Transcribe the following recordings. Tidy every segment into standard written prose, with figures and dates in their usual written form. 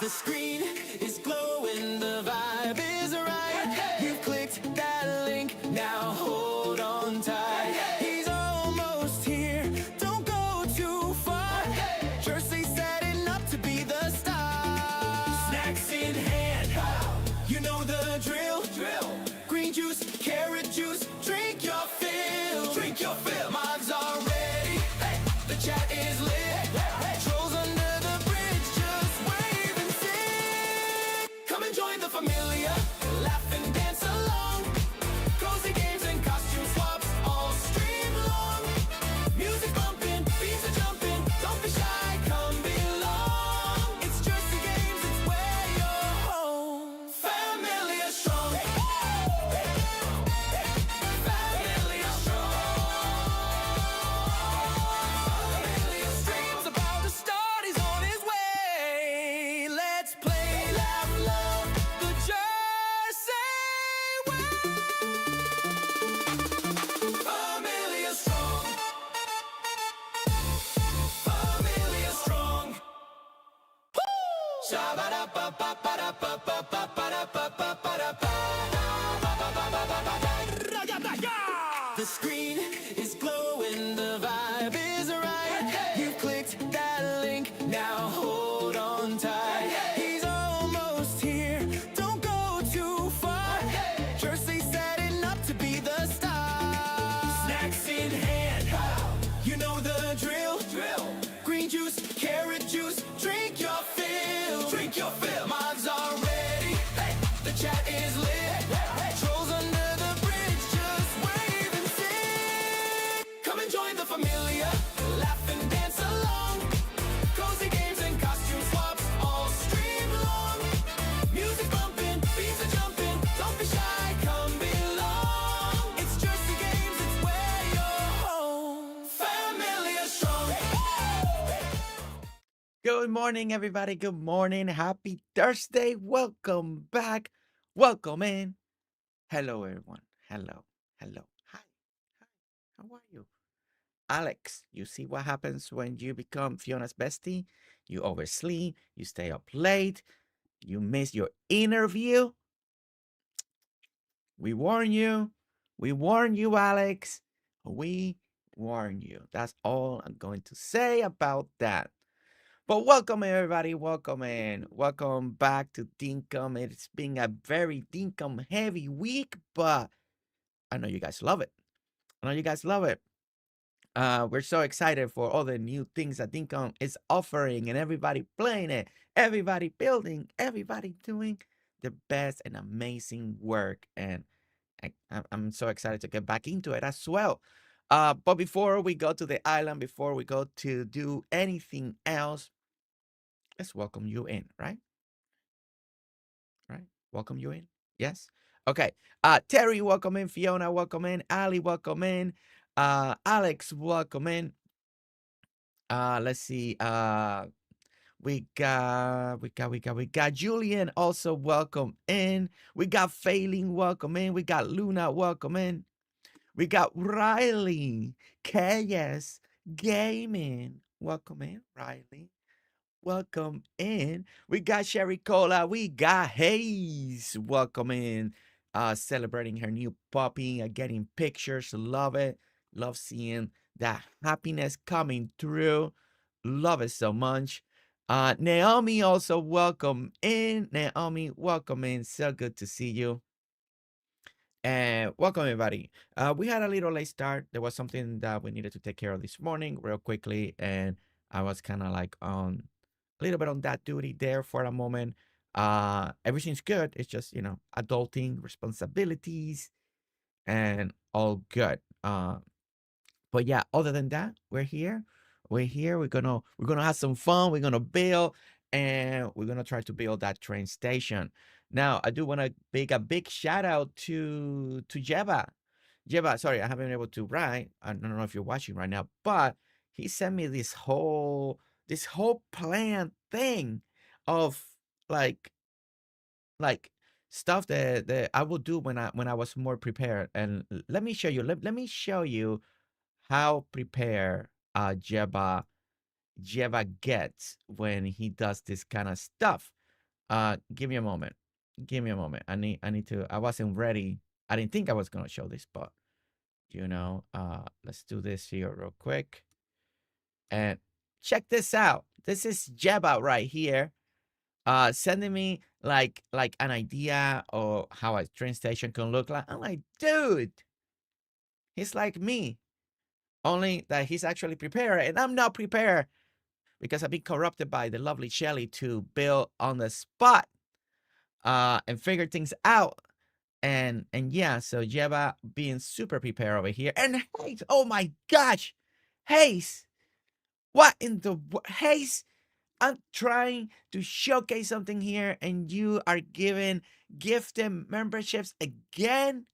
The screen is glowing, the vibe is right. You've clicked that link, now hold on tight. He's almost here, don't go too far. Jersey's setting up to be the star. Snacks in hand, you know the drill. Green juice, carrot juice, drink your fill. Drink your fill. Mugs are ready, the chat is lit. Trolls under the bridge, just wave and sing. Come and join the Familia, laugh and dance along. Cozy games and costume swaps, all stream long. Music bumping, beats are jumping, don't be shy, come belong. It's GerseGames, it's where you're home. Familia strong. Familia strong. Familia streams about to start, he's on his way. Let's play, laugh, love the Jersey way. Familia strong. Familia strong. The screen is glowing, the vibe is right. You've clicked that link, now hold on tight. He's almost here, don't go too far. Jersey's setting up to be the star. Snacks in hand, you know the drill. Green juice, carrot juice, drink your fill. Drink your fill. Mugs are ready, the chat is lit. Trolls under the bridge, just wave and sing. Come and join the Familia, laugh and dance along. Cozy games and costume swaps, all stream long. Music bumping, beats are jumping, don't be shy, come belong. It's GerseGames, it's where you're home. Familia strong. Good morning, everybody. Good morning. Happy Thursday. Welcome back. Welcome in. Hello, everyone. Hello. Hello. Hi. Hi. How are you? Alex, you see what happens when you become Fiona's bestie? You oversleep. You stay up late. You miss your interview. We warn you. We warn you, Alex. We warn you. That's all I'm going to say about that. But welcome, everybody. Welcome in. Welcome back to Dinkum. It's been a very Dinkum heavy week, but I know you guys love it. I know you guys love it. We're so excited for all the new things that Dinkum is offering and everybody playing it, everybody building, everybody doing the best and amazing work. And I'm so excited to get back into it as well. But before we go to the island, before we go to do anything else, let's welcome you in, right? Right? Welcome you in? Yes? Okay. Terry, welcome in. Fiona, welcome in. Alli, welcome in. Alex, welcome in. Let's see. We got Julian, also welcome in. We got Phaelyn, welcome in. We got Luna, welcome in. We got RileyKSGaming, welcome in, Riley. Welcome in. We got Sherry Cola. We got Hayes. Welcome in. Celebrating her new puppy, getting pictures. Love it. Love seeing that happiness coming through. Love it so much. Naomi also welcome in. Naomi, welcome in. So good to see you. And welcome, everybody. We had a little late start. There was something that we needed to take care of this morning real quickly. And I was kind of like on a little bit on that duty there for a moment. Everything's good. It's just, you know, adulting, responsibilities, and all good. But yeah, other than that, we're here. We're here. We're gonna have some fun. We're gonna build, and we're gonna try to build that train station. Now, I do want to make a big shout out to Jeba. Jeba, sorry, I haven't been able to write. I don't know if you're watching right now, but he sent me this whole plan thing of like stuff that I would do when I was more prepared. And let me show you. Let me show you how prepared Jeba gets when he does this kind of stuff. Give me a moment. Give me a moment. I need to. I wasn't ready. I didn't think I was gonna show this, but let's do this here real quick. And check this out. This is Jeba right here. Sending me like an idea of how a train station can look like. I'm like, dude, he's like me. Only that he's actually prepared, and I'm not prepared because I've been corrupted by the lovely Shelly to build on the spot and figure things out. And yeah, so Jeba being super prepared over here. And Hayes, oh my gosh, Hayes, what in the Hayes? I'm trying to showcase something here, and you are giving gifted memberships again.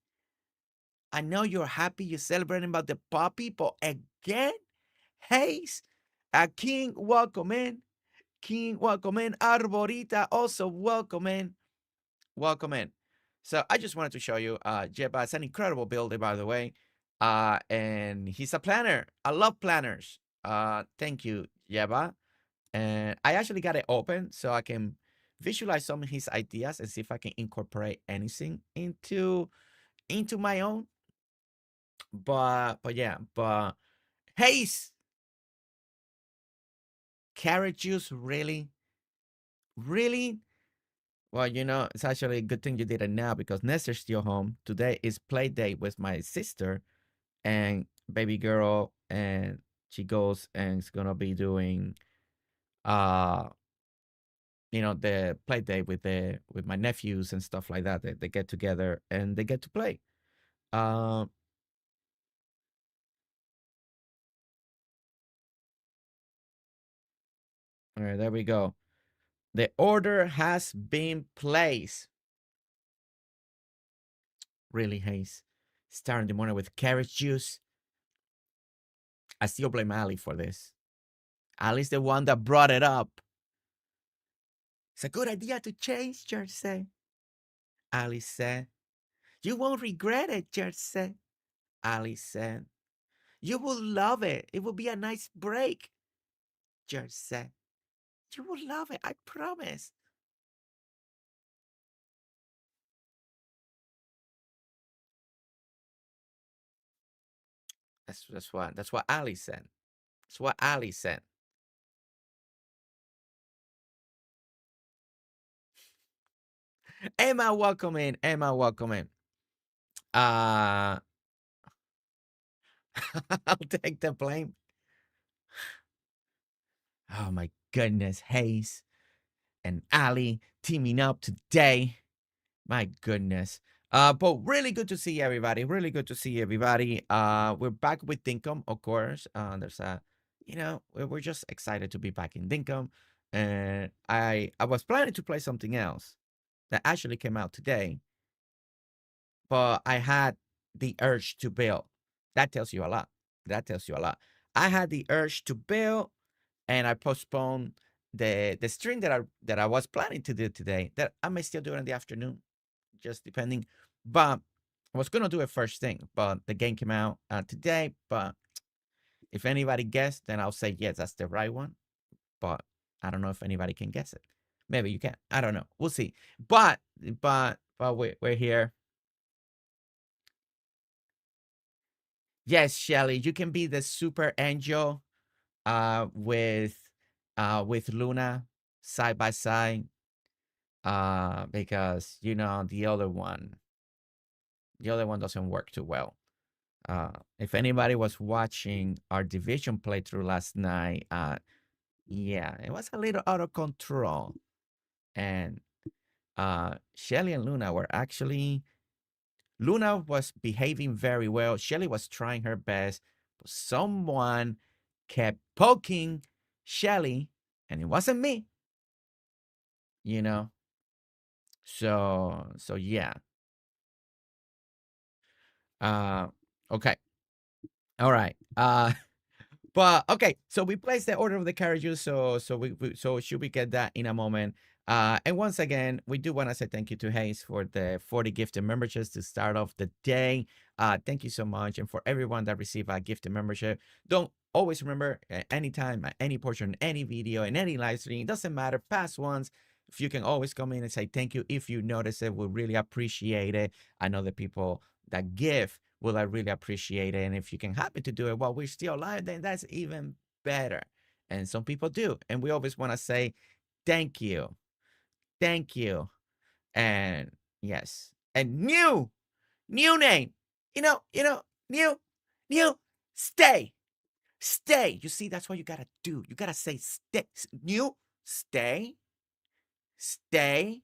I know you're happy, you're celebrating about the puppy, but again, Hayes, a King, welcome in. King, welcome in. Arborita, also welcome in. Welcome in. So I just wanted to show you, Jeba is an incredible builder, by the way. And he's a planner. I love planners. Thank you, Jeba. And I actually got it open so I can visualize some of his ideas and see if I can incorporate anything into my own. But yeah, but Hayes, carrot juice, really? Really? Well, it's actually a good thing you did it now because Nestor's still home. Today is play date with my sister and baby girl, and she goes and is gonna be doing the play date with my nephews and stuff like that. They get together and they get to play. Um all right, there we go. The order has been placed. Really, Hayes. Starting the morning with carrot juice. I still blame Alli for this. Alli's the one that brought it up. It's a good idea to change, Jersey. Alli said. You won't regret it, Jersey. Alli said. You will love it. It will be a nice break, Jersey. You will love it, I promise. That's what Alli said. That's what Alli said. Emma, welcome in. Emma, welcome in. I'll take the blame. Oh my goodness, Hayes and Alli teaming up today. My goodness. But really good to see everybody. Really good to see everybody. We're back with Dinkum, of course. We're just excited to be back in Dinkum. And I was planning to play something else that actually came out today, but I had the urge to build. That tells you a lot. That tells you a lot. I had the urge to build, and I postponed the stream that I was planning to do today. That I may still do it in the afternoon, just depending. But I was gonna do it first thing, but the game came out today. But if anybody guessed, then I'll say yes, that's the right one. But I don't know if anybody can guess it. Maybe you can. I don't know. We'll see. But we're here. Yes, Shelly, you can be the super angel with Luna side by side. Because the other one doesn't work too well. If anybody was watching our division playthrough last night, yeah, it was a little out of control. And Shelly and Luna were actually Luna was behaving very well. Shelly was trying her best, but someone kept poking Shelly, and it wasn't me. You know. So yeah. Uh okay. All right. But okay, so we placed the order of the carriages. So should we get that in a moment? And once again, we do want to say thank you to Hayes for the 40 gifted memberships to start off the day. Thank you so much. And for everyone that received a gifted membership, don't always remember anytime, at any portion, any video, in any live stream, it doesn't matter, past ones. If you can always come in and say thank you if you notice it, we'll really appreciate it. I know the people that give will I really appreciate it. And if you can happen to do it while we're still live, then that's even better. And some people do. And we always want to say thank you. Thank you. And yes. And new name. New, stay. Stay. You see, that's what you gotta do. You gotta say stay. New, stay. Stay.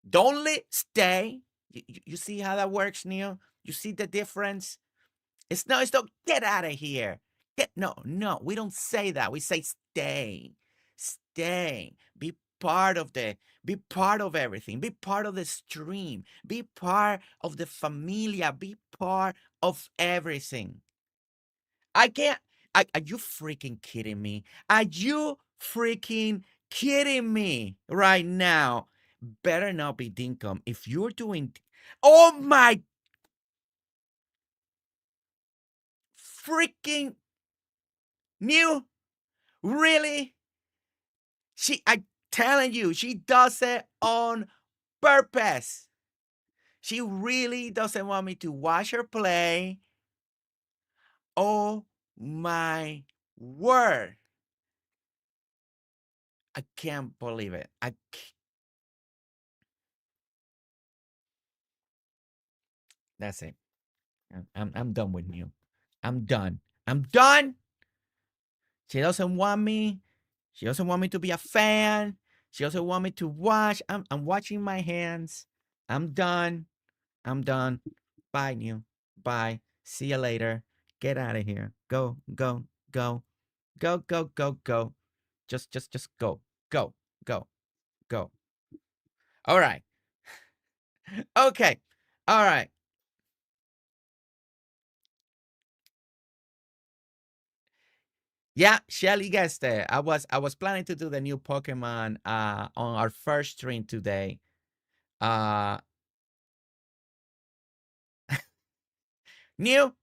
Don't stay. You see how that works, Neil? You see the difference? It's not get out of here. No, we don't say that. We say stay. Stay. Be part of everything. Be part of the stream. Be part of the familia. Be part of everything. I can't. Are you freaking kidding me? Are you freaking kidding me right now? Better not be Dinkum. If you're doing, oh my freaking new, really? I'm telling you, she does it on purpose. She really doesn't want me to watch her play. Oh my word. I can't believe it. That's it. I'm done with you. I'm done. I'm done. She doesn't want me. She doesn't want me to be a fan. She doesn't want me to watch. I'm watching my hands. I'm done. I'm done. Bye, New. Bye. See you later. Get out of here. Go, go, go. Go, go, go, go. Just go. Go, go, go. All right. Okay. All right. Yeah, Shelly guessed it. I was planning to do the new Pokemon on our first stream today. New?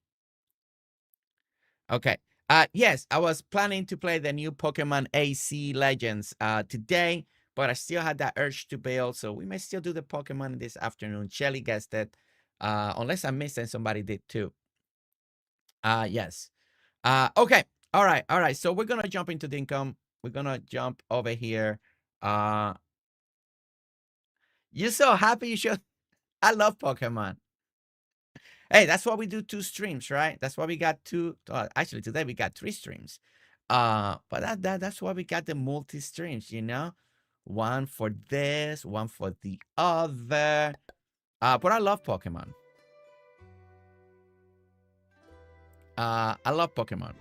Okay. Yes, I was planning to play the new Pokemon AC Legends today, but I still had that urge to build, so we may still do the Pokemon this afternoon. Shelly guessed it. Unless I missed and somebody did too. Yes. Okay. All right. So we're gonna jump into Dinkum. We're gonna jump over here. You're so happy you should. I love Pokemon. Hey, that's why we do 2 streams, right? That's why we got 2. Actually, today we got 3 streams. But that's why we got the multi streams, you know, one for this, one for the other. But I love Pokemon. I love Pokemon,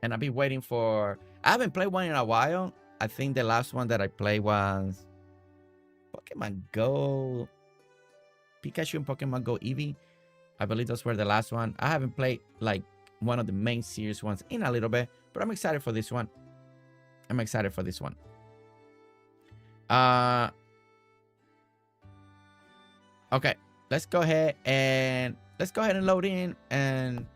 and I've been waiting for. I haven't played one in a while. I think the last one that I played was Pokemon Go, Pikachu and Pokemon Go Eevee. I believe those were the last one. I haven't played like one of the main series ones in a little bit, but I'm excited for this one. I'm excited for this one. Okay, let's go ahead and load in, and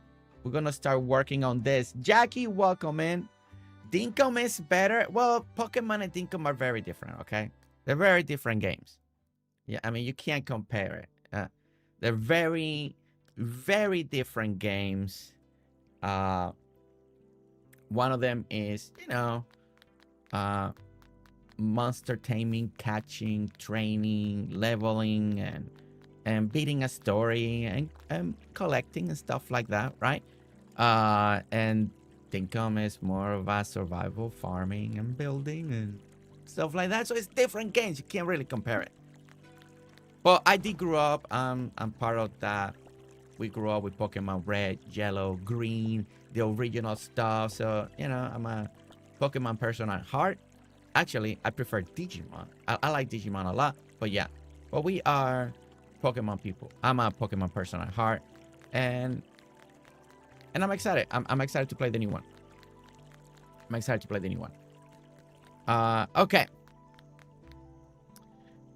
we're gonna start working on this. Jackie, welcome in. Dinkum is better. Well, Pokemon and Dinkum are very different. Okay, they're very different games. Yeah, I mean you can't compare it. They're very, very different games. One of them is, you know, monster taming, catching, training, leveling, and beating a story and collecting and stuff like that, right? And Dinkum is more of a survival, farming and building and stuff like that. So it's different games. You can't really compare it. Well, I did grow up. I'm part of that. We grew up with Pokemon Red, Yellow, Green, the original stuff. So, you know, I'm a Pokemon person at heart. Actually, I prefer Digimon. I like Digimon a lot. But yeah, but we are Pokemon people. I'm a Pokemon person at heart. And I'm excited. I'm excited to play the new one. I'm excited to play the new one. Okay.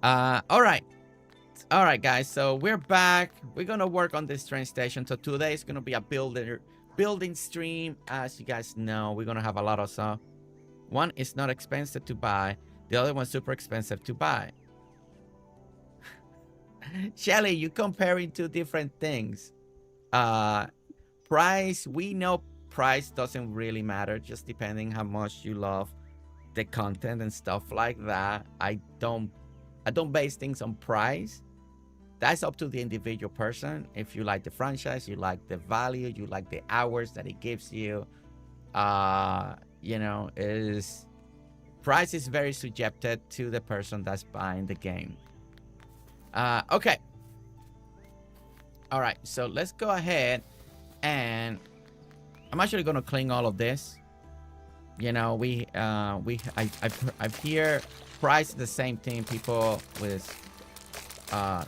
All right. All right, guys. So we're back. We're going to work on this train station. So today is going to be a building stream. As you guys know, we're going to have a lot of stuff. One is not expensive to buy. The other one's super expensive to buy. Shelly, you comparing two different things. Price, we know price doesn't really matter, just depending how much you love the content and stuff like that. I don't base things on price. That's up to the individual person. If you like the franchise, you like the value, you like the hours that it gives you, you know, price is very subjected to the person that's buying the game. Okay. All right, so let's go ahead and I'm actually gonna clean all of this. You know, I've hear price the same thing. People with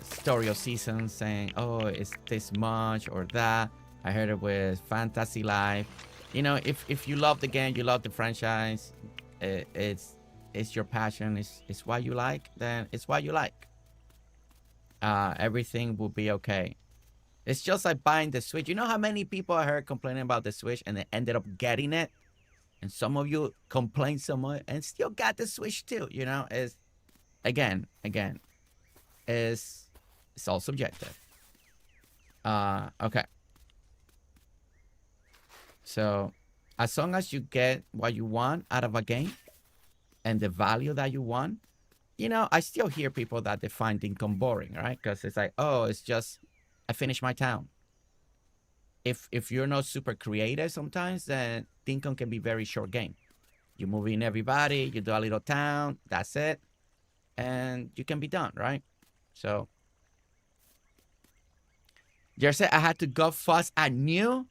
story of seasons saying, oh, it's this much or that. I heard it with Fantasy Life. You know, if you love the game, you love the franchise, it's your passion, it's what you like, then it's what you like. Everything will be okay. It's just like buying the Switch. You know how many people I heard complaining about the Switch and they ended up getting it? And some of you complained so much and still got the Switch too. You know, it's again, it's all subjective. Okay. So as long as you get what you want out of a game and the value that you want, you know, I still hear people that they find Dinkum boring, right? Because it's like, oh, it's just I finished my town. If you're not super creative sometimes, then Dinkum can be very short game. You move in everybody, you do a little town, that's it, and you can be done, right? So, Jersey, I had to go fast at new.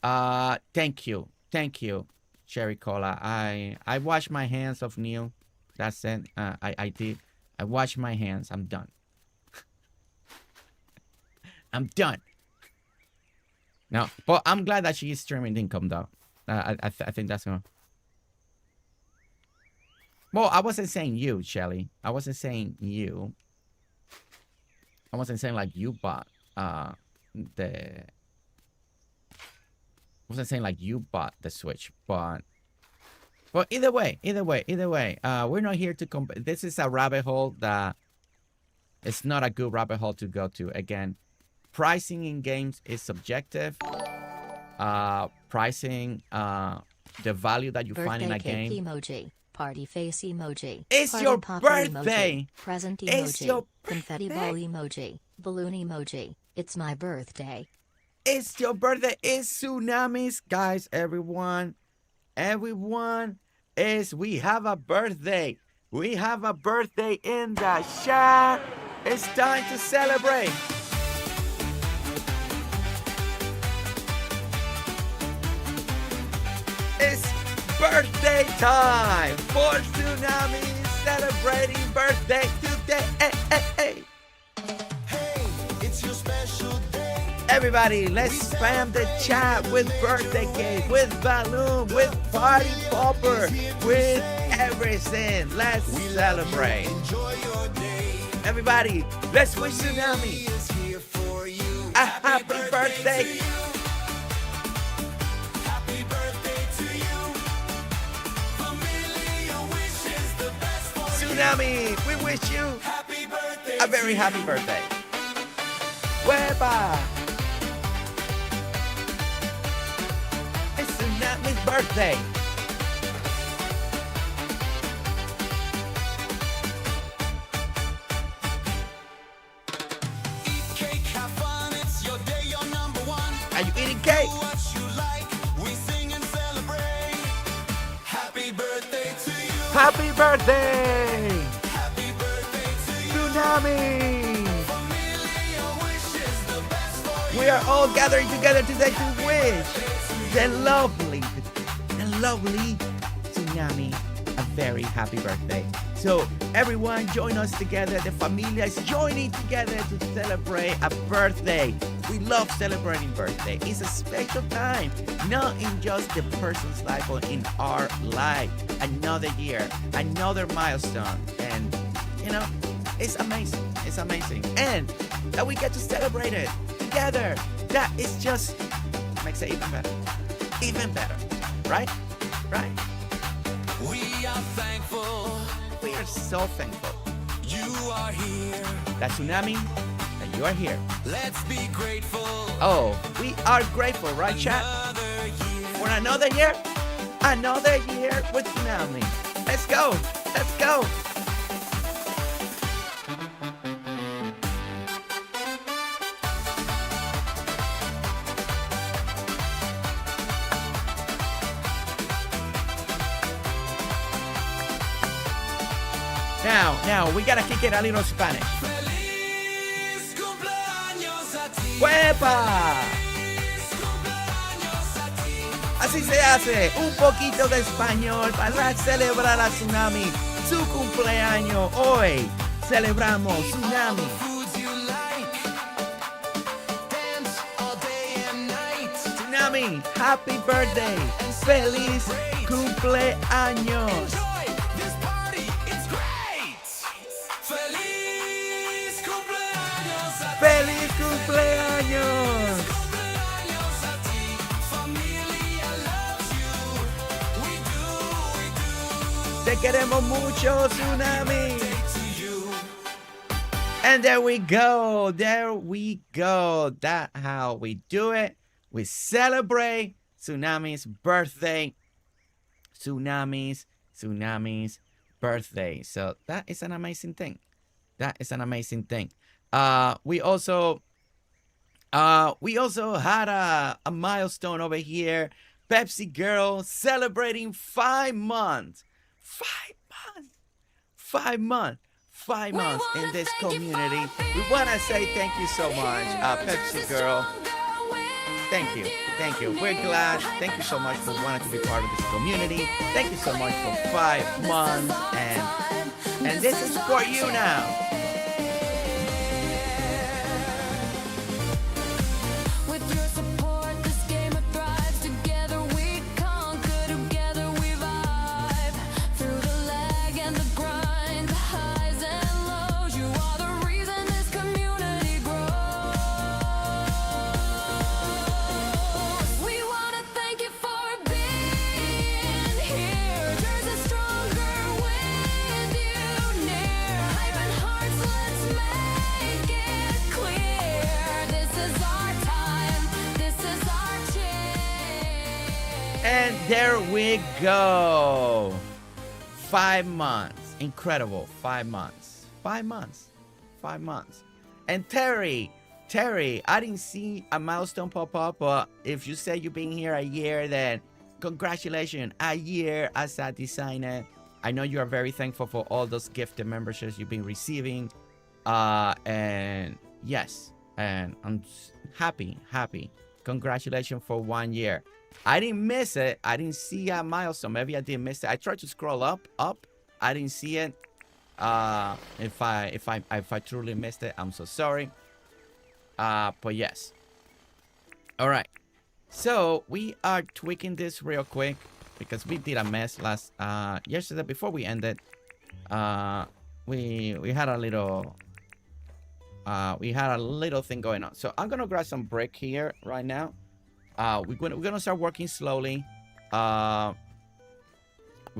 Thank you, Cherry Cola. I washed my hands of new. That's it. I did. I washed my hands. I'm done. I'm done. No, but I'm glad that she is streaming Dinkum though. I think that's gonna. Well, I wasn't saying you, Shelly. I wasn't saying you. I wasn't saying like you bought the. I wasn't saying like you bought the Switch, but either way, we're not here to compare. This is a rabbit hole that it's not a good rabbit hole to go to. Again, pricing in games is subjective. Pricing, the value that you find in a game. Emoji, party face emoji. It's party your emoji, birthday. present emoji. It's your confetti ball emoji. Balloon emoji. It's my birthday. It's your birthday. It's Tsunamis, guys. Everyone is. We have a birthday. We have a birthday in the chat. It's time to celebrate. It's birthday time for Tsunami, celebrating birthday today. Hey, it's your special day. Everybody, let's spam the chat with birthday cake, with balloon, with party popper, with everything. Let's celebrate. Enjoy your day. Everybody, let's wish Tsunami Is here for you. a happy birthday. To you. Happy birthday to you. Familia wishes the best for you. Tsunami, we wish you Happy birthday a very to happy you. birthday. Weba! It's Tsunami's birthday. Eat cake, have fun, it's your day, you're number one. Are you eating cake? Do what you like, we sing and celebrate. Happy birthday to you. Happy birthday! Happy birthday to you. Tsunami! Familia wishes the best for you. We are all gathering together today to wish the lovely Tsunami a very happy birthday. So everyone join us together. The Familia is joining together to celebrate a birthday. We love celebrating birthday. It's a special time, not in just the person's life, but in our life. Another year, another milestone. And, you know, It's amazing. It's amazing. And that we get to celebrate it together. That is just makes it even better. Even better. Right? Right. We are thankful We are so thankful. you are here. That tsunami, that you are here. Let's be grateful. Oh, we are grateful, right, chat? Another year. For another year? Another year with tsunami. Let's go. Let's go. Now, we gotta kick it a little Spanish. Feliz cumpleaños a ti. ¡Huepa! Feliz cumpleaños a ti. Así se hace, un poquito de español para celebrar a Tsunami, su cumpleaños. Hoy celebramos Tsunami. Foods you like. Dance all day and night. Tsunami, happy birthday. Feliz cumpleaños. Enjoy this party, it's great. Feliz cumpleaños a ti. Feliz cumpleaños. Cumpleaños a ti. Familia loves you. We do. Te queremos mucho, Tsunami. To you. And there we go. There we go. That's how we do it. We celebrate Tsunami's birthday. Tsunami's birthday. So that is an amazing thing. That is an amazing thing. We also had a milestone over here. Pepsi Girl celebrating 5 months. 5 months. 5 months. 5 months in this community. We want to say thank you so much, Pepsi Girl. Thank you. Thank you. We're glad. Thank you so much for wanting to be part of this community. Thank you so much for 5 months. And this is for you now. With your support, this game thrives. Together we conquer, together we vibe. Through the lag and the grind, the highs and lows, you are the reason this community grows. We want to thank you for being here. Jersey stronger with you near. Hype and hearts, let's make it clear. This is our time, this is our chance. And there we go. 5 months. Incredible. 5 months. 5 months. 5 months. And Terry, I didn't see a milestone pop up, but if you say you've been here a year, then congratulations. A year as a designer. I know you are very thankful for all those gifted memberships you've been receiving. And yes, and I'm happy. Congratulations for 1 year. I didn't miss it. I didn't see a milestone. Maybe I did miss it. I tried to scroll up. I didn't see it. If I truly missed it, I'm so sorry. But yes. All right. So we are tweaking this real quick because we did a mess yesterday before we ended. We had a little thing going on. So I'm gonna grab some brick here right now. We're gonna start working slowly. We're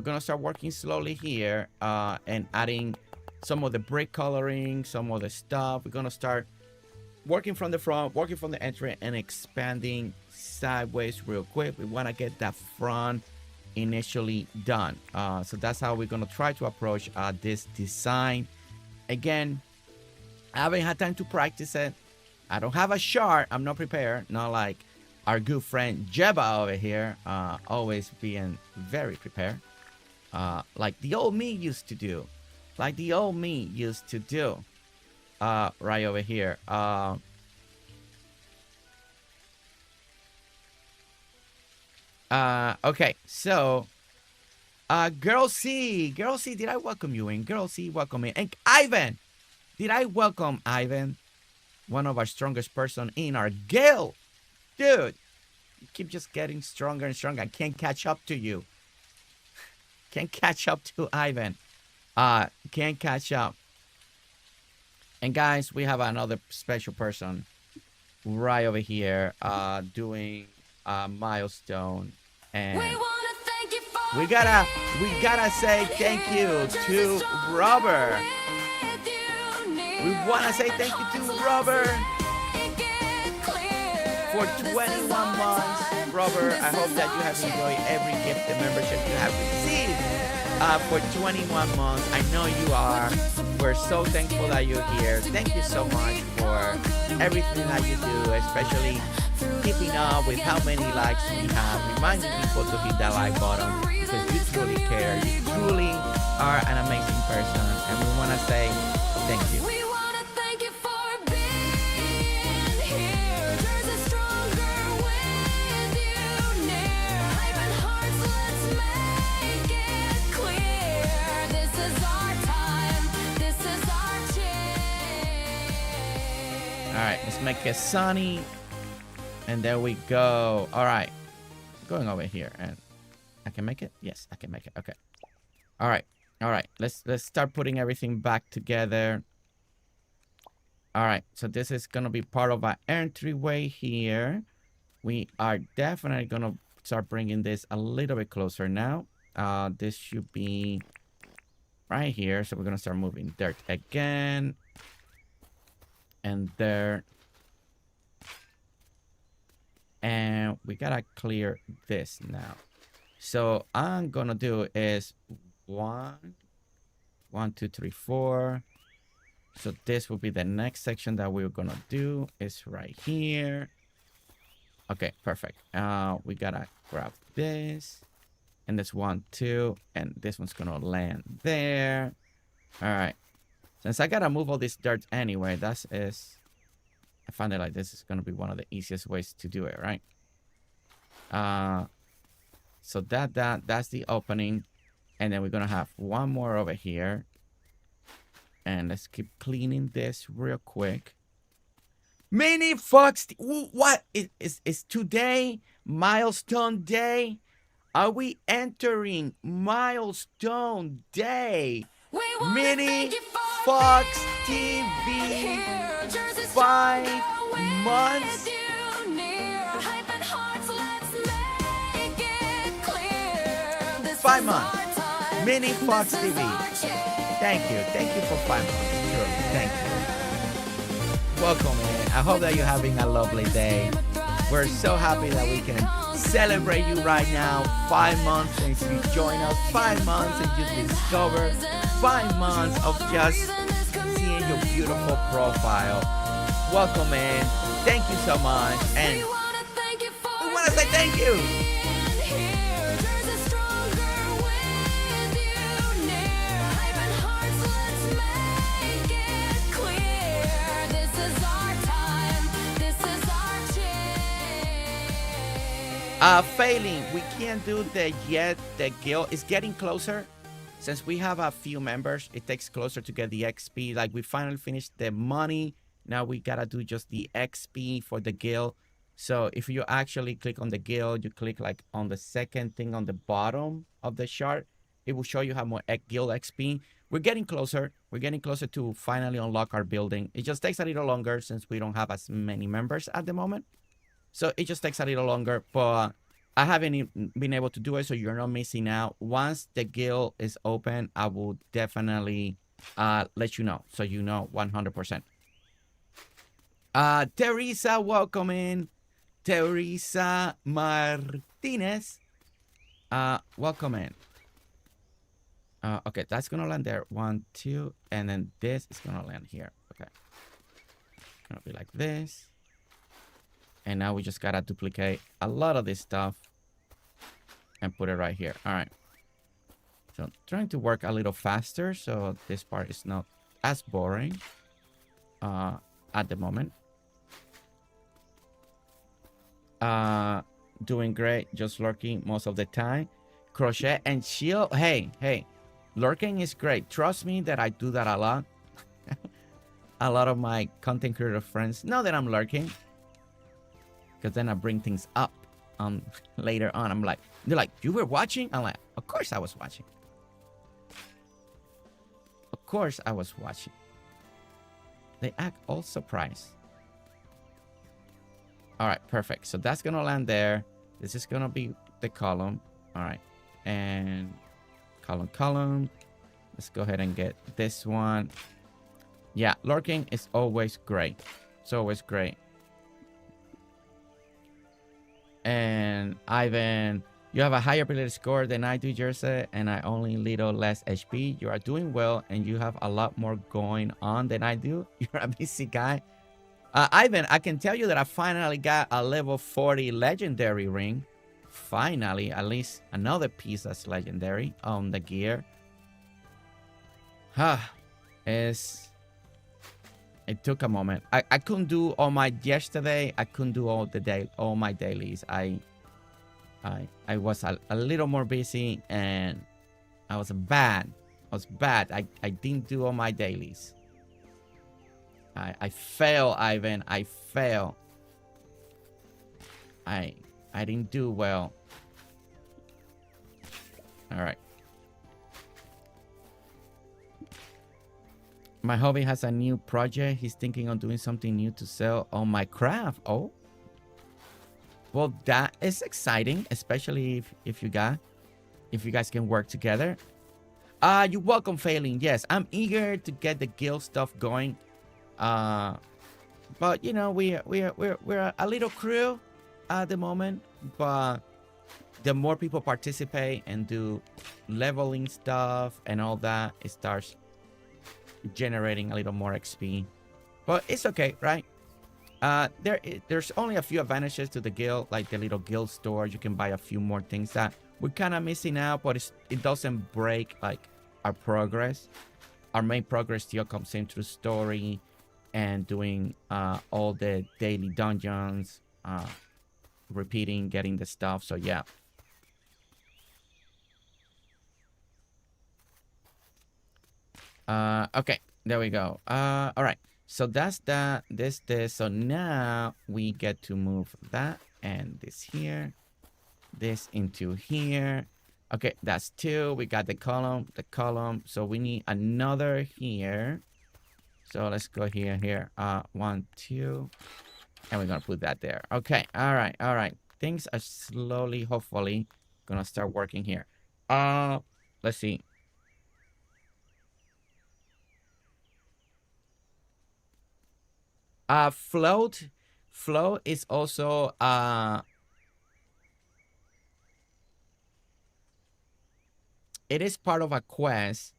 gonna start working slowly here and adding some of the brick coloring, some of the stuff. We're gonna start working from the front, working from the entry, and expanding sideways real quick. We want to get that front initially done. So that's how we're gonna try to approach this design. Again, I haven't had time to practice it. I don't have a chart. I'm not prepared. Not like our good friend Jeba over here, always being very prepared. Like the old me used to do. Right over here. Okay, so Girl C, did I welcome you in? Girl C, welcome in. And Ivan, did I welcome Ivan? One of our strongest person in our guild. Dude, you keep just getting stronger and stronger. I can't catch up to you. Can't catch up to Ivan. Can't catch up. And guys, we have another special person right over here doing a milestone. And We wanna thank you for we gotta say thank you to Robert. We wanna say thank you to Robert for 21 months. Robert, I hope that you have enjoyed every gift and membership you have received for 21 months. I know you are. We're so thankful that you're here. Thank you so much for everything that you do, especially keeping up with how many likes we have, reminding people to hit that like button because you truly care. You truly are an amazing person, and we want to say thank you. We wanna thank you for being here. There's a stronger with you near. Hype and hearts, let's make it clear. This is our time. This is our chance. All right, let's make it sunny. And there we go. All right. Going over here. And I can make it? Yes, I can make it. Okay. All right. All right. Let's start putting everything back together. All right. So this is going to be part of our entryway here. We are definitely going to start bringing this a little bit closer now. This should be right here. So we're going to start moving dirt again. And there. And we gotta clear this now. So I'm gonna do is 1, 2, 3, 4. So this will be the next section that we're gonna do is right here. Okay, perfect. We gotta grab this, and this 1, 2, and this one's gonna land there. All right. Since I gotta move all this dirt anyway, I find it like this is going to be one of the easiest ways to do it, right? So that's the opening. And then we're going to have one more over here. And let's keep cleaning this real quick. Mini Fox, what is today milestone day? Are we entering milestone day? We wanna Mini thank you for Fox being TV. here. Jersey 5 stronger months. with you near. Hype and hearts, let's make it clear. This 5 is months. our time. Mini Fox This is TV. our chance. Thank you. Thank you for 5 months. Sure. Thank you. Welcome in. I hope that you're having a lovely day. We're so happy that we can celebrate you right now. 5 months since you joined us. 5 months and you discover 5 months of just seeing your beautiful profile. Welcome in. Thank you so much. And We wanna thank you for we want to say thank you. being here. Jersey stronger with you near. Hype and hearts, let's make it clear. This is our time. This is our chance. Phaelyn, we can't do the yet. The guild is getting closer. Since we have a few members, it takes closer to get the XP. Like we finally finished the money. Now we gotta do just the XP for the guild. So if you actually click on the guild, you click like on the second thing on the bottom of the chart, it will show you how more guild XP. We're getting closer. We're getting closer to finally unlock our building. It just takes a little longer since we don't have as many members at the moment. So it just takes a little longer, but I haven't been able to do it, so you're not missing out. Once the guild is open, I will definitely let you know, so you know 100%. Teresa, welcome in. Teresa Martinez, welcome in. Okay, that's gonna land there. 1, 2, and then this is gonna land here. Okay, gonna be like this. And now we just gotta duplicate a lot of this stuff and put it right here. All right. So I'm trying to work a little faster so this part is not as boring at the moment. Doing great, just lurking most of the time. Crochet and shield. Hey, lurking is great. Trust me that I do that a lot. A lot of my content creator friends know that I'm lurking, because then I bring things up later on. I'm like, they're like, you were watching? I'm like, of course I was watching. Of course I was watching. They act all surprised. All right, perfect. So that's gonna land there. This is gonna be the column. All right, and column. Let's go ahead and get this one. Yeah, lurking is always great. It's always great. And Ivan, you have a higher ability score than I do, Jersey, and I only little less HP. You are doing well, and you have a lot more going on than I do. You're a busy guy. Ivan, I can tell you that I finally got a level 40 legendary ring. Finally, at least another piece that's legendary on the gear. It took a moment. I couldn't do all my yesterday. I couldn't do all my dailies. I was a little more busy, and I was bad. I didn't do all my dailies. I fail, Ivan. I fail. I didn't do well. All right. My hobby has a new project. He's thinking on doing something new to sell on my craft. Oh. Well, that is exciting, especially if you guys can work together. You're welcome, Phaelyn. Yes, I'm eager to get the guild stuff going. But you know, we're a little crew at the moment, but the more people participate and do leveling stuff and all that, it starts generating a little more XP. But it's okay, right? There's only a few advantages to the guild, like the little guild store. You can buy a few more things that we're kind of missing out, but it doesn't break like our progress. Our main progress still comes in through story and doing all the daily dungeons, repeating, getting the stuff. So yeah. Okay, there we go. All right. So that's that, this. So now we get to move that and this here, this into here. Okay, that's 2. We got the column. So we need another here. So let's go here. 1, 2, and we're gonna put that there. Okay, all right. Things are slowly, hopefully, gonna start working here. Let's see. Float is also it is part of a quest.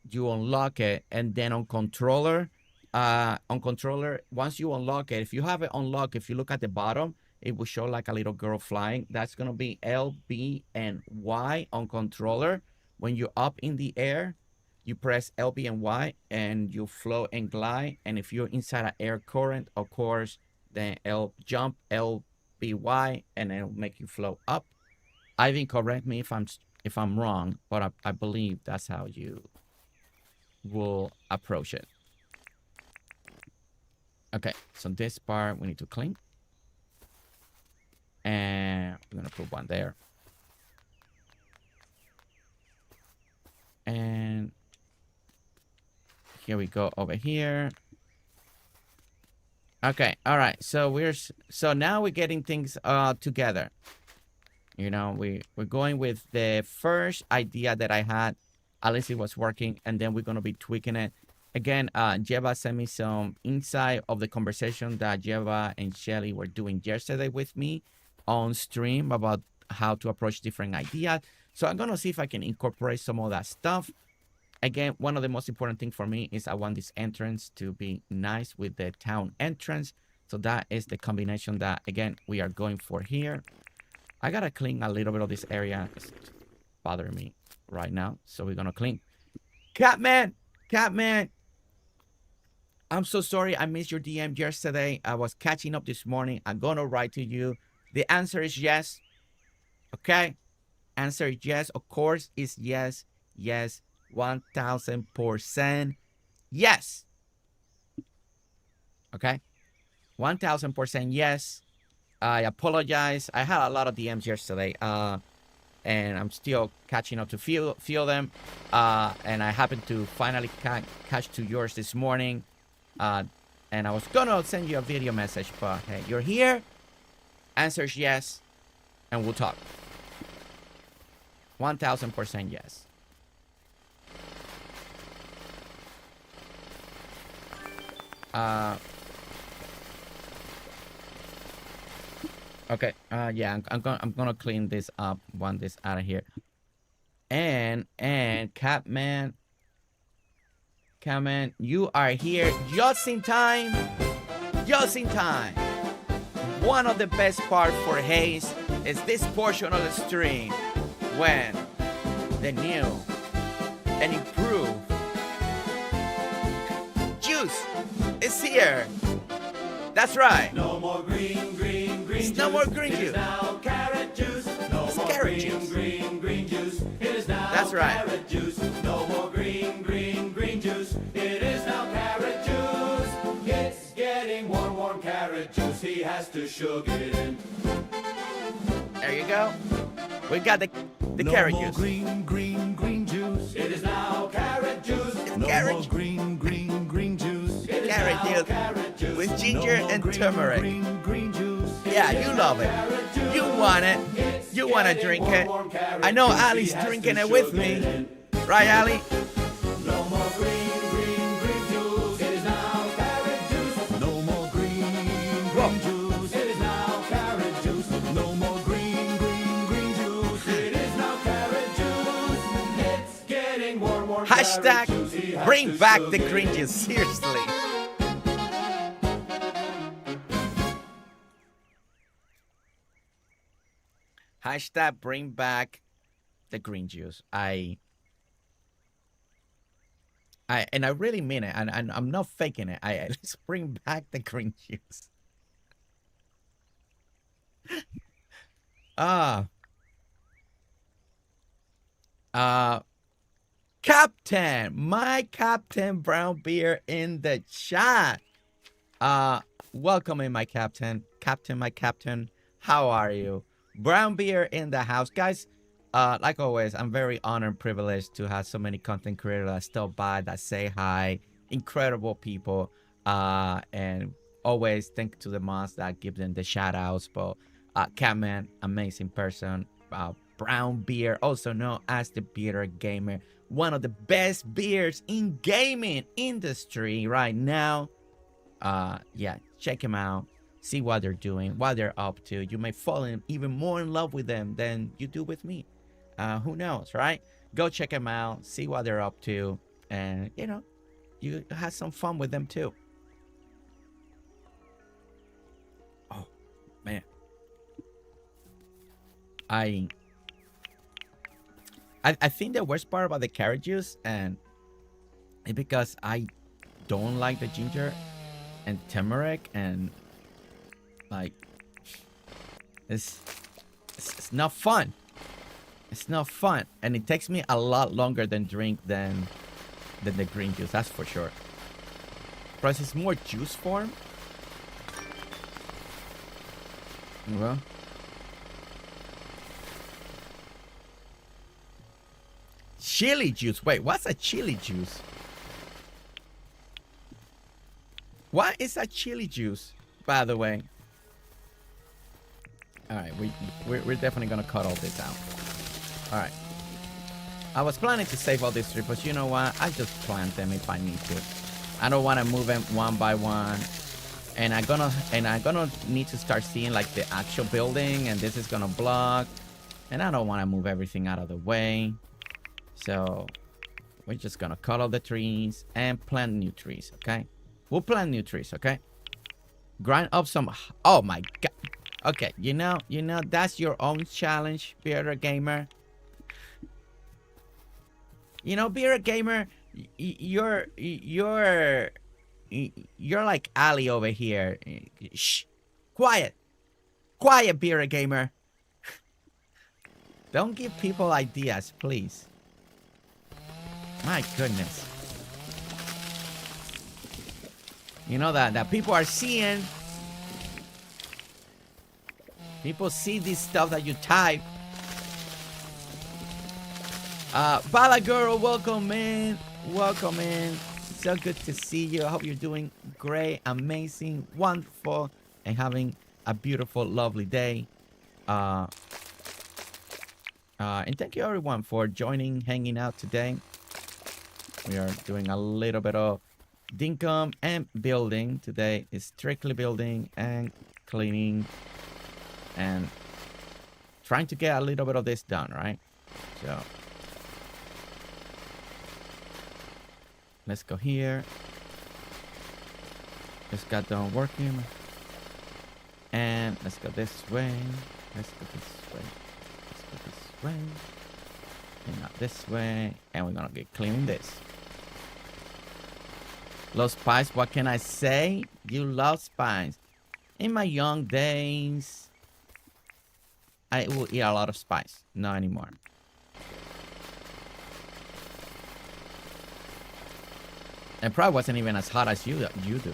You unlock it, and then on controller, once you unlock it, if you have it unlocked, if you look at the bottom, it will show like a little girl flying. That's gonna be L, B, and Y on controller. When you're up in the air, you press L, B, and Y, and you float and glide. And if you're inside an air current, of course, then jump L, B, Y, and it'll make you float up. Ivan, correct me if I'm wrong, but I believe that's how you will approach it. Okay, so this part we need to clean. And we're gonna put one there. And here we go over here. Okay, all right. So now we're getting things together. You know, we're going with the first idea that I had. Alice was working, and then we're gonna be tweaking it. Again, Jeva sent me some insight of the conversation that Jeva and Shelly were doing yesterday with me on stream about how to approach different ideas. So I'm gonna see if I can incorporate some of that stuff. Again, one of the most important things for me is I want this entrance to be nice with the town entrance. So that is the combination that, again, we are going for here. I gotta clean a little bit of this area. It's bothering me right now. So we're gonna clean. Catman! I'm so sorry I missed your DM yesterday. I was catching up this morning. I'm gonna write to you. The answer is yes. Okay? Answer is yes. Of course, is yes. Yes. 1000% yes. Okay? 1000% yes. I apologize. I had a lot of DMs yesterday. And I'm still catching up to few of them. And I happened to finally catch to yours this morning. And I was gonna send you a video message, but hey, you're here. Answers yes, and we'll talk. 1000% yes. Okay. Yeah, I'm gonna clean this up. Want this out of here. And Catman, you are here just in time. Just in time. One of the best parts for Hayes is this portion of the stream when the new and improved juice is here. That's right. No more green It's juice. no more green It is juice. now carrot juice. No It's more carrot green, juice. green juice. It is now That's right. carrot juice. No more green juice. It is now carrot juice. It's getting warm carrot juice. He has to sugar it in. There you go. We got the No carrot more juice. green juice. It is now carrot juice. No carrot more juice. green juice. It is Carrot now juice carrot juice. with ginger No more and turmeric. Green juice. Yeah, you love it. You want it. You want to drink it. I know Alli's drinking it with me. Right, Alli? No more green juice. It is now carrot juice. No more green juice. It is now carrot juice. No more green juice. It is now carrot juice. It's getting warm Hashtag carrot juice. He has bring to back the sugar green it in. juice. Seriously. Hashtag bring back the green juice. And I really mean it. And I'm not faking it. Let's bring back the green juice. Captain, my Captain Brown Beer in the chat. Welcome in, my Captain. My Captain. How are you? Brown Beer in the house, guys. Like always, I'm very honored and privileged to have so many content creators that stop by, that say hi, incredible people, and always thank to the mods that give them the shout outs. But Catman, amazing person. Brown Beer, also known as the Beer Gamer, one of the best beers in gaming industry right now. Yeah, check him out. See what they're doing, what they're up to. You may fall in even more in love with them than you do with me. Who knows, right? Go check them out, see what they're up to, and you know, you have some fun with them too. Oh man, I think the worst part about the carrot juice, and it's because I don't like the ginger and turmeric, and like it's not fun. It's not fun, and it takes me a lot longer than the green juice, that's for sure. Plus it's more juice form. Well, chili juice. Wait, what's a chili juice? What is a chili juice, by the way? All right, we're definitely gonna cut all this out. All right. I was planning to save all these trees, but you know what? I just plant them if I need to. I don't want to move them one by one, and I'm gonna need to start seeing like the actual building, and this is gonna block, and I don't want to move everything out of the way. So we're just gonna cut all the trees and plant new trees. Okay, we'll plant new trees. Okay, grind up some. Oh my god. Okay, you know that's your own challenge, Beer Gamer. You know, Beer Gamer, you're like Alli over here. Shh, quiet, Beer Gamer. Don't give people ideas, please. My goodness. You know that people are seeing. People see this stuff that you type. Bala girl, welcome in. Welcome in. so good to see you. I hope you're doing great, amazing, wonderful, and having a beautiful, lovely day. And thank you everyone for joining, hanging out today. We are doing a little bit of Dinkum and building. Today is strictly building and cleaning and trying to get a little bit of this done, right? So let's go here. This got done working. And let's go this way. Let's go this way. Let's go this way. And not this way. And we're gonna get cleaning this. Love spice, what can I say? You love spice. In my young days, I will eat a lot of spice. Not anymore. It probably wasn't even as hot as you do.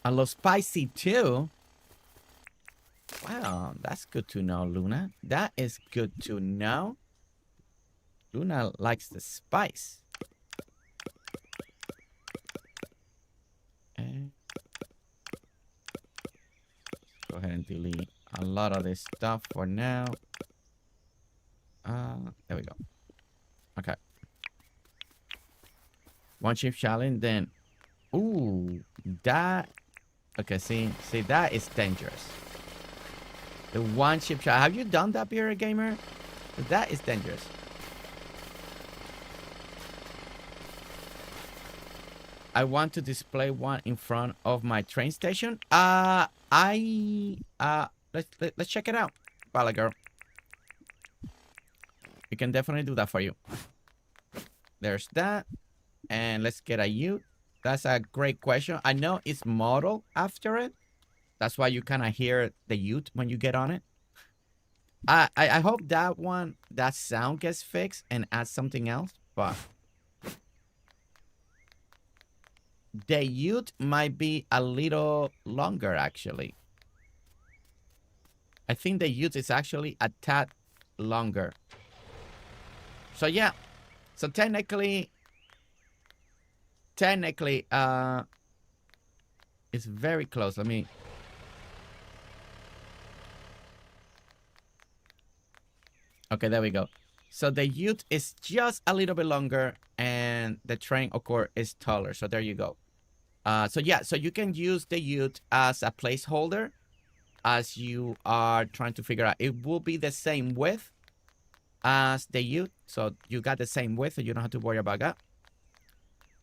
I love spicy too. Wow, that's good to know, Luna. That is good to know. Luna likes the spice. Okay. Go ahead and delete a lot of this stuff for now. There we go. Okay. One shift challenge, then. Ooh, that. Okay, see, that is dangerous. The one chip challenge. Have you done that, Beer Gamer? That is dangerous. I want to display one in front of my train station. Let's check it out, Pala girl. We can definitely do that for you. There's that. And let's get a U. That's a great question. I know it's modeled after it. That's why you kind of hear the Ute when you get on it. I hope that sound gets fixed and add something else. But the Ute might be a little longer, actually. I think the Ute is actually a tad longer. So yeah. So technically, it's very close. Let me. Okay, there we go. So the Ute is just a little bit longer, and the train, of course, is taller. So there you go. So yeah, so you can use the Ute as a placeholder as you are trying to figure out. It will be the same width as the Ute, so you got the same width, so you don't have to worry about that.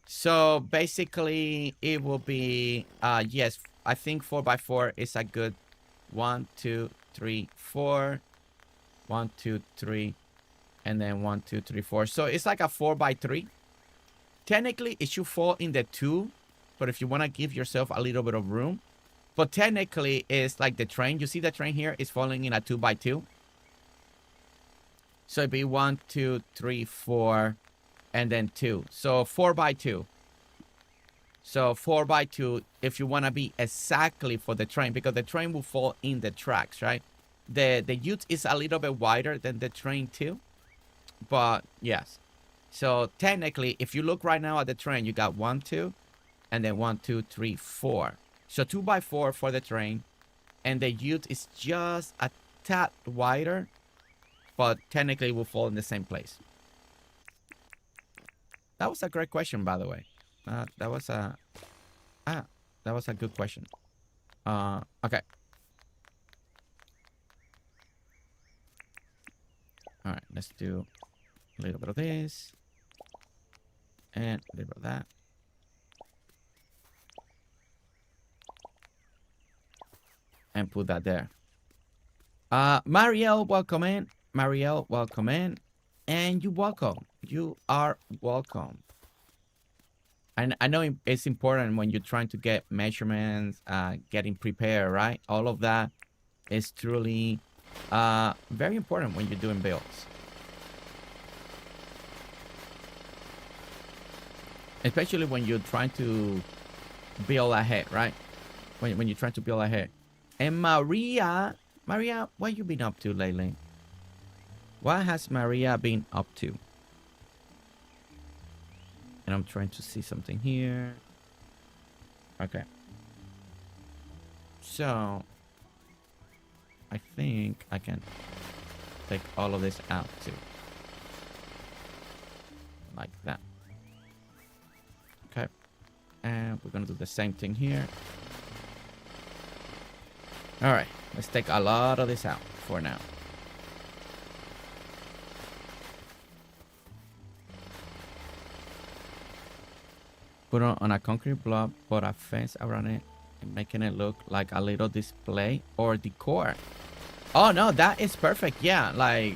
So basically, it will be, yes, I think 4x4 is a good 1, 2, 3, 4. 1, 2, 3, and then 1, 2, 3, 4. So it's like a 4x3. Technically, it should fall in the 2, but if you want to give yourself a little bit of room. But technically, it's like the train. You see the train here is falling in a 2x2. So it'd be 1, 2, 3, 4, and then 2. So 4x2. So 4x2 if you want to be exactly for the train, because the train will fall in the tracks, right? The Ute is a little bit wider than the train too. But yes. So technically, if you look right now at the train, you got 1, 2, and then 1, 2, 3, 4. So 2x4 for the train. And the Ute is just a tad wider, but technically it will fall in the same place. That was a great question, by the way. That was a good question. Okay. All right, let's do a little bit of this and a little bit of that. And put that there. Marielle, welcome in. Marielle, welcome in. And you're welcome. You are welcome. And I know it's important when you're trying to get measurements, getting prepared, right? All of that is truly very important when you're doing builds. Especially when you're trying to build ahead, right? When you're trying to build ahead. And Maria, Maria, what you been up to lately? What has Maria been up to? And I'm trying to see something here. Okay. So, I think I can take all of this out too. Like that. Okay. And we're gonna do the same thing here. Alright, let's take a lot of this out for now. Put it on a concrete block, put a fence around it, and making it look like a little display or decor. Oh no, that is perfect. Yeah, like,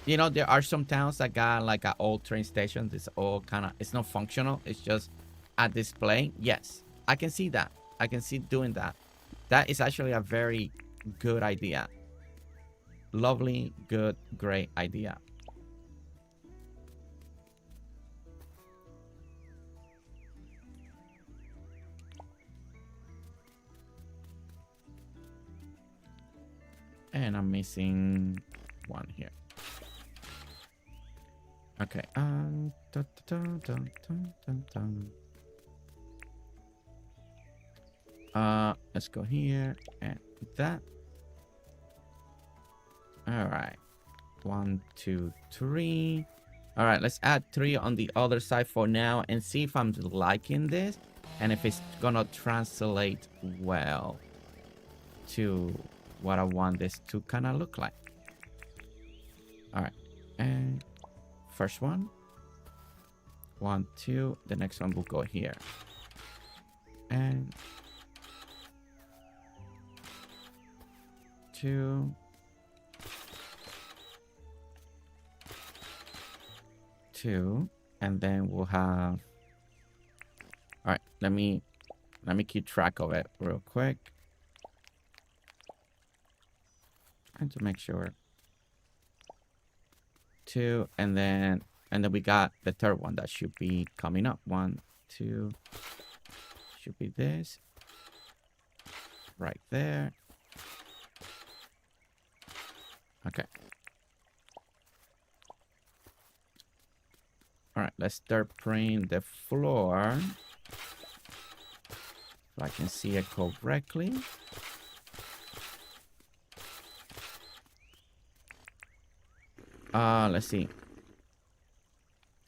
you know, there are some towns that got like an old train station. It's all kind of, it's not functional. It's just a display. Yes, I can see that. I can see doing that. That is actually a very good idea. Lovely, good, great idea. And I'm missing one here. Okay. Let's go here and that. All right. 1, 2, 3. All right. Let's add 3 on the other side for now and see if I'm liking this and if it's gonna translate well to what I want this to kind of look like. All right, and first one, 1, 2. The next one will go here, and 2, 2, and then we'll have. All right, let me keep track of it real quick. To make sure 2, and then we got the third one that should be coming up. 1, 2 should be this right there. Okay. All right, let's start praying the floor so I can see it correctly. Let's see.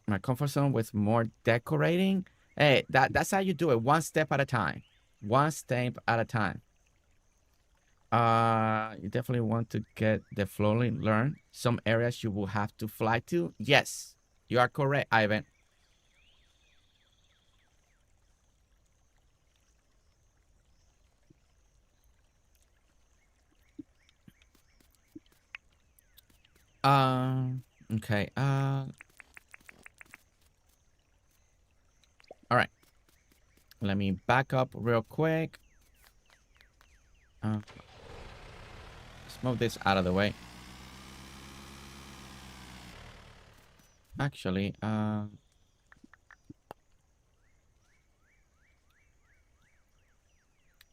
My comfort zone with more decorating. Hey, that's how you do it. One step at a time. One step at a time. You definitely want to get the flowing learn. Some areas you will have to fly to. Yes, you are correct, Ivan. Okay. All right. Let me back up real quick. Let's move this out of the way. Actually, we're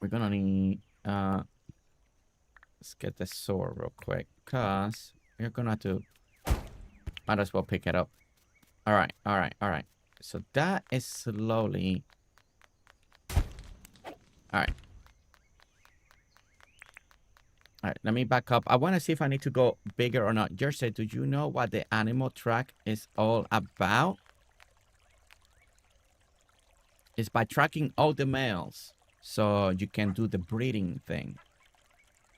gonna need let's get the sword real quick, cause you're gonna have to. Might as well pick it up. All right, all right, all right. So that is slowly. All right. All right, let me back up. I want to see if I need to go bigger or not. Jersey, do you know what the animal track is all about? It's by tracking all the males. So you can do the breeding thing.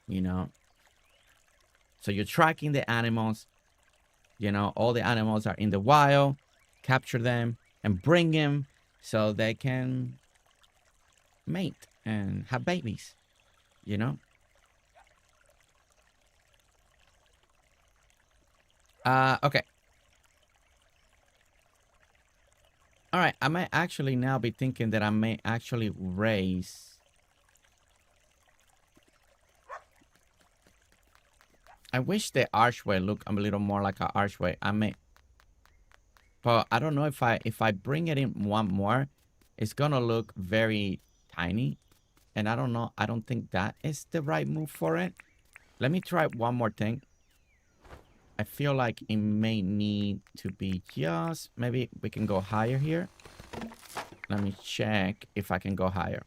You know? So you're tracking the animals. You know, all the animals are in the wild. Capture them and bring them so they can mate and have babies. You know? Okay. All right, I might actually now be thinking that I may actually raise. I wish the archway looked a little more like an archway. I may, but I don't know if I bring it in one more, it's gonna look very tiny, and I don't know. I don't think that is the right move for it. Let me try one more thing. I feel like it may need to be just... Maybe we can go higher here. Let me check if I can go higher.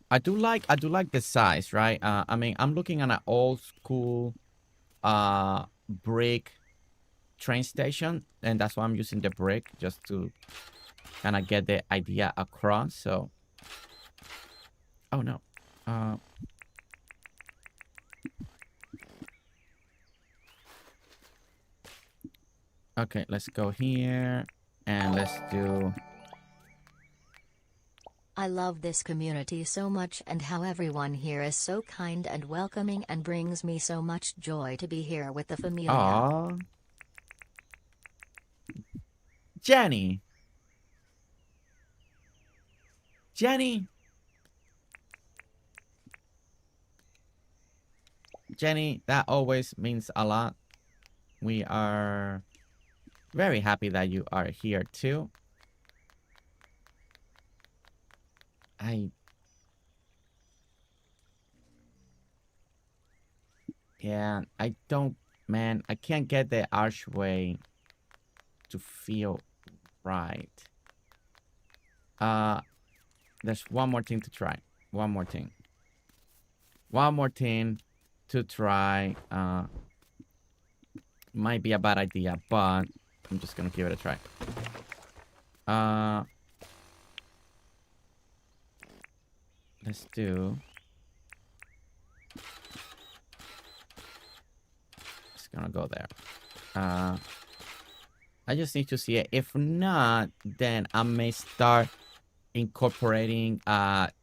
I do like the size, right? I mean, I'm looking at an old school brick train station, and that's why I'm using the brick, just to kind of get the idea across. So, oh no, okay, let's go here and let's do... I love this community so much and how everyone here is so kind and welcoming and brings me so much joy to be here with the Familia. Aww. Jenny. Jenny. Jenny, that always means a lot. We are very happy that you are here too. Yeah, I don't, man, I can't get the archway to feel right. There's one more thing to try. One more thing to try. Might be a bad idea, but I'm just gonna give it a try. Let's do... It's gonna go there. I just need to see it. If not, then I may start incorporating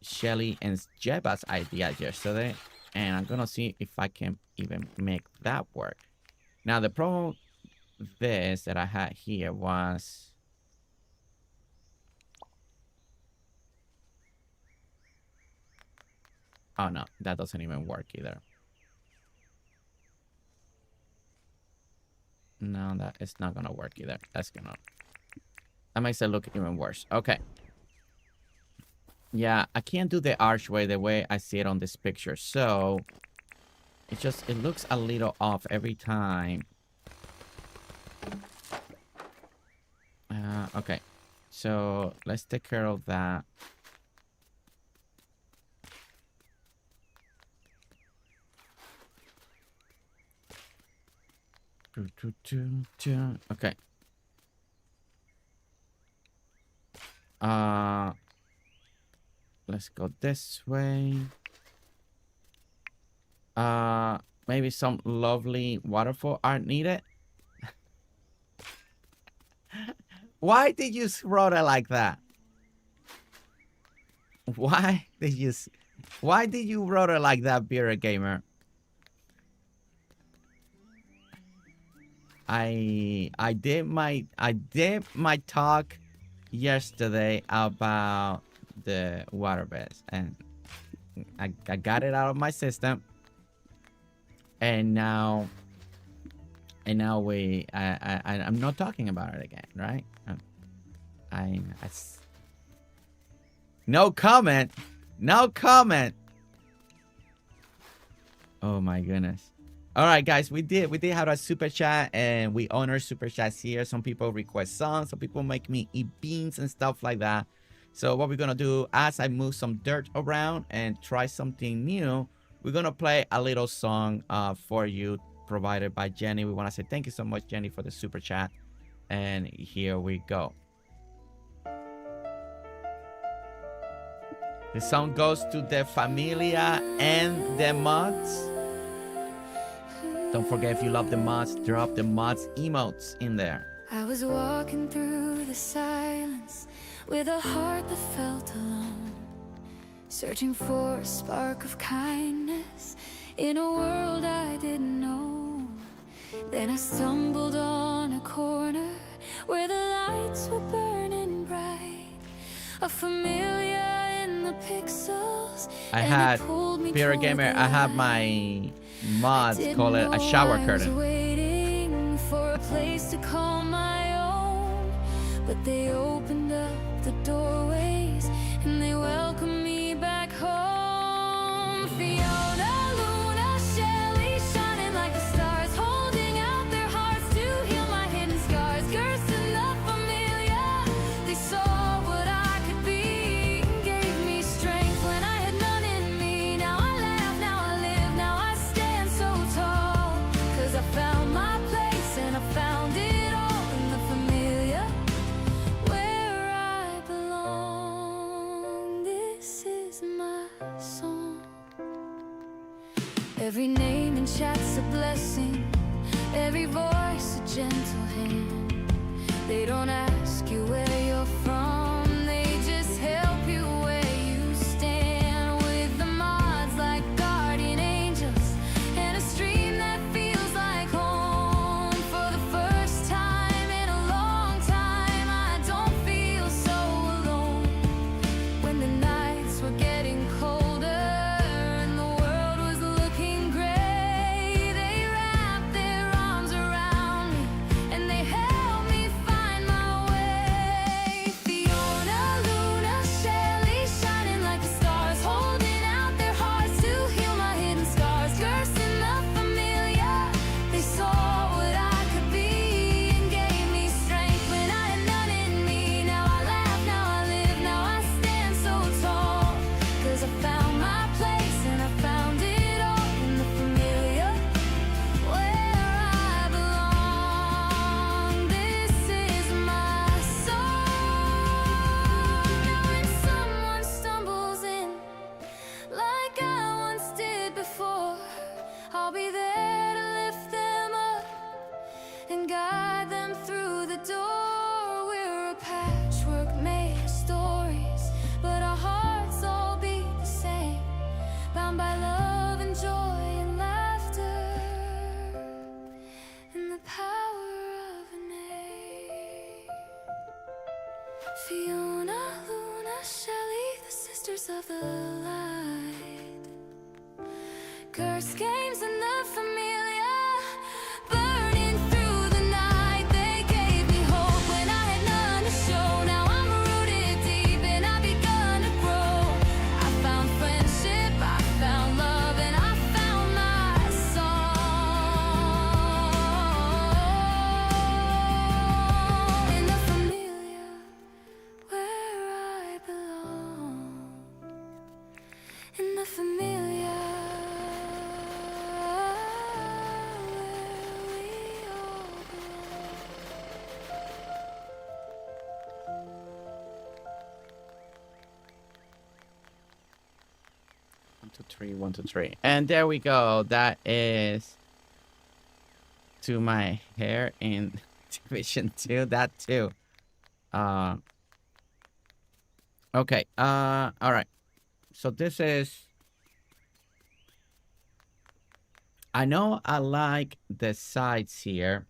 Shelly and Jeba's idea yesterday, and I'm gonna see if I can even make that work. Now the problem with this that I had here was... Oh no, that doesn't even work either. No, that is not gonna work either. That makes it look even worse. Okay. Yeah, I can't do the archway the way I see it on this picture, so it looks a little off every time. Okay. So let's take care of that. Okay. Let's go this way. Maybe some lovely waterfall art needed. Why did you wrote it like that? Why did you wrote it like that, Beer Gamer? I did my talk yesterday about the waterbeds, and I got it out of my system, and now I'm not talking about it again, right? No comment. Oh my goodness. All right, guys, we did have a super chat, and we honor super chats here. Some people request songs, some people make me eat beans and stuff like that. So what we're gonna do, as I move some dirt around and try something new, we're gonna play a little song for you, provided by Jenny. We want to say thank you so much, Jenny, for the super chat, and here we go. The song goes to the Familia and the mods. Don't forget, if you love the mods, drop the mods emotes in there. I was walking through the silence with a heart that felt alone, searching for a spark of kindness in a world I didn't know. Then I stumbled on a corner where the lights were burning bright, a familiar in the pixels. I had Beer Gamer, I had my mods call it a shower curtain. Waiting for a place to call my own, but they opened up the doorways and they welcomed me back home. Every name in chat's a blessing, every voice a gentle hand. They don't ask you where you're from, they just help you where you stand. With the mods like guardian angels, and a stream that feels like home. For the first time in a long time, I don't feel so alone. When the nights were getting colder and the world was looking gray, they wrapped their arms around me and they helped me find my way. Fiona, Luna, Shelly, shining like the stars, holding out their hearts to heal my hidden scars. Gerse and the Familia, they saw what I could be and gave me strength when I had none in me. Now I laugh, now I live, now I stand so tall. 'Cause I found my place and I found it all in the Familia, where I belong. This is my song. Now when someone stumbles in, like I once did before, I'll be there to lift them up and guide them through the door. We're a patchwork made of stories, but our hearts all beat the same, bound by love and joy and laughter and the power of a name. Fiona, Luna, Shelly, the sisters of the light. GerseGames and the Familia, burning through the night. They gave me hope when I had none to show. Now I'm rooted deep and I've begun to grow. I found friendship, I found love, and I found my song. In the Familia, where I belong. In the Familia, where we all belong. 1, 2, 3, 1, 2, 3. And there we go. That is to my hair in Division 2. That too. Okay. All right. So this is. I know I like the sides here.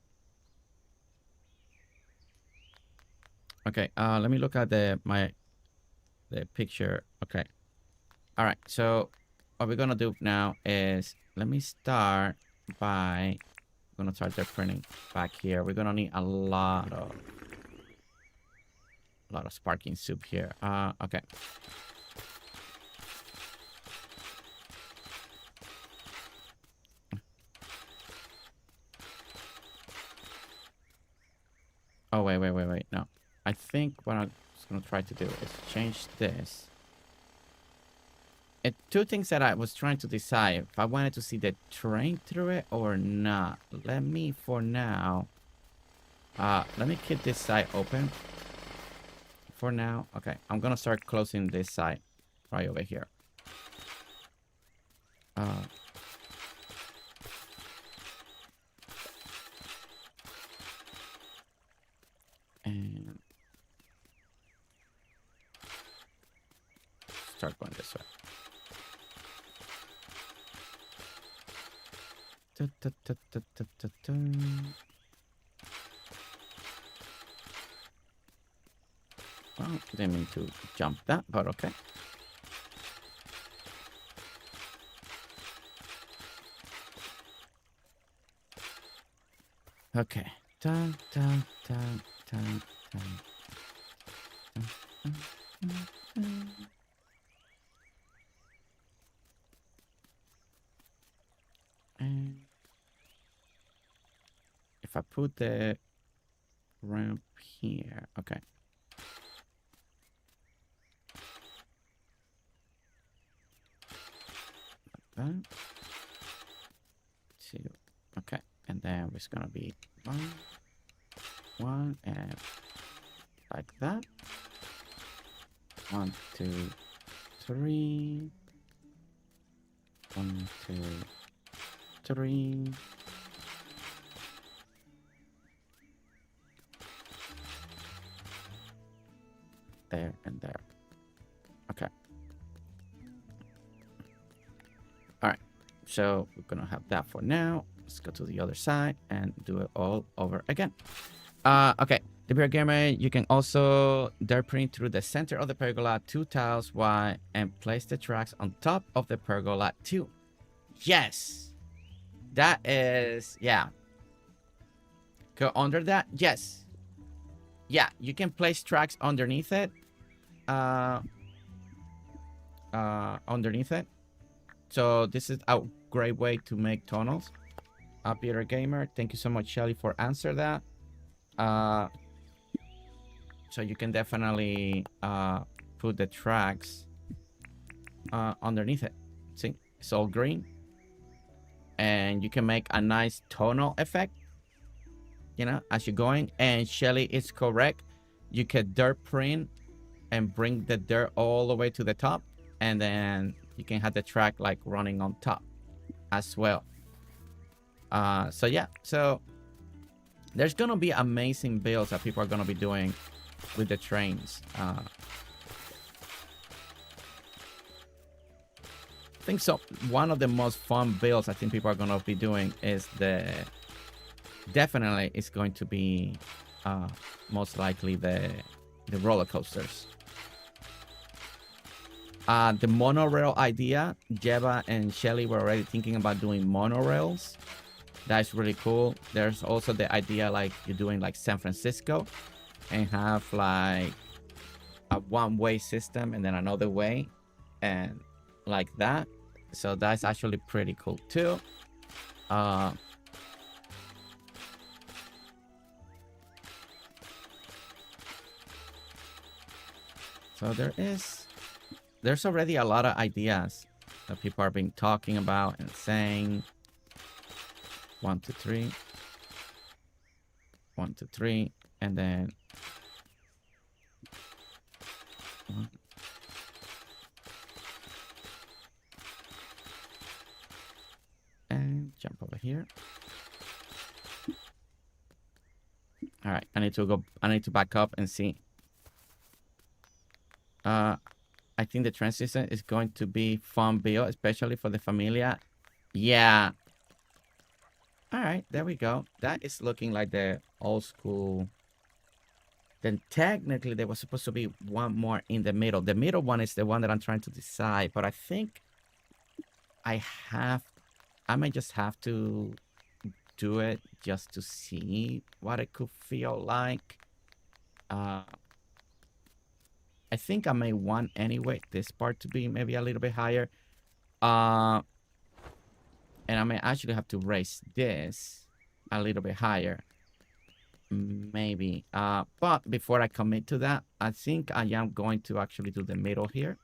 Okay. Let me look at the picture. Okay. All right. So what we're gonna do now is let me start by gonna start the printing back here. We're gonna need a lot of sparking soup here. Okay. Oh, wait. No. I think what I'm just going to try to do is change this. Two things that I was trying to decide if I wanted to see the train through it or not. Let me, for now, let me keep this side open for now. Okay, I'm going to start closing this side right over here. And start going this way. Well, didn't mean to jump that, but okay. Okay. Dun, dun, dun, dun, dun. And if I put the ramp here, okay. Like that. 2. Okay. And then it's gonna be 1, and like that. 1, 2, 3. 1, 2, 3. There and there. Okay. All right. So we're gonna have that for now. Let's go to the other side and do it all over again. Okay. The beer gamer, you can also dirt print through the center of the pergola 2 tiles wide and place the tracks on top of the pergola 2. Yes. That is, yeah. Go under that. Yes. Yeah, you can place tracks underneath it. Underneath it. So this is a great way to make tunnels. Peter Gamer, thank you so much, Shelly, for answer that. So you can definitely put the tracks underneath it. See, it's all green, and you can make a nice tonal effect, you know, as you're going. And Shelly is correct. You can dirt print and bring the dirt all the way to the top, and then you can have the track like running on top as well. So yeah, so there's gonna be amazing builds that people are gonna be doing with the trains. I think so. One of the most fun builds I think people are gonna be doing is definitely it's going to be most likely the roller coasters. The monorail idea, Jeva and Shelly were already thinking about doing monorails. That's really cool. There's also the idea like you're doing like San Francisco and have like a one-way system and then another way and like that. So that's actually pretty cool too. So there's already a lot of ideas that people are being talking about and saying. 1, 2, 3. 1, 2, 3, and then 1. And jump over here. All right, I need to back up and see. I think the transition is going to be fun build, especially for the Familia. Yeah. All right, there we go. That is looking like the old school. Then technically there was supposed to be one more in the middle. The middle one is the one that I'm trying to decide, but I think I may just have to do it just to see what it could feel like. I think I may want anyway this part to be maybe a little bit higher. And I may actually have to raise this a little bit higher. Maybe. But before I commit to that, I think I am going to actually do the middle here.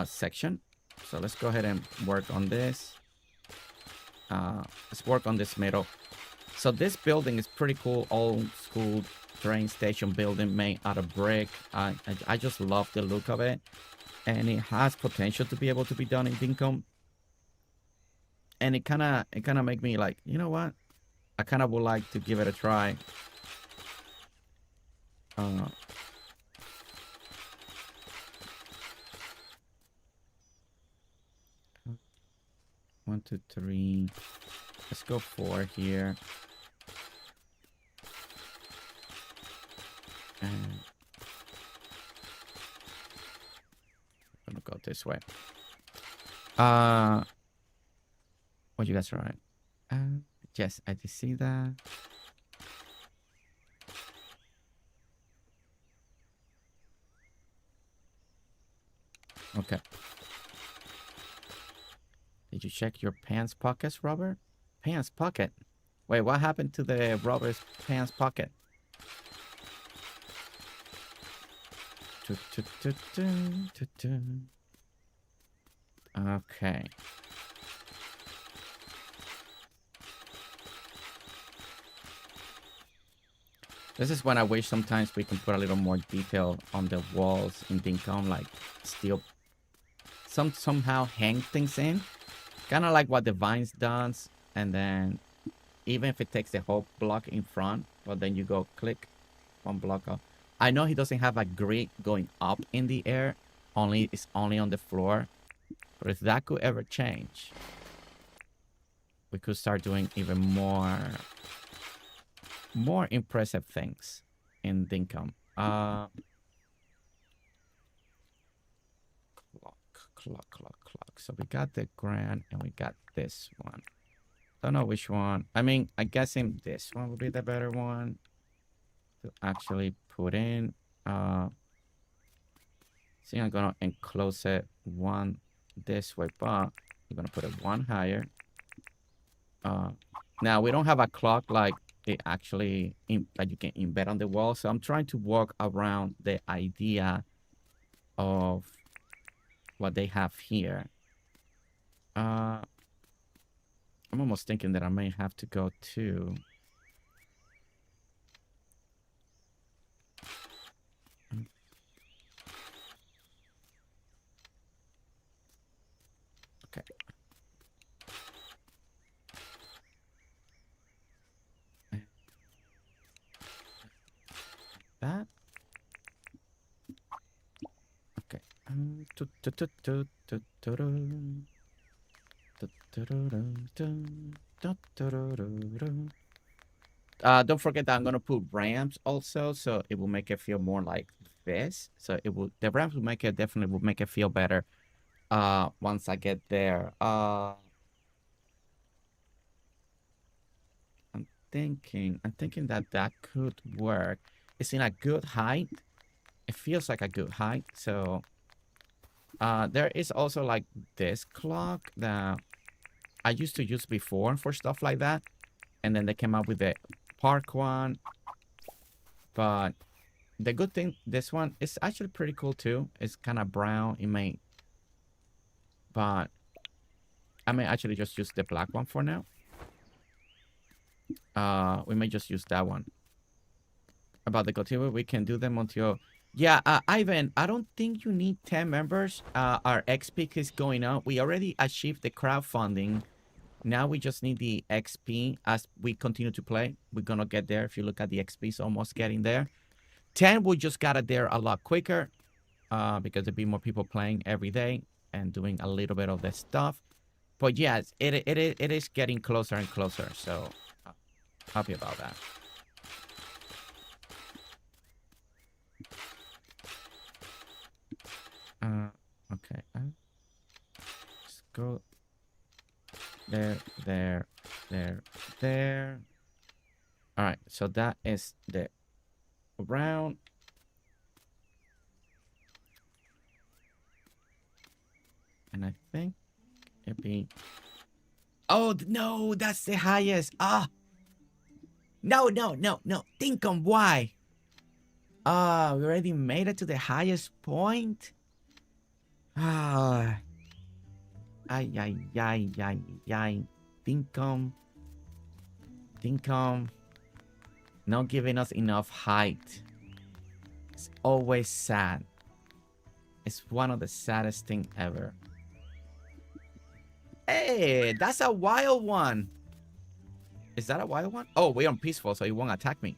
Section. So let's go ahead and work on this. Let's work on this middle. So this building is pretty cool. Old school train station building made out of brick. I just love the look of it. And it has potential to be able to be done in Dinkum. And it kind of make me like, you know what? I kind of would like to give it a try. 1, 2, 3. Let's go 4 here. And I'm gonna go this way. What you guys are right? Yes, I did see that. Okay. Did you check your pants pockets, Robert? Pants pocket? Wait, what happened to the Robert's pants pocket? Okay. This is when I wish sometimes we can put a little more detail on the walls in Dinkum, like steel. Somehow hang things in. kind of like what the vines does, and then even if it takes the whole block in front, but then you go click one block up. I know he doesn't have a grid going up in the air, it's only on the floor. But if that could ever change, we could start doing even more impressive things in Dinkum. Clock. So we got the grand and we got this one. Don't know which one. I mean, I'm guessing this one would be the better one to actually put in. See, I'm gonna enclose it one this way, but I'm gonna put it one higher. Now we don't have a clock like it actually that you can embed on the wall, so I'm trying to walk around the idea of what they have here. I'm almost thinking that I may have to go to okay. That okay. Don't forget that I'm gonna put ramps also, so it will make it feel more like this. So the ramps will make it definitely will make it feel better. Once I get there. I'm thinking that could work. It's in a good height. It feels like a good height. So there is also like this clock that I used to use before for stuff like that. And then they came out with the park one. But the good thing, this one is actually pretty cool too. It's kind of brown. But I may actually just use the black one for now. We may just use that one. About the cultivar, we can do them until... Yeah, Ivan, I don't think you need 10 members. Our XP is going up. We already achieved the crowdfunding. Now we just need the XP as we continue to play. We're going to get there. If you look at the XP, it's almost getting there. 10, we just got it there a lot quicker because there'll be more people playing every day and doing a little bit of this stuff. But yes, it is getting closer and closer. So happy about that. Okay. Let's go there. All right. So that is the round. And I think it'd be... Oh, no, that's the highest. No. Dinkum, why? We already made it to the highest point. Ay. Dinkum. Not giving us enough height. It's always sad. It's one of the saddest things ever. Hey, that's a wild one. Is that a wild one? Oh, we're on peaceful, so he won't attack me.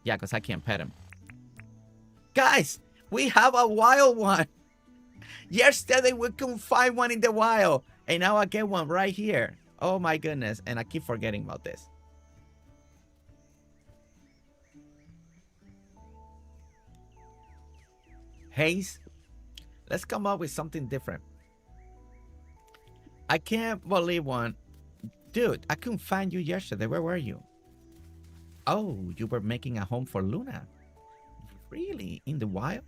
Yeah, because I can't pet him. Guys, we have a wild one. Yesterday, we couldn't find one in the wild. And now I get one right here. Oh, my goodness. And I keep forgetting about this. Hayes, let's come up with something different. I can't believe one. Dude, I couldn't find you yesterday. Where were you? Oh, you were making a home for Luna. Really? In the wild?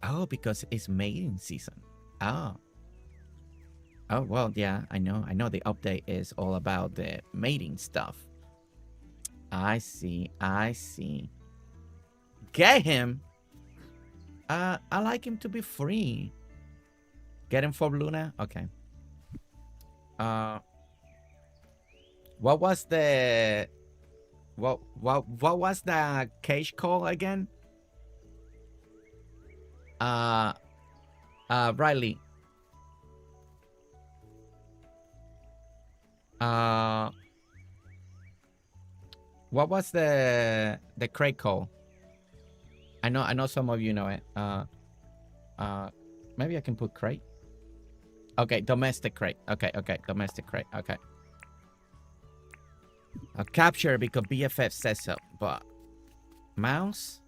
Oh, because it's mating season. Oh. Oh, well, yeah, I know. I know the update is all about the mating stuff. I see. Get him. I like him to be free. Get him for Luna? Okay. What was the... What was the cage call again? Riley. What was the crate call? I know some of you know it. Maybe I can put crate. Okay, domestic crate. Okay, domestic crate. Okay. Capture because BFF says so. But mouse.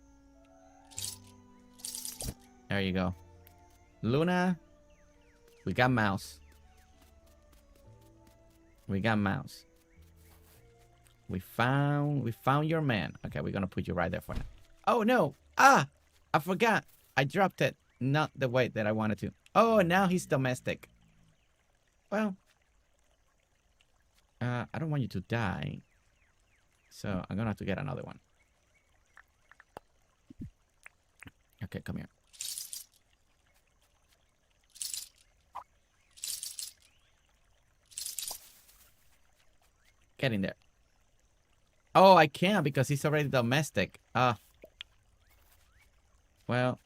There you go. Luna. We got mouse. We got mouse. We found your man. Okay, we're gonna put you right there for now. Oh no! Ah! I forgot. I dropped it. Not the way that I wanted to. Oh, now he's domestic. Well, I don't want you to die. So I'm gonna have to get another one. Okay, come here. Get in there. Oh, I can't because he's already domestic. Well,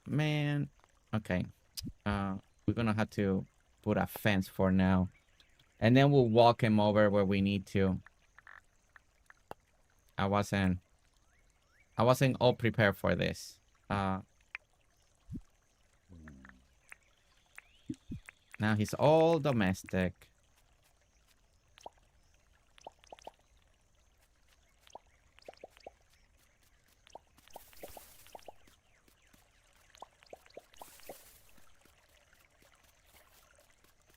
man. Okay. We're gonna have to put a fence for now. And then we'll walk him over where we need to. I wasn't all prepared for this. Now he's all domestic.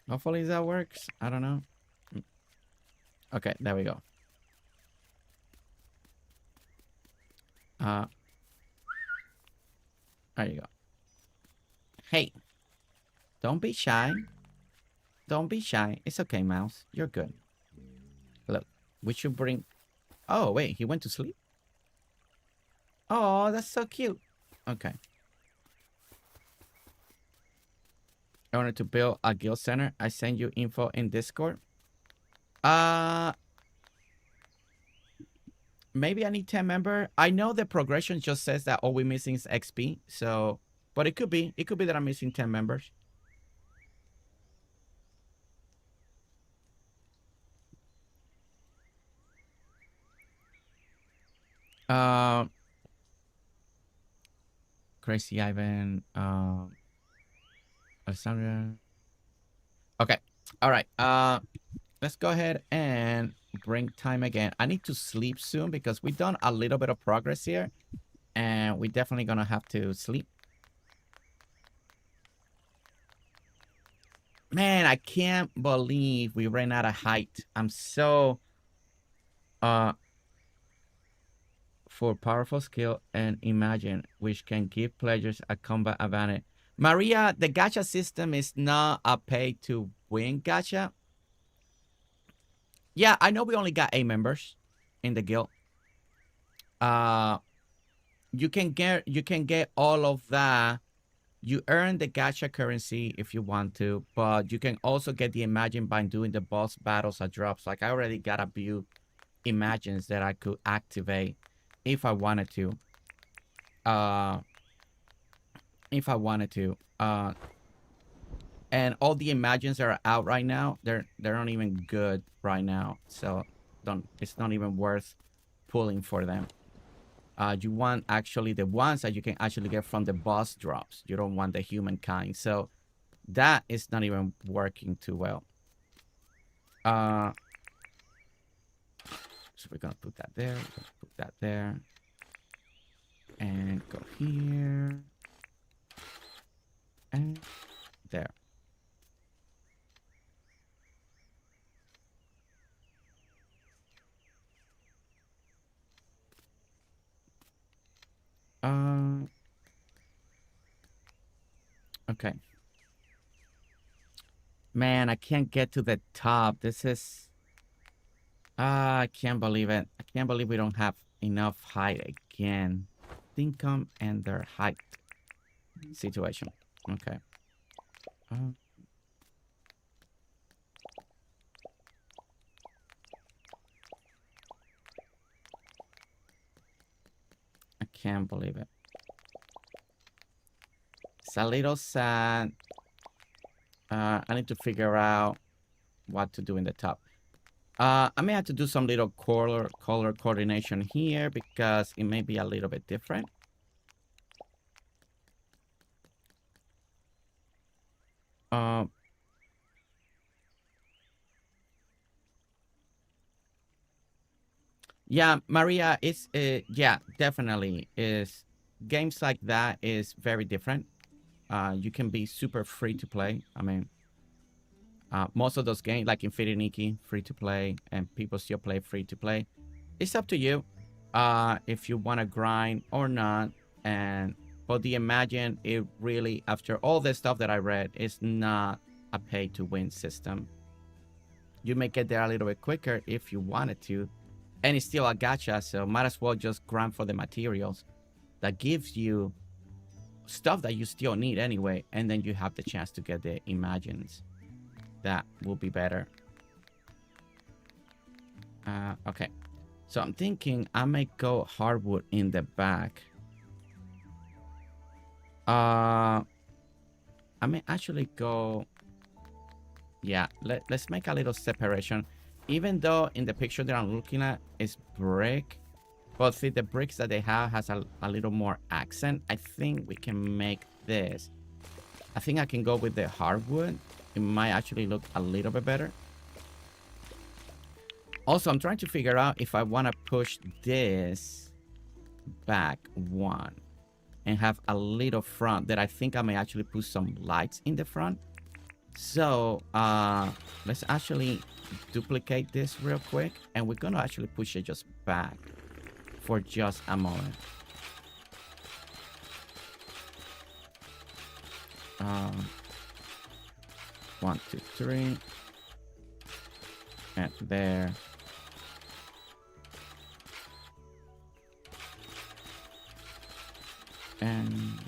Hopefully that works. I don't know. Okay, there we go. There you go. Hey, don't be shy. Don't be shy. It's okay, Mouse. You're good. Look, we should bring... Oh, wait, he went to sleep? Oh, that's so cute. Okay. I wanted to build a guild center. I send you info in Discord. Maybe I need 10 member. I know the progression just says that all we're missing is XP. So, but it could be that I'm missing 10 members. Crazy Ivan, Alexandra. Okay. All right. Let's go ahead and bring time again. I need to sleep soon because we've done a little bit of progress here. And we're definitely going to have to sleep. Man, I can't believe we ran out of height. I'm so... for powerful skill and imagine, which can give players a combat advantage. Maria, the gacha system is not a pay-to-win gacha. Yeah, I know we only got 8 members in the guild. You can get all of that. You earn the gacha currency if you want to, but you can also get the imagine by doing the boss battles at drops. Like I already got a few imagines that I could activate if I wanted to. And all the imagines that are out right now, they're not even good right now. So it's not even worth pulling for them. You want actually the ones that you can actually get from the boss drops. You don't want the humankind. So that is not even working too well. So we're gonna put that there. Put that there. And go here. And there. Okay. Man, I can't get to the top. This is... I can't believe it. I can't believe we don't have enough height again. Dinkum and their height situation. Okay. I can't believe it. It's a little sad. I need to figure out what to do in the top. I may have to do some little color coordination here because it may be a little bit different. Yeah, Maria, it's yeah, definitely is games like that is very different. You can be super free to play. I mean, most of those games, like Infinity, free to play, and people still play free to play. It's up to you if you want to grind or not. And but the Imagine, it really, after all the stuff that I read, is not a pay to win system. You may get there a little bit quicker if you wanted to, and it's still a gacha, so might as well just grind for the materials that gives you stuff that you still need anyway, and then you have the chance to get the Imagines. That will be better. Okay, so I'm thinking I may go hardwood in the back. I may actually go, yeah, let's make a little separation. Even though in the picture that I'm looking at is brick, but see the bricks that they have has a little more accent. I think we can make this. I think I can go with the hardwood. It might actually look a little bit better. Also, I'm trying to figure out if I want to push this back one and have a little front that I think I may actually put some lights in the front. So let's actually duplicate this real quick, and we're gonna actually push it just back for just a moment. 1, 2, 3, and there. And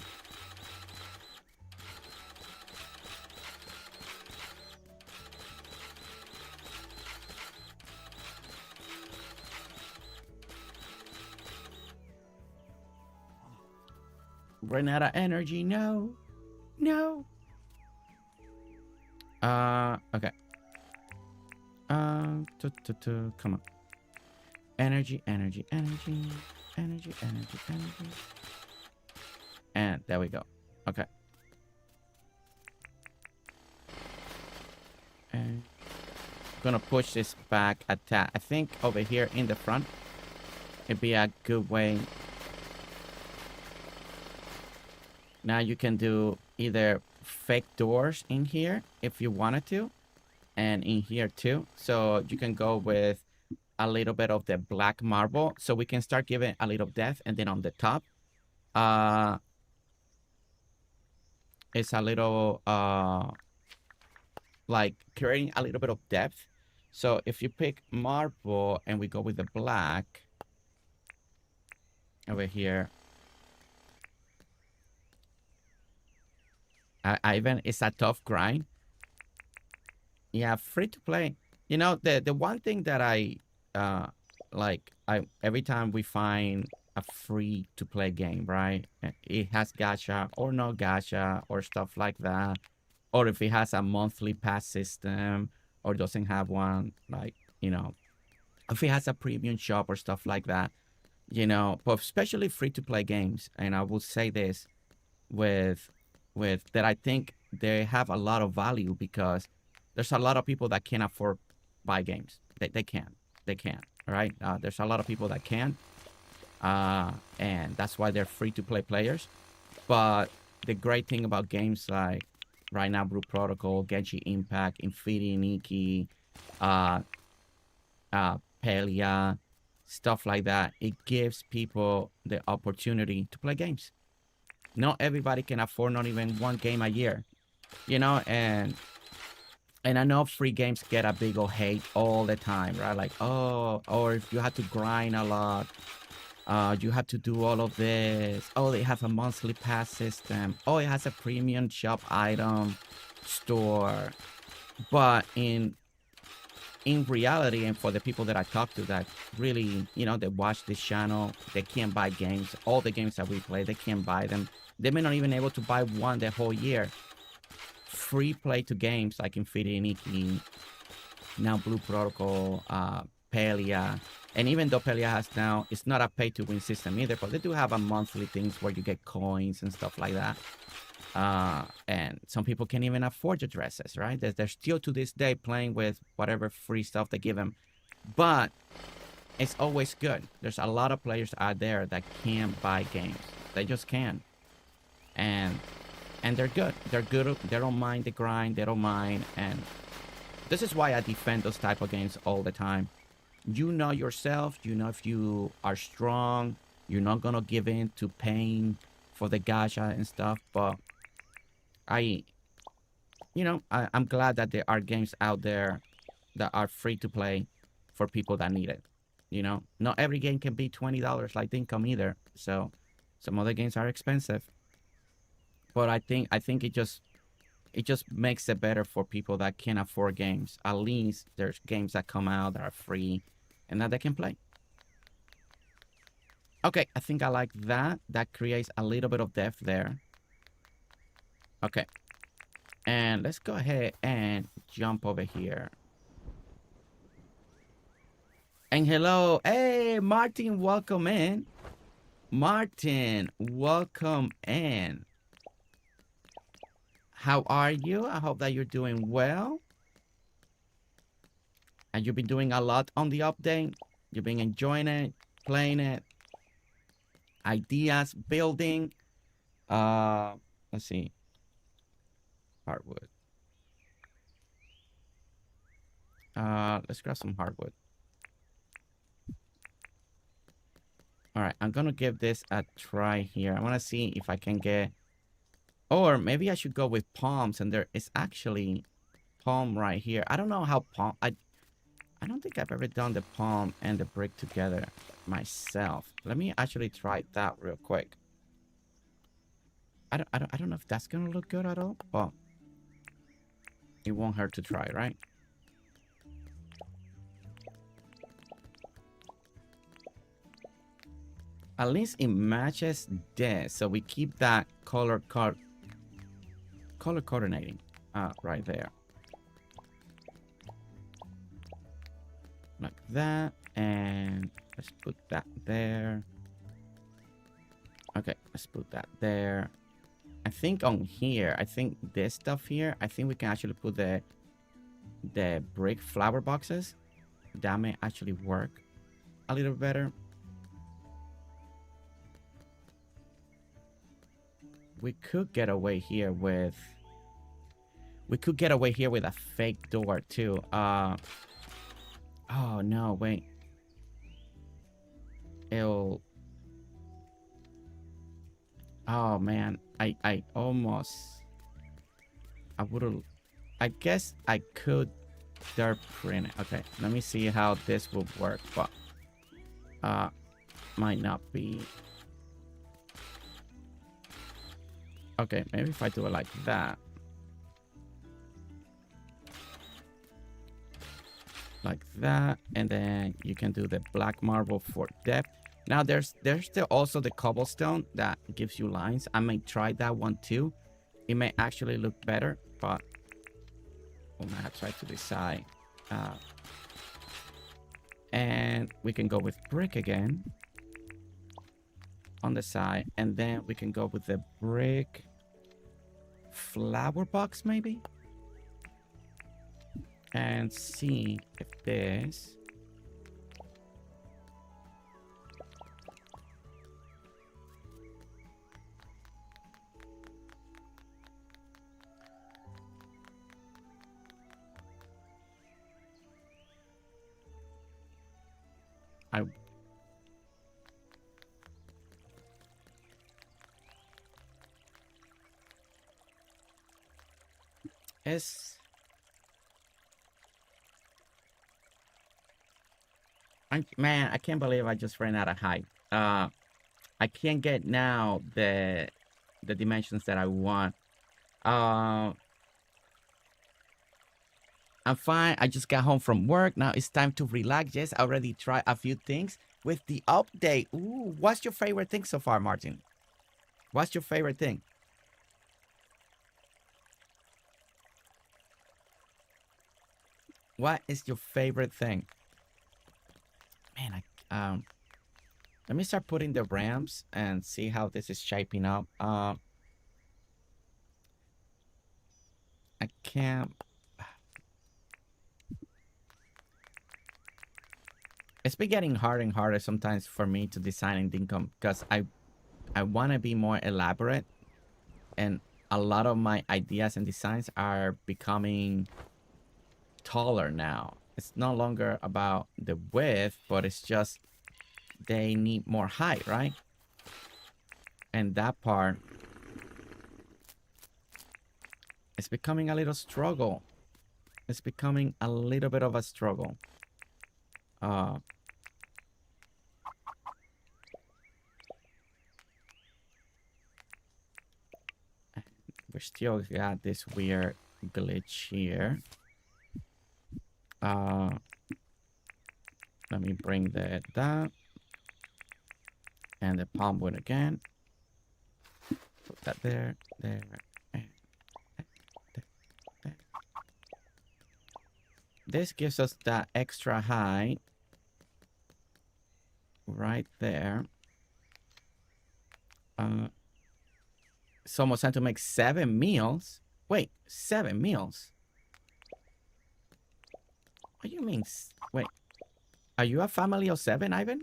run out of energy. No. Okay. Come on. Energy. And there we go. Okay. And I'm gonna push this back a tad. I think over here in the front, it'd be a good way. Now you can do either fake doors in here if you wanted to, and in here too. So you can go with a little bit of the black marble, so we can start giving a little depth. And then on the top, it's a little like creating a little bit of depth. So if you pick marble and we go with the black over here, Ivan, it's a tough grind. Yeah, free to play. You know, the one thing that I like, every time we find a free to play game, right? It has gacha or no gacha or stuff like that, or if it has a monthly pass system or doesn't have one, like, you know, if it has a premium shop or stuff like that, you know, but especially free to play games. And I will say this with that, I think they have a lot of value because there's a lot of people that can't afford buy games. They can't, right? There's a lot of people that can, and that's why they're free to play players. But the great thing about games like right now, Blue Protocol, Genshin Impact, Infinity, Familia, stuff like that, it gives people the opportunity to play games. Not everybody can afford not even one game a year, you know, and I know free games get a big old hate all the time, right? Like, oh, or if you have to grind a lot, you have to do all of this. Oh, they have a monthly pass system. Oh, it has a premium shop item store. But in reality, and for the people that I talk to that really, you know, they watch this channel, they can't buy games. All the games that we play, they can't buy them. They may not even able to buy one the whole year. Free play to games like Infinity, now Blue Protocol, Familia, and even though Familia has now, it's not a pay-to-win system either, but they do have a monthly things where you get coins and stuff like that. And some people can't even afford the dresses, right? They're still to this day playing with whatever free stuff they give them. But it's always good. There's a lot of players out there that can't buy games. They just can't. And they're good. They're good. They don't mind the grind. They don't mind. And this is why I defend those type of games all the time. You know yourself. You know if you are strong. You're not going to give in to pain for the gacha and stuff. But I'm glad that there are games out there that are free to play for people that need it. You know, not every game can be $20 like Dinkum either. So some other games are expensive. But I think it just makes it better for people that can't afford games. At least there's games that come out that are free and that they can play. Okay, I think I like that. That creates a little bit of depth there. Okay. And let's go ahead and jump over here. And hello. Hey, Martin, welcome in. Martin, welcome in. How are you? I hope that you're doing well. And you've been doing a lot on the update. You've been enjoying it, playing it. Ideas, building. Let's see. Hardwood. Let's grab some hardwood. All right, I'm gonna give this a try here. I want to see if I can get, or maybe I should go with palms. And there is actually palm right here. I don't know how palm. I don't think I've ever done the palm and the brick together myself. Let me actually try that real quick. I don't know if that's gonna look good at all, but it won't hurt to try, right? At least it matches this, so we keep that color coordinating right there, like that, and let's put that there. Okay, let's put that there. I think on here, I think this stuff here, I think we can actually put the brick flower boxes. That may actually work a little better. We could get away here with a fake door too. Oh no, wait. Oh man, I guess I could dirt print it. Okay, let me see how this will work, but might not be. Okay, maybe if I do it like that. Like that, and then you can do the black marble for depth. Now there's still also the cobblestone that gives you lines. I may try that one too. It may actually look better, but I might try to decide. And we can go with brick again on the side, and then we can go with the brick flower box maybe, and see if this man, I can't believe I just ran out of height. I can't get now the dimensions that I want. I'm fine. I just got home from work. Now it's time to relax. Yes, I already tried a few things with the update. Ooh, what's your favorite thing so far, Martin? What's your favorite thing? What is your favorite thing? Man, let me start putting the ramps and see how this is shaping up. I can't. It's been getting harder and harder sometimes for me to design in Dinkum because I want to be more elaborate, and a lot of my ideas and designs are becoming taller now. It's no longer about the width, but it's just they need more height, right? And that part is becoming a little struggle. It's becoming a little bit of a struggle. We still got this weird glitch here. Let me bring that down. And the palm wood again. Put that there, there, and there, there. This gives us that extra height right there. It's almost time to make 7 meals. Wait, 7 meals? What do you mean? Wait, are you a family of 7, Ivan?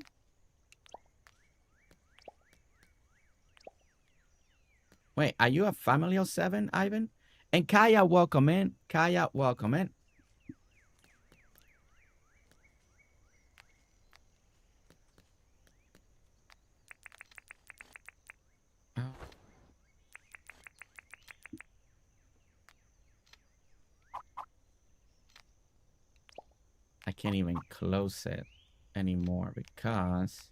Wait, are you a family of 7, Ivan? And Kaya, welcome in. Kaya, welcome in. I can't even close it anymore because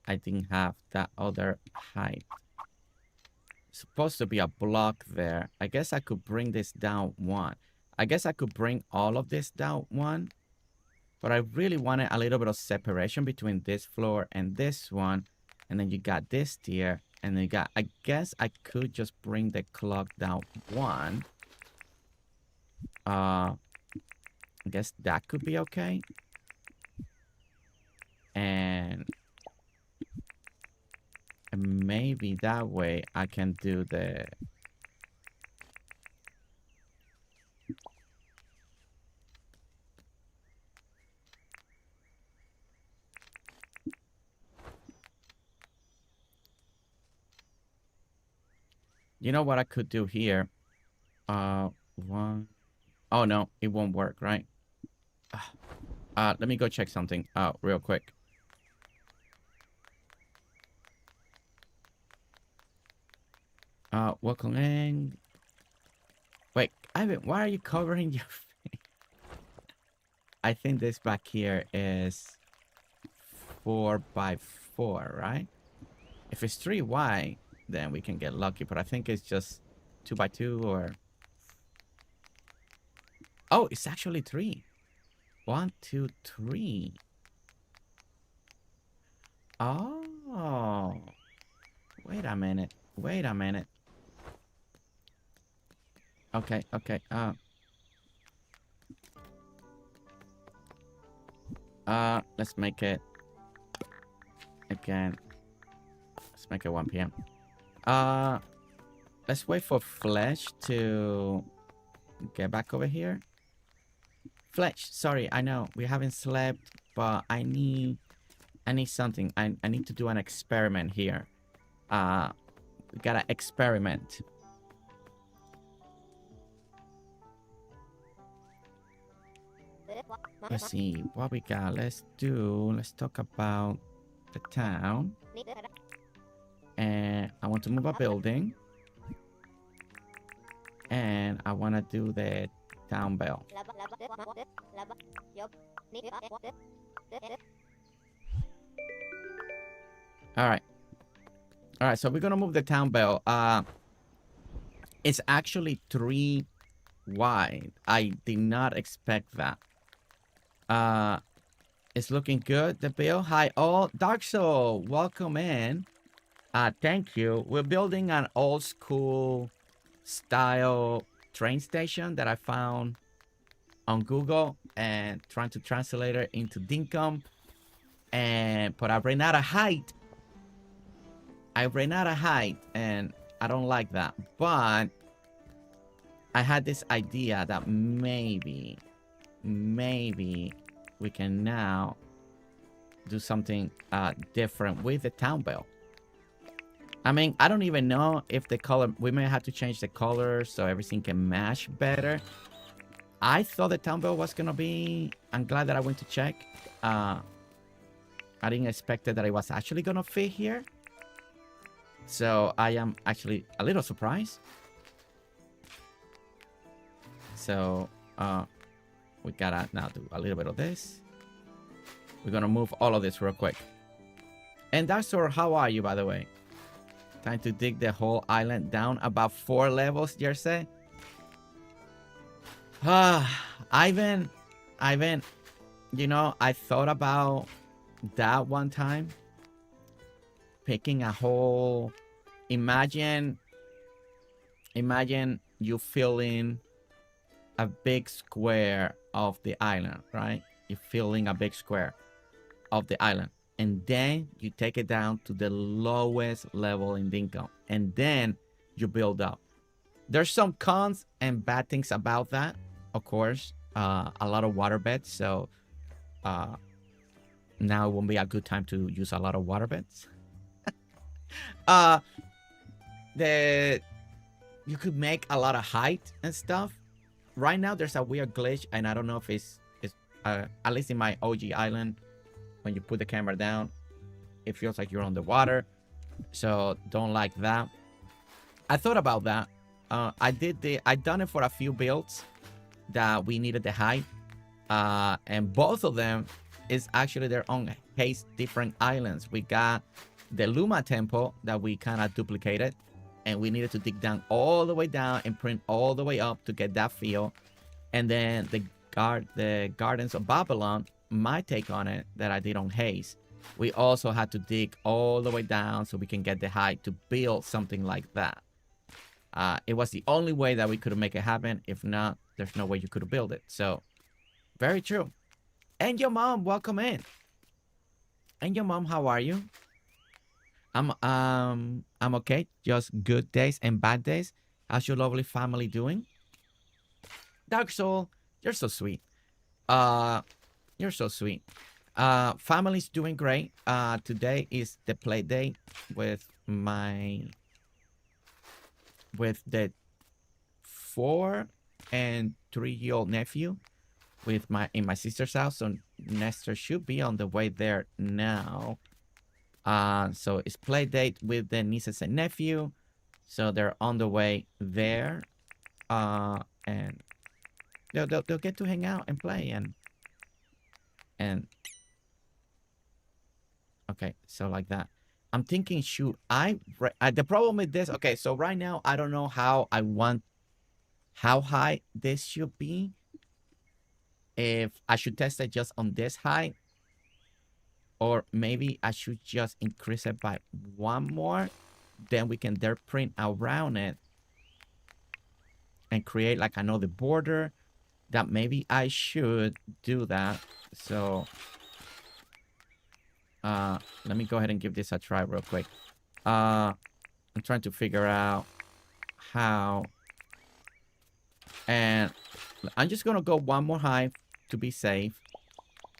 I didn't have that other height. Supposed to be a block there. I guess I could bring this down 1. I guess I could bring all of this down 1. But I really wanted a little bit of separation between this floor and this one. And then you got this tier. And then you got... I guess I could just bring the clock down 1. I guess that could be okay. And maybe that way I can do the... You know what I could do here? One... Oh, no, it won't work, right? Let me go check something out real quick. Welcome in. Wait, Ivan, why are you covering your face? I think this back here is 4x4, right? If it's 3 wide, then we can get lucky, but I think it's just 2x2 or... Oh, it's actually 3. 1, 2, 3. Oh. Wait a minute. Wait a minute. Okay, okay. Let's make it again. Let's make it 1 p.m. Let's wait for Flesh to get back over here. Fletch, sorry, I know we haven't slept, but I need something. I need to do an experiment here. We gotta experiment. Let's see what we got. Let's talk about the town. And I want to move a building. And I want to do the town bell. Alright. Alright, so we're gonna move the town bell. It's actually 3 wide. I did not expect that. It's looking good, the bill. Hi all. Dark Soul, welcome in. Thank you. We're building an old school style train station that I found on Google and trying to translate it into Dinkum. But I ran out of height. And I don't like that. But I had this idea that maybe we can now do something different with the town bell. I mean, I don't even know if the color, we may have to change the color so everything can match better. I thought the town bell was gonna be, I'm glad that I went to check. I didn't expect that it was actually gonna fit here. So I am actually a little surprised. So we gotta now do a little bit of this. We're gonna move all of this real quick. And that's all. How are you, by the way? Time to dig the whole island down about 4 levels, Jersey. Ivan, you know, I thought about that one time. Picking a whole, imagine you fill in a big square of the island, right? You're filling a big square of the island. And then you take it down to the lowest level in Dinkum. And then you build up. There's some cons and bad things about that. Of course, a lot of water beds. So now it won't be a good time to use a lot of water beds. You could make a lot of height and stuff. Right now, there's a weird glitch. And I don't know if it's at least in my OG island. When you put the camera down, it feels like you're on the water. So don't like that. I thought about that. I done it for a few builds that we needed the height. And both of them is actually their own different islands. We got the Luma temple that we kind of duplicated. And we needed to dig down all the way down and print all the way up to get that feel. And then the Gardens of Babylon, my take on it that I did on Haze, we also had to dig all the way down so we can get the height to build something like that. It was the only way that we could make it happen. If not, there's no way you could build it. So very true. And your mom, welcome in. And your mom, how are you? I'm okay. Just good days and bad days. How's your lovely family doing? Dark Soul, you're so sweet. You're so sweet. Family's doing great. Today is the play date with the 4 and 3-year-old nephew in my sister's house. So Nestor should be on the way there now. So it's play date with the nieces and nephew. So they're on the way there. And they'll get to hang out and play and okay, so like that. I'm thinking, should the problem with this, okay, so right now I don't know how high this should be. If I should test it just on this height, or maybe I should just increase it by 1 more, then we can there print around it and create like another border. That maybe I should do that. So let me go ahead and give this a try real quick. I'm trying to figure out how, and I'm just gonna go 1 more high to be safe.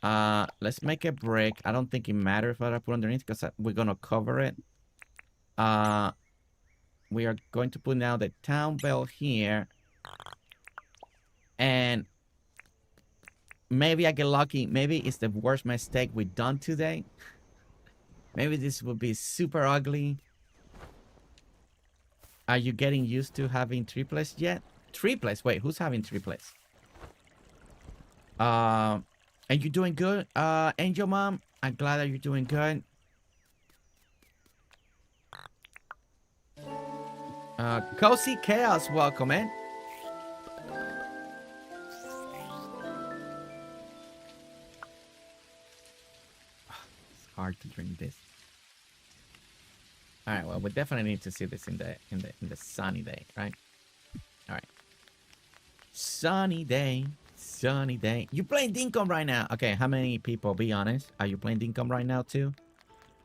Let's make a brick. I don't think it matters what I put underneath because we're gonna cover it. We are going to put now the town bell here. And maybe I get lucky. Maybe it's the worst mistake we've done today. Maybe this will be super ugly. Are you getting used to having triplets yet? Triplets? Wait, who's having triplets? And you doing good? Angel Mom, I'm glad that you're doing good. Cosie Chaos, welcome in. Hard to drink this. All right, well, we definitely need to see this in the sunny day, right? All right, sunny day, Sunny day. You playing Dinkum right now? Okay, how many people? Be honest. Are you playing Dinkum right now too?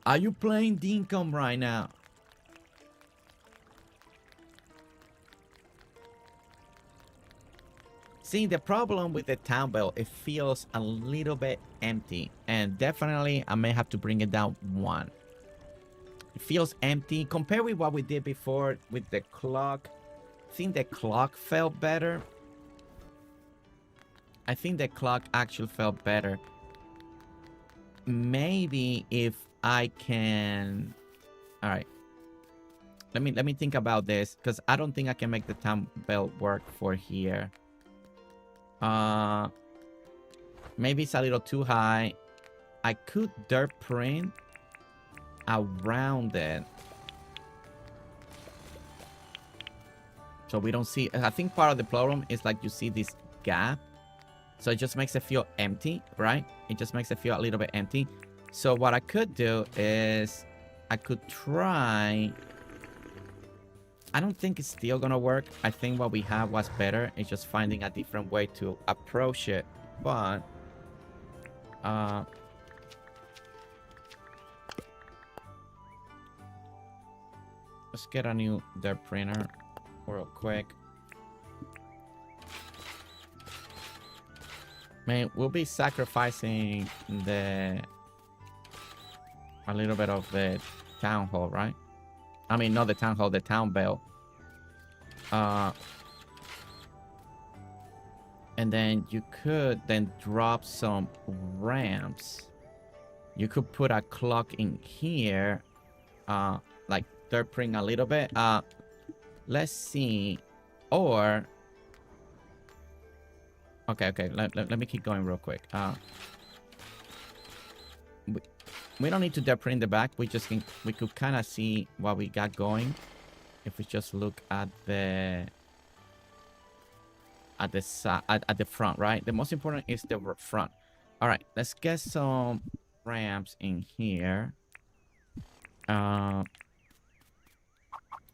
Are you playing Dinkum right now? See, the problem with the town bell, it feels a little bit empty. And definitely, I may have to bring it down one. It feels empty. Compared with what we did before with the clock, I think the clock felt better. I think the clock actually felt better. Maybe if I can... Alright. Let me think about this. Because I don't think I can make the town bell work for here. Maybe it's a little too high. I could dirt print around it. So we don't see... I think part of the problem is like you see this gap. So it just makes it feel empty, right? It just makes it feel a little bit empty. So what I could do is I could try... I don't think it's still gonna work. I think what we have was better. It's just finding a different way to approach it. But let's get a new dirt printer real quick. Man, we'll be sacrificing a little bit of the town hall, right? I mean, not the town hall, the town bell. And then you could then drop some ramps. You could put a clock in here. Like dirt print a little bit. Let's see. Or... Okay. Let me keep going real quick. We don't need to dirt print the back. We could kind of see what we got going if we just look at the front, right? The most important is the front. All right, let's get some ramps in here.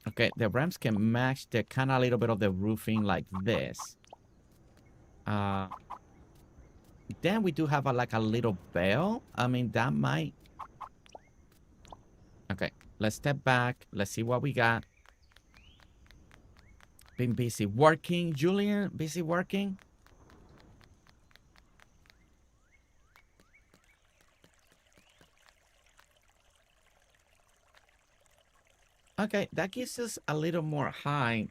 Okay, the ramps can match the kind of little bit of the roofing like this. Then we do have like a little bell. I mean, that might... Okay, let's step back. Let's see what we got. Been busy working. Julian, busy working? Okay, that gives us a little more height.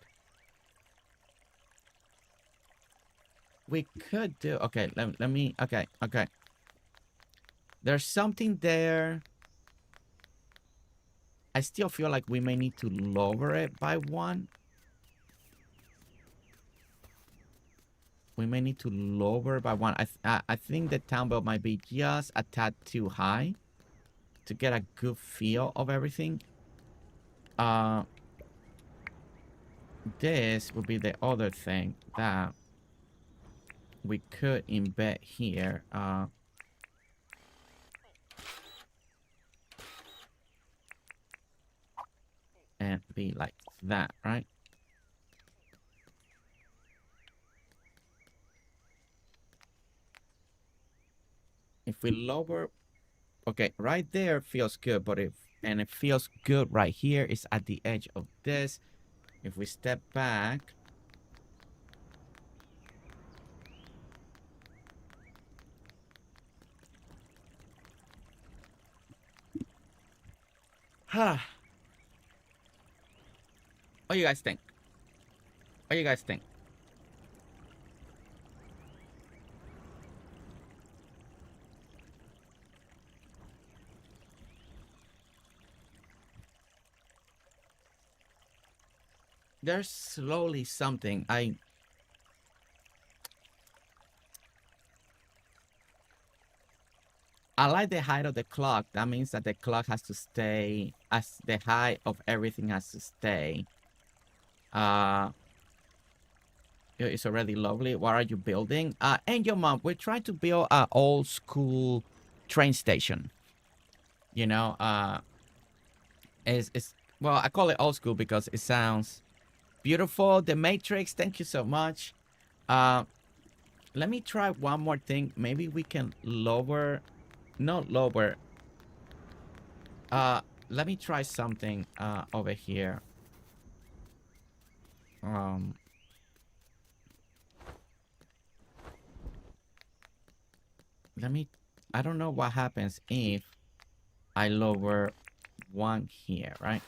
We could do... Okay, let me... Okay. There's something there. I still feel like we may need to lower it by one. We may need to lower it by one. I think the town bell might be just a tad too high to get a good feel of everything. This would be the other thing that we could embed here. And be like that, right? If we lower... Okay, right there feels good, but it feels good right here. It's at the edge of this. If we step back... What do you guys think? What do you guys think? There's slowly something. I like the height of the clock. That means that the clock has to stay as the height of everything has to stay. It's already lovely. What are you building? And your mom, we're trying to build an old school train station. You know, well, I call it old school because it sounds beautiful. The Matrix, thank you so much. let me try one more thing. Maybe we can lower, not lower. Let me try something over here. I don't know what happens if I lower one here, right?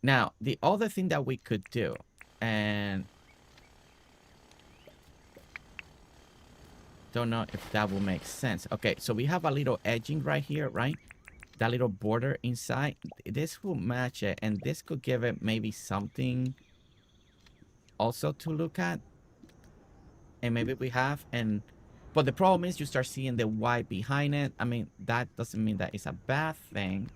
Now, the other thing that we could do, and don't know if that will make sense. Okay, so we have a little edging right here, right? That little border inside. This will match it, and this could give it maybe something also to look at. And maybe we have, but the problem is you start seeing the white behind it. I mean, that doesn't mean that it's a bad thing.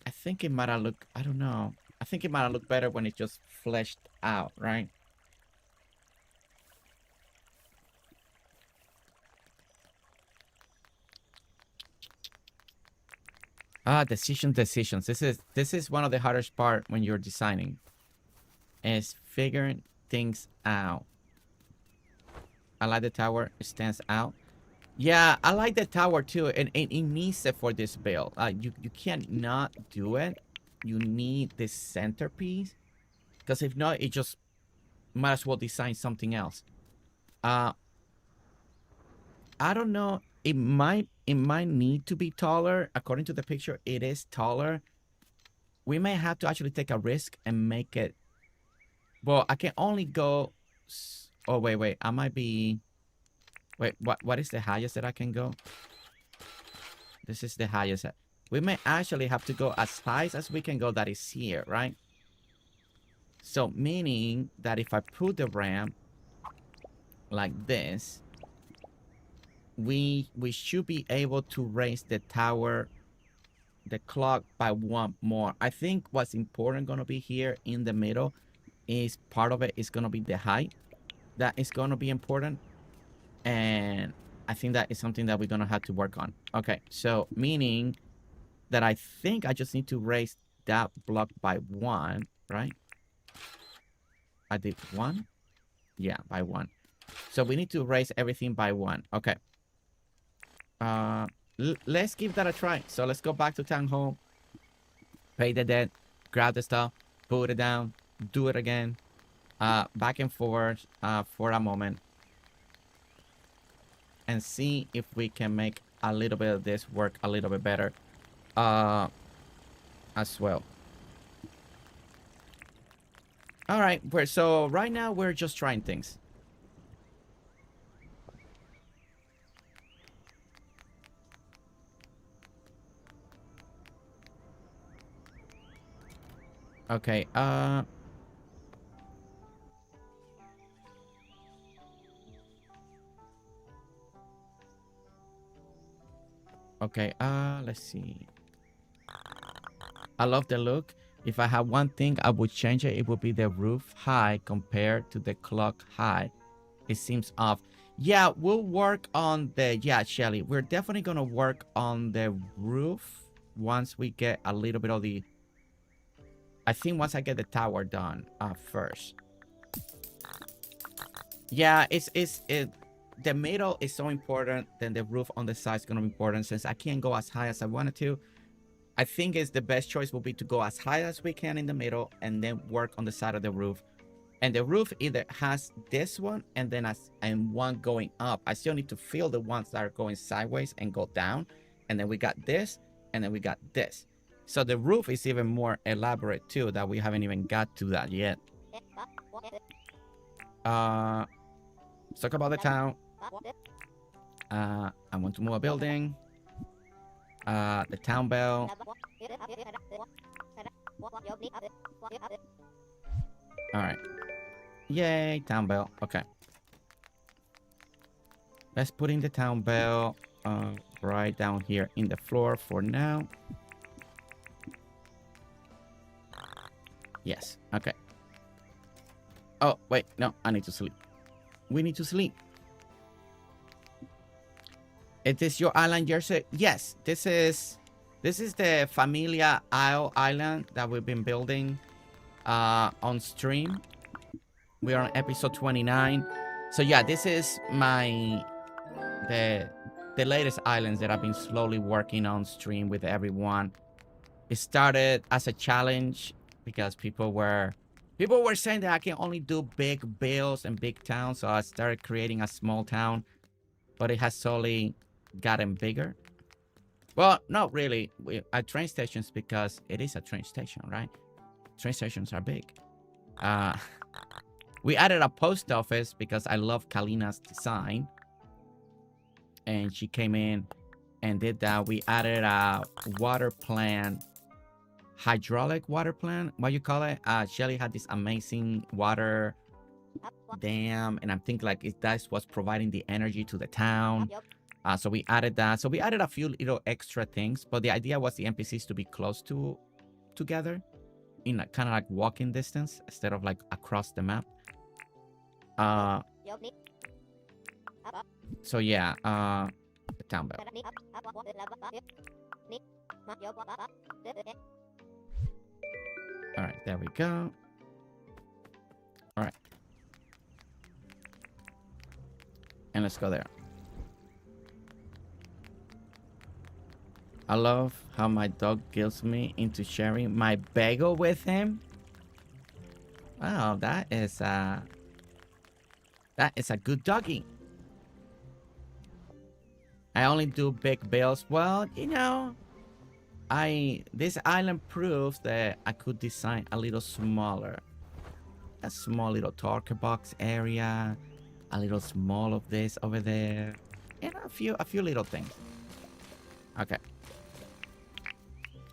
I think it might have looked, I don't know. I think it might have looked better when it's just fleshed out, right? Decisions. This is one of the hardest part when you're designing. Is figuring things out. I like the tower. It stands out. Yeah, I like the tower too, and it needs it for this build. You can't not do it. You need this centerpiece, because if not, it just might as well design something else. I don't know. It might need to be taller. According to the picture, it is taller. We may have to actually take a risk and make it. Well, I can only go. Oh wait. I might be. Wait, what is the highest that I can go? This is the highest. We may actually have to go as high as we can go. That is here, right? So meaning that if I put the ramp like this, we should be able to raise the tower, the clock by one more. I think what's important gonna be here in the middle is part of it is gonna be the height. That is gonna be important. And I think that is something that we're gonna have to work on. Okay, so meaning that I think I just need to raise that block by one, right? I did one? Yeah, by one. So we need to raise everything by one. Okay. Let's give that a try. So let's go back to town hall. Pay the debt. Grab the stuff. Put it down. Do it again. Back and forth for a moment. And see if we can make a little bit of this work a little bit better. As well. All right, so right now we're just trying things. Okay, okay, let's see. I love the look. If I had one thing I would change it, it would be the roof high compared to the clock high. It seems off. Yeah, we'll work on the, yeah, Shelly, we're definitely gonna work on the roof once we get a little bit of the, I think once I get the tower done first. Yeah, the middle is so important, then the roof on the side is gonna be important. Since I can't go as high as I wanted to, I think the best choice will be to go as high as we can in the middle and then work on the side of the roof. And the roof either has this one and then one going up. I still need to fill the ones that are going sideways and go down. And then we got this, and then we got this. So the roof is even more elaborate too, that we haven't even got to that yet. Let's talk about the town. I want to move a building. The town bell. Alright. Yay, town bell. Okay. Let's put in the town bell right down here in the floor for now. Yes. Okay. Oh, wait. No, I need to sleep. We need to sleep. Is this your island, Jersey? Yes, this is This is the Familia Island that we've been building on stream. We are on episode 29. So yeah, this is the latest islands that I've been slowly working on stream with everyone. It started as a challenge because people were saying that I can only do big builds and big towns, so I started creating a small town, but it has slowly gotten bigger. Well, not really. At train stations, because it is a train station, right? Train stations are big. We added a post office because I love Kalina's design. And she came in and did that. We added a water plant, hydraulic water plant. What you call it? Shelly had this amazing water dam. And I think like that's what's providing the energy to the town. So we added that. So we added a few little extra things. But the idea was the NPCs to be close together. In a, kind of like walking distance instead of like across the map. So yeah, the town bell. All right, there we go. All right. And let's go there. I love how my dog guilts me into sharing my bagel with him. Wow, that is a good doggy. I only do big builds. Well, you know, this island proves that I could design a little smaller. A small little talker box area. A little small of this over there. And a few little things. Okay.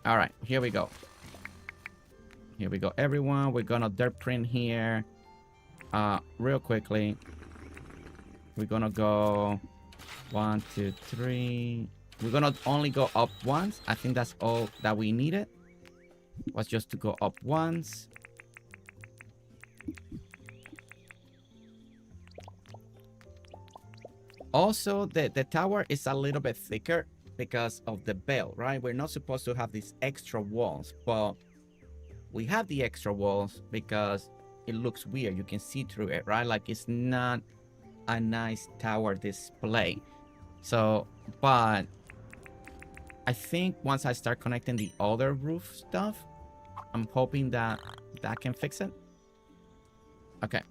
All right, here we go. Here we go, everyone. We're gonna dirt print here. Real quickly. We're gonna go 1, 2, 3. We're gonna only go up once. I think that's all that we needed. Was just to go up once. Also, the tower is a little bit thicker because of the bell, right? We're not supposed to have these extra walls, but we have the extra walls because it looks weird. You can see through it, right? Like it's not a nice tower display. So, but I think once I start connecting the other roof stuff, I'm hoping that can fix it. Okay.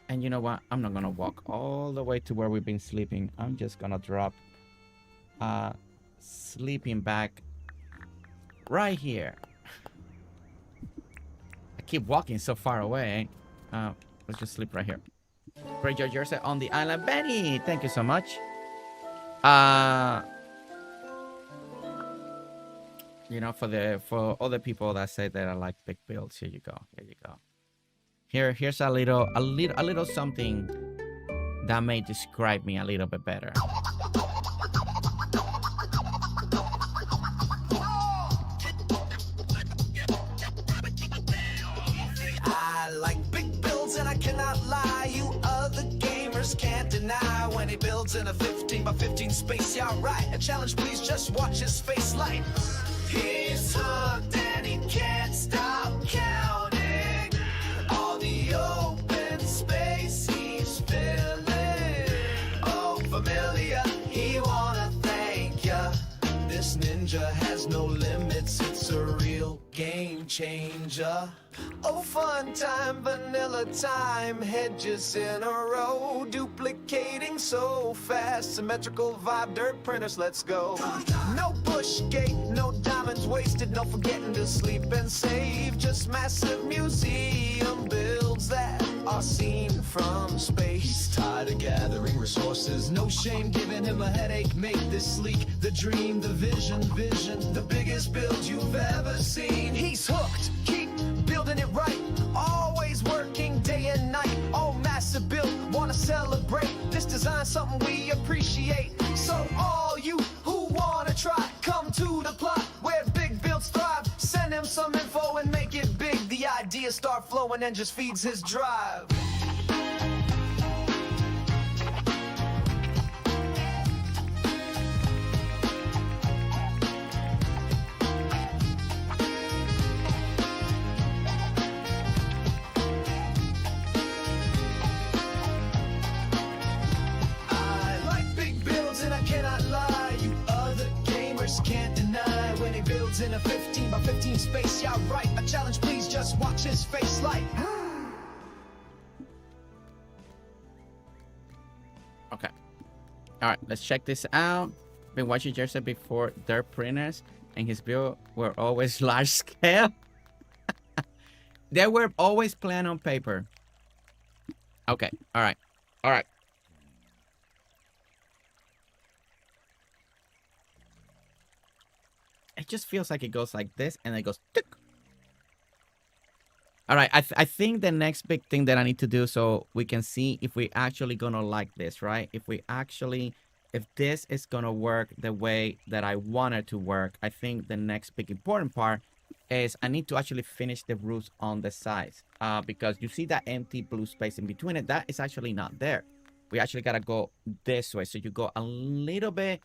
And you know what? I'm not gonna walk all the way to where we've been sleeping. I'm just gonna drop a sleeping bag right here. I keep walking so far away. Let's just sleep right here. Great job, Jersey on the island. Benny, thank you so much. You know, for other people that say that I like big builds, here you go. Here you go. Here's a little something that may describe me a little bit better. I like big builds and I cannot lie. You other gamers can't deny when he builds in a 15 by 15 space. Yeah, right. A challenge, please just watch his face light. He's hooked and he can't stop counting. All the open space he's filling. Oh, Familia, he wanna thank ya. This ninja has no limits, it's a real game changer. Oh, fun time, vanilla time, hedges in a row, duplicating so fast, symmetrical vibe, dirt printers, let's go. No bush gate, no diamonds wasted, no forgetting to sleep and save, just massive museum builds that are seen from space. He's tired of gathering resources, no shame giving him a headache, make this sleek, the dream, the vision, the biggest build you've ever seen. He's hooked, keep building it right, always working day and night. Oh, massive build, wanna celebrate this design, something we appreciate. So all you who wanna try, come to the plot where big builds thrive. Send him some info and make it big. The ideas start flowing and just feeds his drive. in a 15 by 15 space. Yeah, right. A challenge, please just watch his face light. Okay. All right, let's check this out. Been watching Jersey before their printers, and his build were always large scale. They were always planned on paper. Okay. All right. All right. It just feels like it goes like this, and it goes tick. All right, I think the next big thing that I need to do so we can see if we actually gonna like this, right? If this is gonna work the way that I want it to work, I think the next big important part is I need to actually finish the roofs on the sides. Because you see that empty blue space in between it, that is actually not there. We actually gotta go this way. So you go a little bit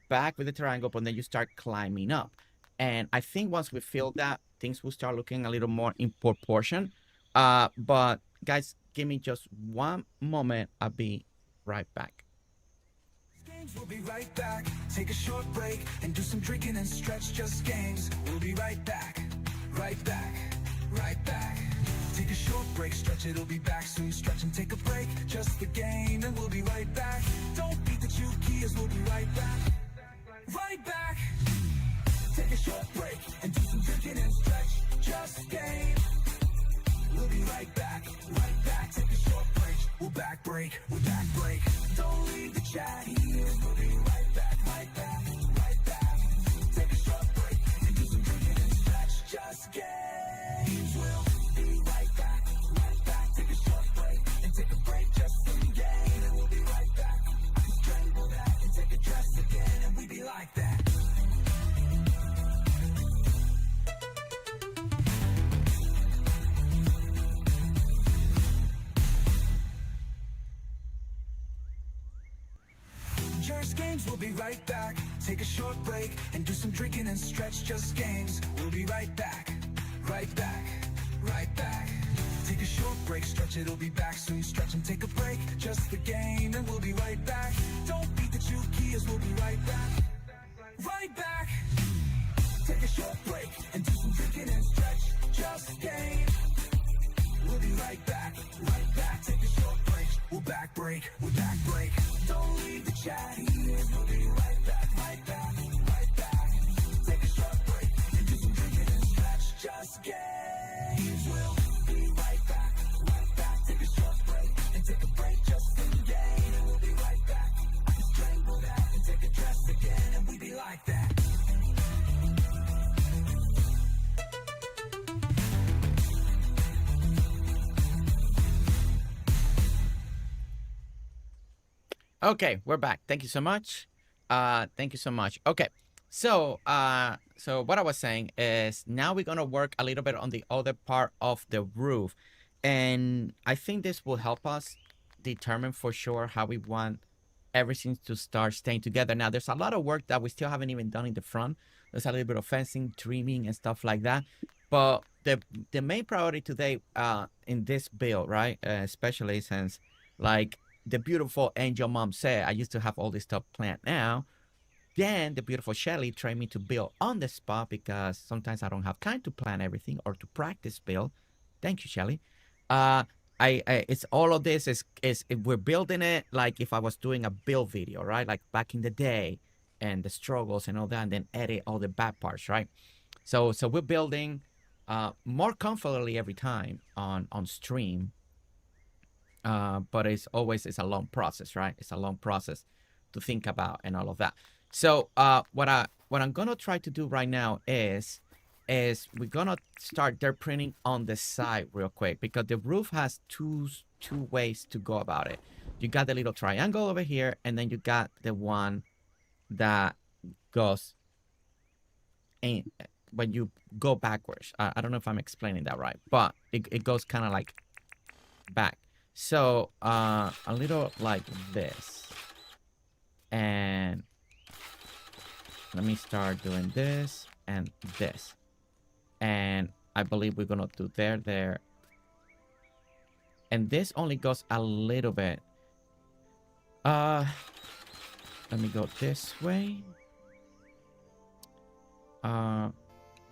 back with the triangle, but then you start climbing up. And I think once we fill that, things will start looking a little more in proportion. But guys, give me just one moment. I'll be right back. Games, we'll be right back. Take a short break and do some drinking and stretch. Just games. We'll be right back. Right back. Right back. Take a short break, stretch, it'll be back soon. Stretch and take a break, just the game, and we'll be right back. Don't beat the 2 keys, we'll be right back. Right back. Take a short break and do some drinking and stretch. Just game. We'll be right back. Right back. Take a short break. We'll back break. We'll back break. Don't leave the chat here. We'll be right back. Right back. Right back. Take a short break and do some drinking and stretch. Just games. We'll be right back. Right back. Take a short break and take a break. Just some game, and we'll be right back. I can strangle that and take a dress again, and we be like that. GerseGames, we'll be right back. Take a short break and do some drinking and stretch. Just games, we'll be right back. Right back, right back. Take a short break, stretch, it'll be back soon. Stretch and take a break, just the game, and we'll be right back. Don't beat the 2 keys, we'll be right back. Right back. Take a short break and do some drinking and stretch. Just game. We'll be right back. Right back. Take a short break. We'll back break. We'll back break. Don't leave the chat here. We'll be right back. Right back. Right back. Take a short break and do some drinking and stretch. Just games. We'll be right back. Right back. Take a short break and take a break. Just in the game, and we'll be right back. I can strangle that and take a dress again, and we be like that. Okay, we're back. Thank you so much. Thank you so much. Okay, so what I was saying is now we're gonna work a little bit on the other part of the roof, and I think this will help us determine for sure how we want everything to start staying together. Now, there's a lot of work that we still haven't even done in the front. There's a little bit of fencing, trimming, and stuff like that. But the main priority today, in this build, right, especially since like the beautiful Angel Mom said, I used to have all this stuff planned now. Then the beautiful Shelly trained me to build on the spot because sometimes I don't have time to plan everything or to practice build. Thank you, Shelly. It's all of this is we're building it like if I was doing a build video, right? Like back in the day, and the struggles and all that, and then edit all the bad parts, right? So we're building more comfortably every time on stream. But it's a long process, right? It's a long process to think about and all of that. So what I'm gonna try to do right now is we're gonna start dirt printing on the side real quick because the roof has two ways to go about it. You got the little triangle over here, and then you got the one that goes in when you go backwards. I don't know if I'm explaining that right, but it goes kind of like back. So a little like this, and let me start doing this and this, and I believe we're gonna do there, and this only goes a little bit. Let me go this way.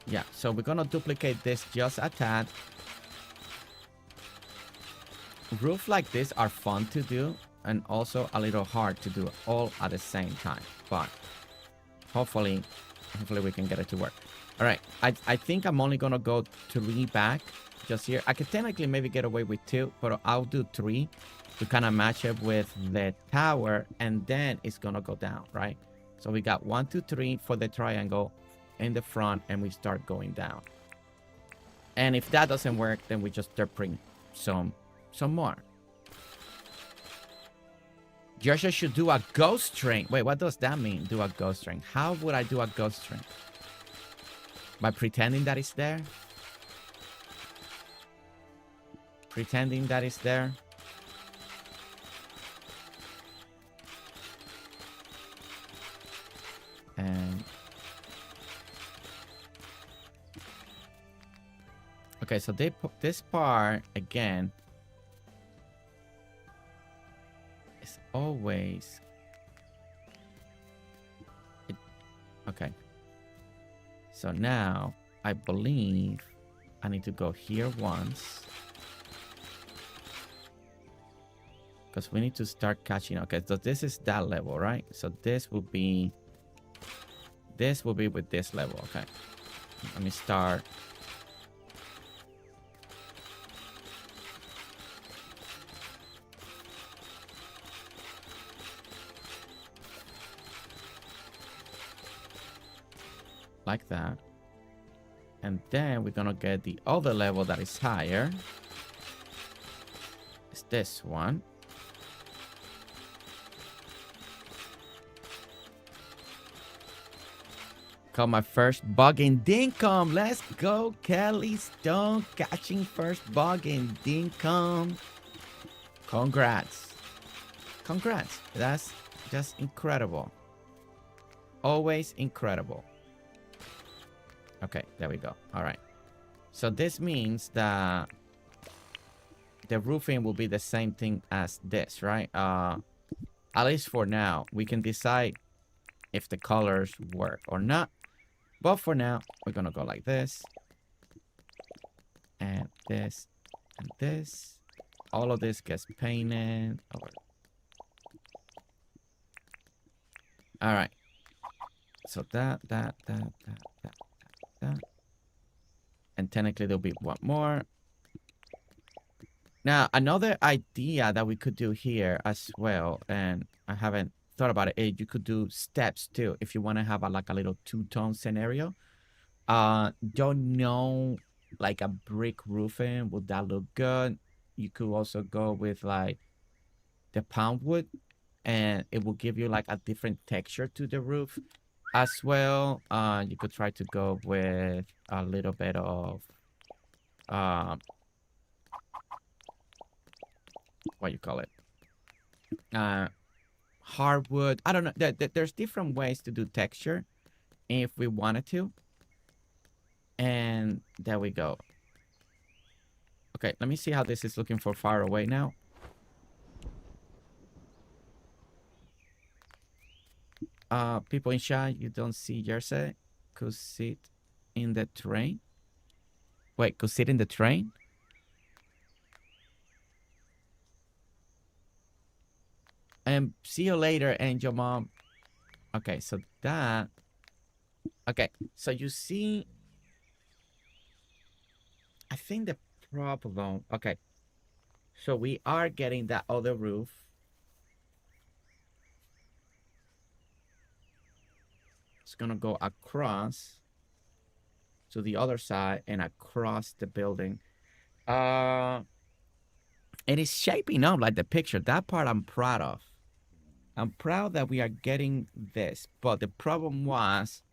Yeah, so we're gonna duplicate this just a tad. Roofs like this are fun to do and also a little hard to do all at the same time. But hopefully we can get it to work. All right, I think I'm only gonna go 3 back just here. I could technically maybe get away with 2, but I'll do 3 to kind of match up with the tower, and then it's gonna go down, right? So we got 1, 2, 3 for the triangle in the front, and we start going down. And if that doesn't work, then we just start bringing some more. Gersa should do a ghost train. Wait, what does that mean? Do a ghost train. How would I do a ghost train? By pretending that it's there? Pretending that it's there? And okay, so they put this part again. It's always okay. So now I believe I need to go here once, because we need to start catching. Okay, so this is that level, right? So this will be with this level. Okay, let me start. Like that. And then we're gonna get the other level that is higher. It's this one. Caught my first bug in Dinkum. Let's go, Kelly Stone. Catching first bug in Dinkum. Congrats. Congrats. That's just incredible. Always incredible. Okay, there we go. All right. So this means that the roofing will be the same thing as this, right? At least for now. We can decide if the colors work or not. But for now, we're going to go like this. And this. And this. All of this gets painted. All right. So that. And technically there'll be one more. Now, another idea that we could do here as well, and I haven't thought about it, you could do steps too if you want to have like a little two-tone scenario. Don't know, like a brick roofing, would that look good? You could also go with like the palm wood, and it will give you like a different texture to the roof. As well, you could try to go with a little bit of what you call it, hardwood. I don't know. There's different ways to do texture if we wanted to. And there we go. Okay, let me see how this is looking for far away now. People in chat, you don't see Jersey? Could sit in the train? Wait, could sit in the train? And see you later, Angel Mom. Okay, so that... Okay, so you see... I think the problem... Okay. So we are getting that other roof. It's gonna go across to the other side and across the building. It is shaping up like the picture. That part I'm proud of. I'm proud that we are getting this, but the problem was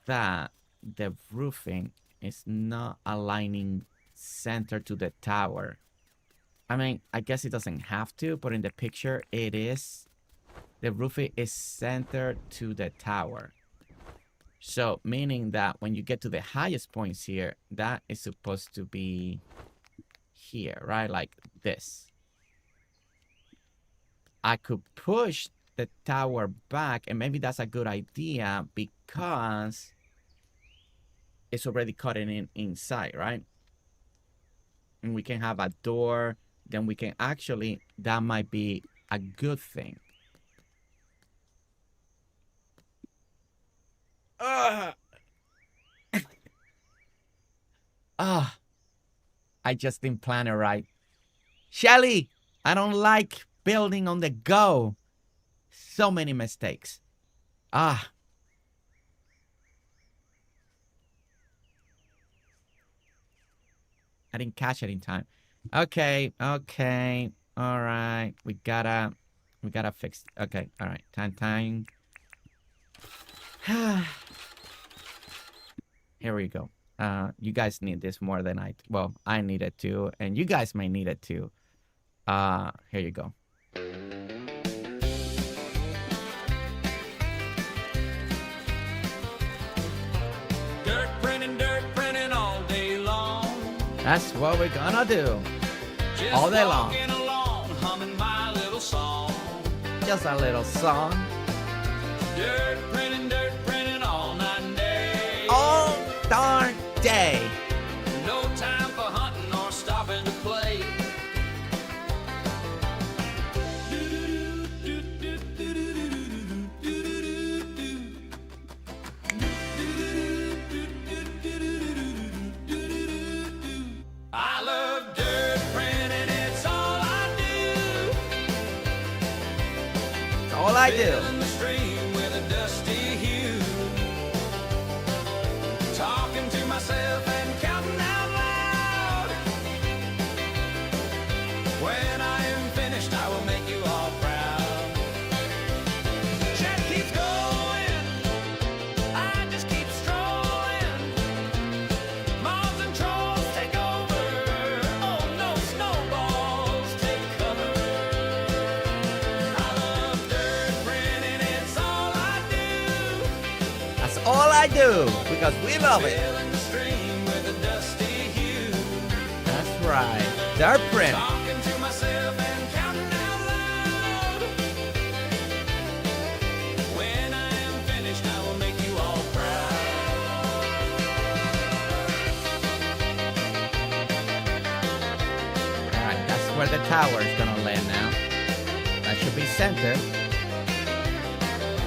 that the roofing is not aligning center to the tower. I mean, I guess it doesn't have to, but in the picture it is. The roofing is centered to the tower. So, meaning that when you get to the highest points here, that is supposed to be here, right? Like this. I could push the tower back, and maybe that's a good idea because it's already cut in inside, right? And we can have a door. Then we can actually, that might be a good thing. Ah, I just didn't plan it right. Shelly, I don't like building on the go. So many mistakes. Ah. I didn't catch it in time. Okay, okay. All right. We gotta fix. Okay, all right. Time. Here we go. You guys need this more than I need it too, and you guys might need it too. Here you go. Dirt printing all day long. That's what we're gonna do. Just All day long. walking along, humming my little song. Just a little song. Dirt printing all night and day. All darn day. No time for hunting or stopping to play. I love dirt printing, it's all I do. That's all I do. Filling the stream with a dusty hue. Talking to myself and counting out loud. When I am finished, I will make you all proud. Chat keeps going. I just keep strolling. Mobs and trolls take over. Oh no, snowballs take cover. I love dirt printing, it's all I do. That's all I do because we love it. Filling the stream with a dusty hue. That's right. Dirt print. Talking to myself and counting out loud. When I am finished, I will make you all proud. All right, that's where the tower is gonna land now. That should be center.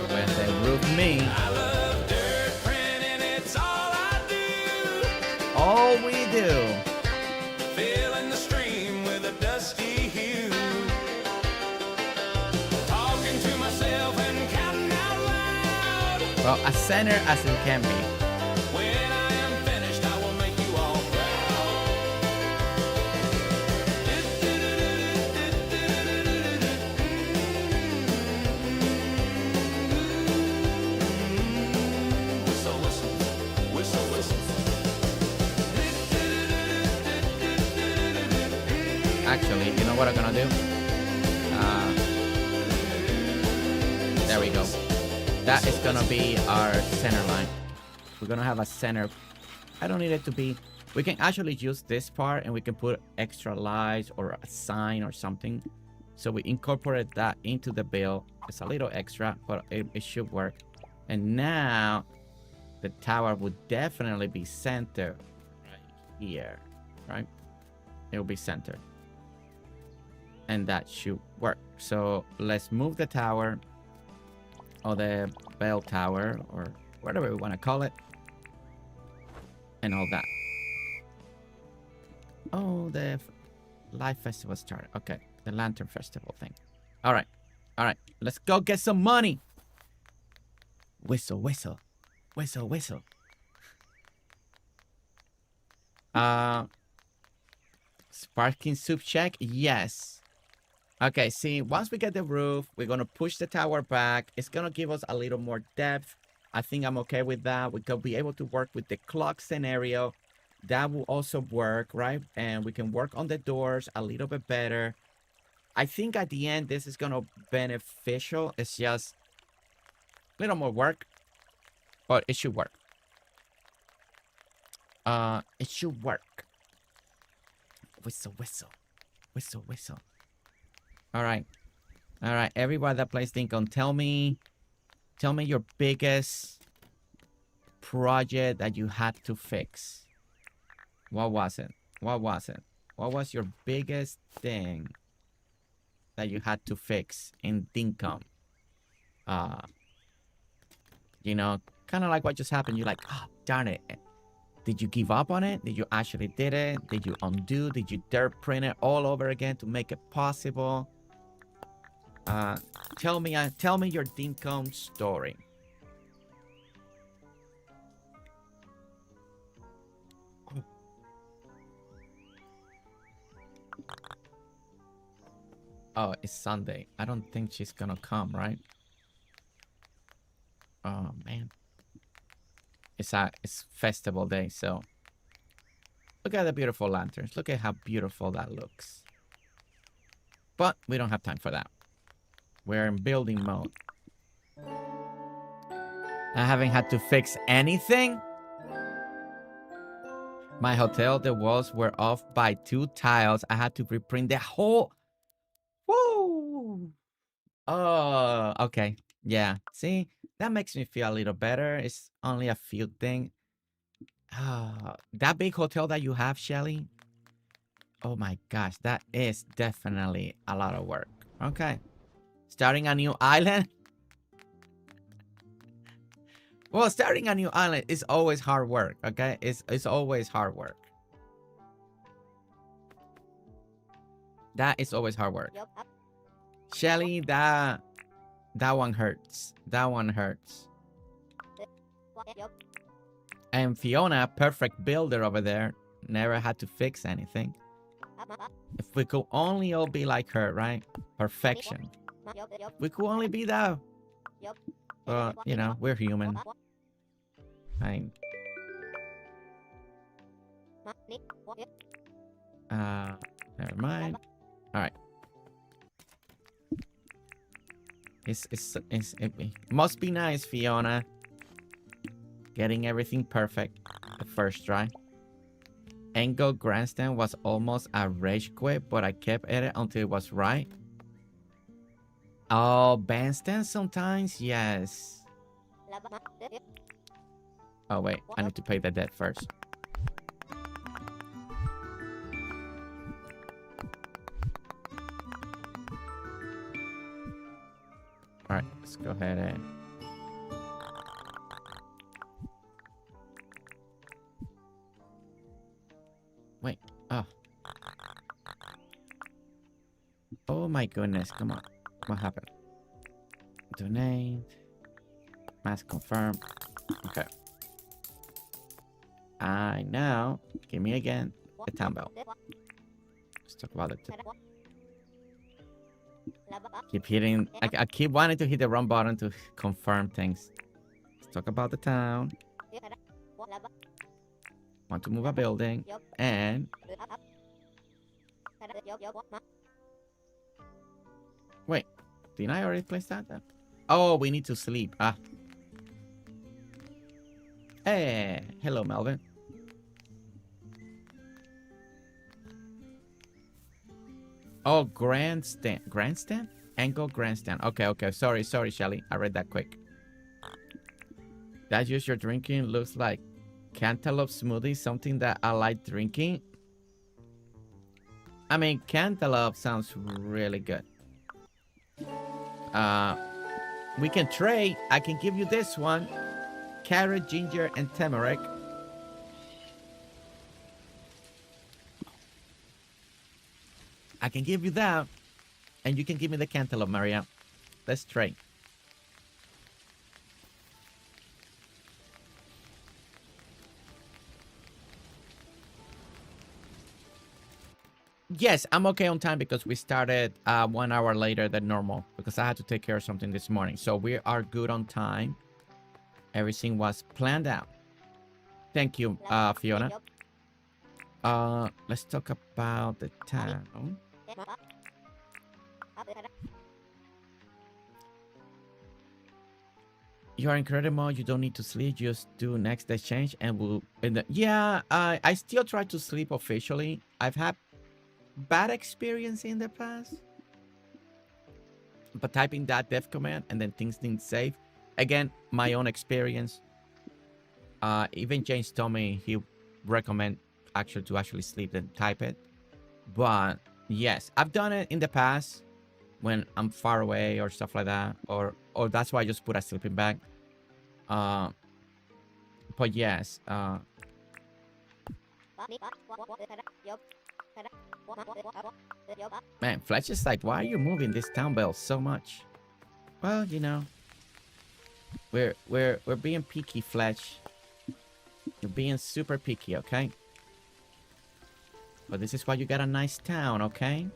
When they roof me, I love dirt printing, it's all I do. all we do. Filling the stream with a dusty hue. Talking to myself and counting out loud. Well, as center as it can be. When I am finished, I will make you all proud. Whistle, whistle, whistle, whistle. Actually, you know what I'm gonna do? There we go. That is gonna be our center line. We're gonna have a center. I don't need it to be. We can actually use this part and we can put extra lights or a sign or something. So we incorporate that into the bill. It's a little extra, but it should work. And now the tower would definitely be centered right here, right? It will be centered. And that should work. So let's move the tower or the bell tower or whatever we want to call it. And all that. Oh, the live festival started. Okay, the lantern festival thing. All right, let's go get some money. Whistle, whistle, whistle, whistle. Sparking soup check. Yes. Okay, see, once we get the roof, we're gonna push the tower back. It's gonna give us a little more depth. I think I'm okay with that. We could be able to work with the clock scenario. That will also work, right? And we can work on the doors a little bit better. I think at the end, this is gonna beneficial. It's just a little more work, but it should work. It should work. Whistle, whistle, whistle, whistle. All right, everybody that plays Dinkum, tell me your biggest project that you had to fix? What was it? What was it? What was your biggest thing that you had to fix in Dinkum? You know, kind of like what just happened. You're like, oh, darn it. Did you give up on it? Did you actually did it? Did you undo? Did you dirt print it all over again to make it possible? Tell me your Dinkum story. Oh, it's Sunday. I don't think she's gonna come, right? Oh man. It's festival day, so look at the beautiful lanterns. Look at how beautiful that looks. But we don't have time for that. We're in building mode. I haven't had to fix anything. My hotel, the walls were off by 2 tiles. I had to reprint the whole. Woo! Oh, okay. Yeah. See, that makes me feel a little better. It's only a few things. That big hotel that you have, Shelly. Oh my gosh, that is definitely a lot of work. Okay. Starting a new island. Well, starting a new island is always hard work, okay? It's always hard work. That is always hard work. Shelly, that one hurts. That one hurts. And Fiona, perfect builder over there, never had to fix anything. If we could only all be like her, right? Perfection. We could only be that. But, you know, we're human. Fine. Never mind. Alright. It must be nice, Fiona. Getting everything perfect the first try. Angle grandstand was almost a rage quit, but I kept at it until it was right. Oh, bandstand sometimes? Yes. Oh, wait. I need to pay the debt first. Alright, let's go ahead and... Wait. Oh. Oh my goodness. Come on. What happened? Donate. Mask confirm. Okay. I now give me again the town bell. Let's talk about it. Keep hitting. I keep wanting to hit the wrong button to confirm things. Let's talk about the town. Want to move a building and wait. Didn't I already place that? Oh, we need to sleep. Ah. Hey, hello, Melvin. Oh, grandstand. Grandstand? Angle grandstand. Okay, okay. Sorry, Shelly. I read that quick. That juice you're drinking looks like cantaloupe smoothie, something that I like drinking. I mean, cantaloupe sounds really good. We can trade. I can give you this one. Carrot, ginger, and turmeric. I can give you that. And you can give me the cantaloupe, Maria. Let's trade. Yes, I'm okay on time because we started 1 hour later than normal because I had to take care of something this morning. So we are good on time. Everything was planned out. Thank you, Fiona. Let's talk about the town. You are incredible. You don't need to sleep. Just do next exchange and we'll... yeah, I still try to sleep officially. I've had bad experience in the past. But typing that dev command and then things didn't save. Again, my own experience. Even James told me he recommend actually to actually sleep and type it. But yes, I've done it in the past when I'm far away or stuff like that, or that's why I just put a sleeping bag. But yes, man, Fletch is like, why are you moving this town bell so much? Well, you know, we're being picky, Fletch. You're being super picky, okay? But this is why you got a nice town, okay?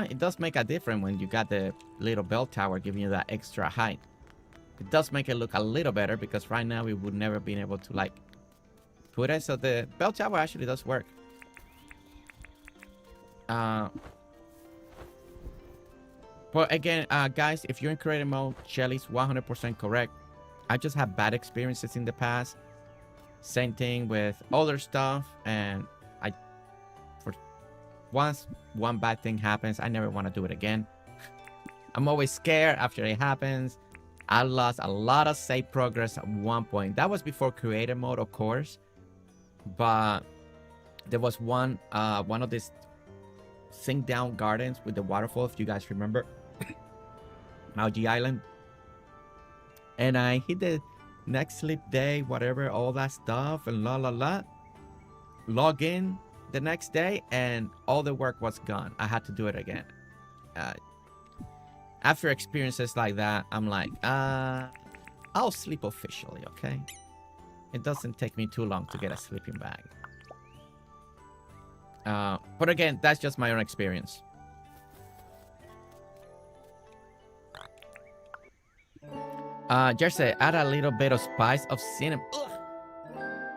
It does make a difference when you got the little bell tower giving you that extra height. It does make it look a little better because right now we would never been able to like put it. So the bell tower actually does work. But again, guys, if you're in creative mode, Shelly's 100% correct. I just have bad experiences in the past. Same thing with other stuff, and once one bad thing happens, I never want to do it again. I'm always scared after it happens. I lost a lot of save progress at one point. That was before creative mode, of course. But there was one of these sink down gardens with the waterfall, if you guys remember. Mauji Island. And I hit the next sleep day, whatever, all that stuff, and log in the next day, and all the work was gone. I had to do it again. After experiences like that, I'm like, I'll sleep officially, okay? It doesn't take me too long to get a sleeping bag. But again, that's just my own experience. Jersey, add a little bit of spice of cinnamon. Ugh.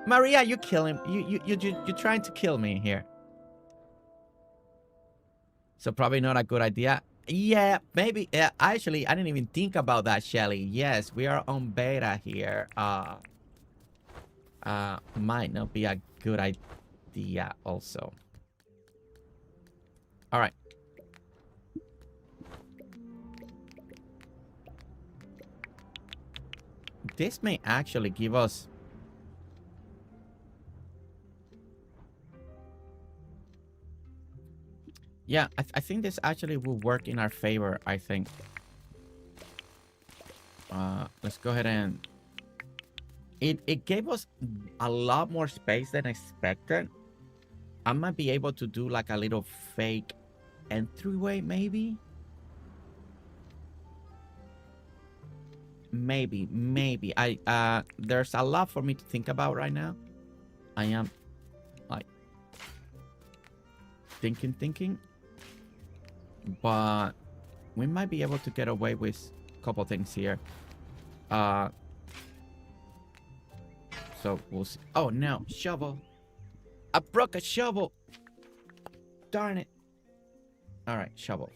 Maria, you killing you're trying to kill me here. So probably not a good idea. Yeah, maybe. Actually, I didn't even think about that, Shelly. Yes, we are on beta here. Might not be a good idea also. All right. This may actually give us... Yeah, I think this actually will work in our favor, I think. Let's go ahead and... It gave us a lot more space than expected. I might be able to do like a little fake entryway, maybe? Maybe. There's a lot for me to think about right now. I am like thinking. But we might be able to get away with a couple things here. So we'll see. Oh no, shovel. I broke a shovel. Darn it. All right, shovel.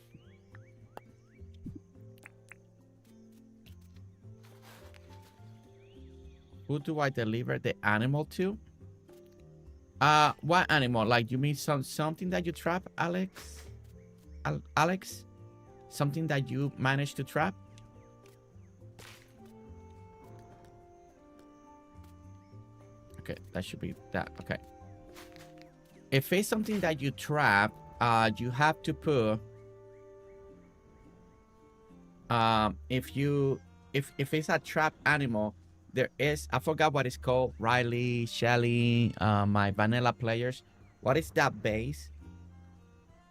Who do I deliver the animal to? What animal? Like, you mean something that you trap, Alex? Alex? Something that you managed to trap? Okay, that should be that. Okay. If it's something that you trap, you have to put... if it's a trap animal, there is... I forgot what it's called. Riley, Shelly, my vanilla players. What is that base?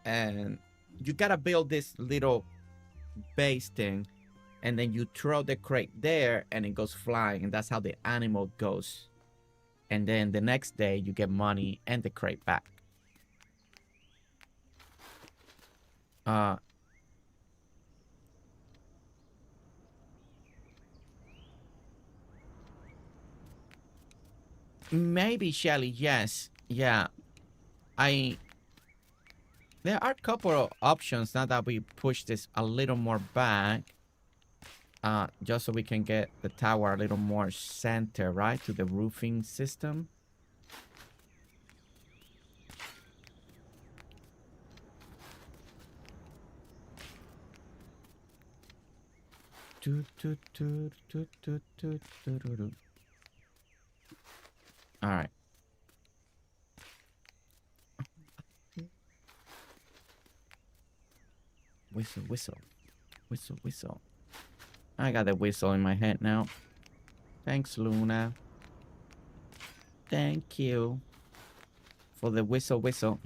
And you gotta build this little base thing, and then you throw the crate there, and it goes flying, and that's how the animal goes. And then the next day, you get money and the crate back. Maybe, Shelly, yes. Yeah. There are a couple of options now that we push this a little more back. Just so we can get the tower a little more center, right? To the roofing system. All right. Whistle, whistle, whistle, whistle. I got the whistle in my head now. Thanks, Luna. Thank you for the whistle, whistle.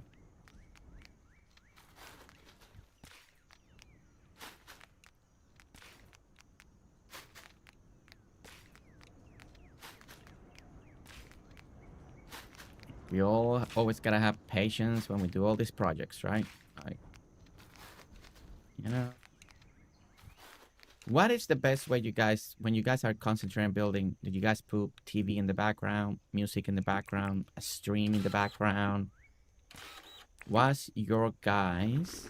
We all always gotta have patience when we do all these projects, right? Like, you know. What is the best way you guys, when you guys are concentrating on building, did you guys put TV in the background, music in the background, a stream in the background? What's your guys'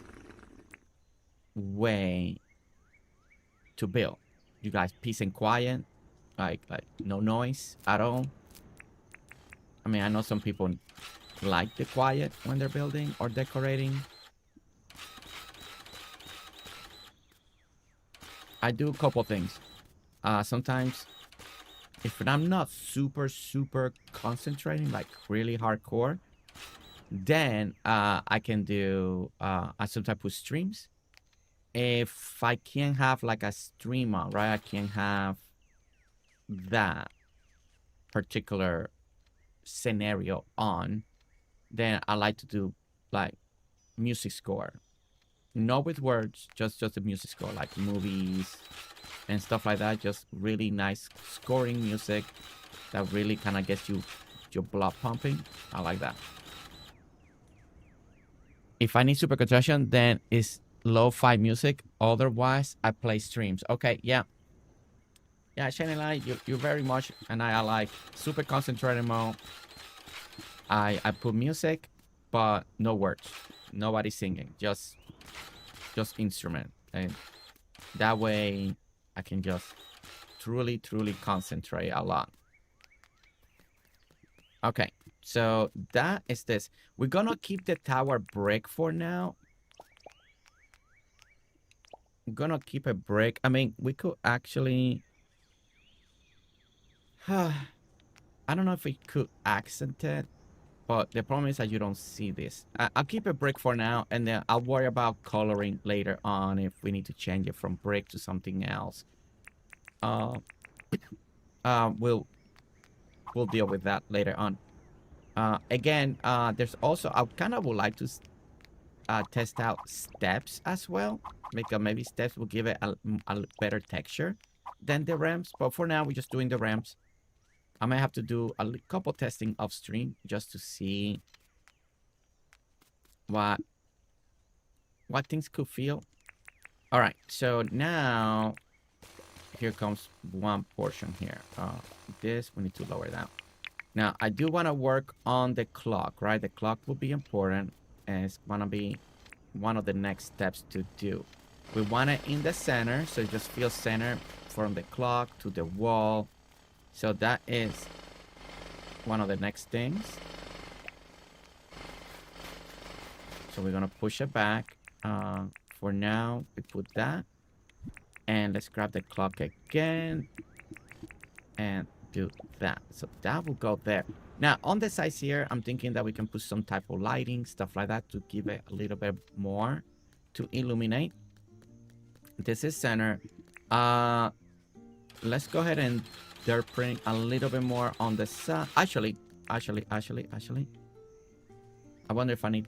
way to build? You guys peace and quiet, like no noise at all? I mean, I know some people like the quiet when they're building or decorating. I do a couple things. Sometimes, if I'm not super concentrating, like really hardcore, then I can do some type of streams. If I can't have like a streamer, right? I can't have that particular scenario on, then I like to do like music score. Not with words, just the music score, like movies and stuff like that. Just really nice scoring music that really kind of gets your blood pumping. I like that. If I need super concentration, then it's lo-fi music. Otherwise, I play streams. Okay, yeah. Yeah, Shelly, you very much, and I like super concentrated mode. I put music, but no words. Nobody singing. Just instrument. And that way I can just truly concentrate a lot. Okay, so that is this. We're gonna keep the tower brick for now. I'm gonna keep a brick. I mean, we could actually I don't know if we could accent it, but the problem is that you don't see this. I'll keep a brick for now, and then I'll worry about coloring later on if we need to change it from brick to something else. We'll deal with that later on. Again, there's also, I kind of would like to test out steps as well, because maybe steps will give it a better texture than the ramps. But for now, we're just doing the ramps. I might have to do a couple testing off stream just to see what things could feel. All right, so now here comes one portion here. This we need to lower down. Now I do want to work on the clock, right? The clock will be important, and it's gonna be one of the next steps to do. We want it in the center, so it just feels center from the clock to the wall. So that is one of the next things. So we're gonna push it back. For now, we put that. And let's grab the clock again. And do that. So that will go there. Now, on the sides here, I'm thinking that we can put some type of lighting, stuff like that, to give it a little bit more to illuminate. This is center. Let's go ahead and dirt print a little bit more on the side. Actually. I wonder if I need...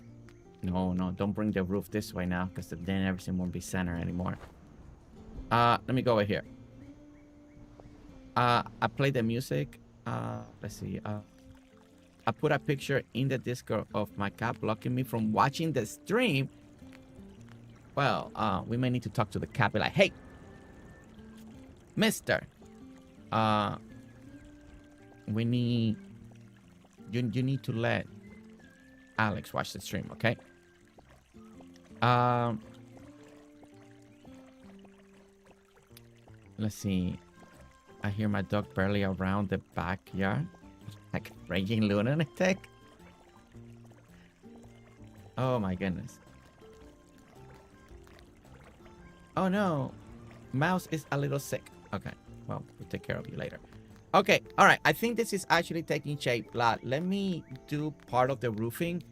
No, don't bring the roof this way now, because then everything won't be center anymore. Let me go over here. I play the music. Let's see. I put a picture in the Discord of my cat blocking me from watching the stream. Well, we may need to talk to the cat. Be like, hey, mister. We need... You need to let Alex watch the stream, okay? Let's see. I hear my dog barely around the backyard. Like raging lunatic. Oh my goodness. Oh no. mouse is a little sick. Okay, well, we'll take care of you later. Okay, all right. I think this is actually taking shape. Let me do part of the roofing.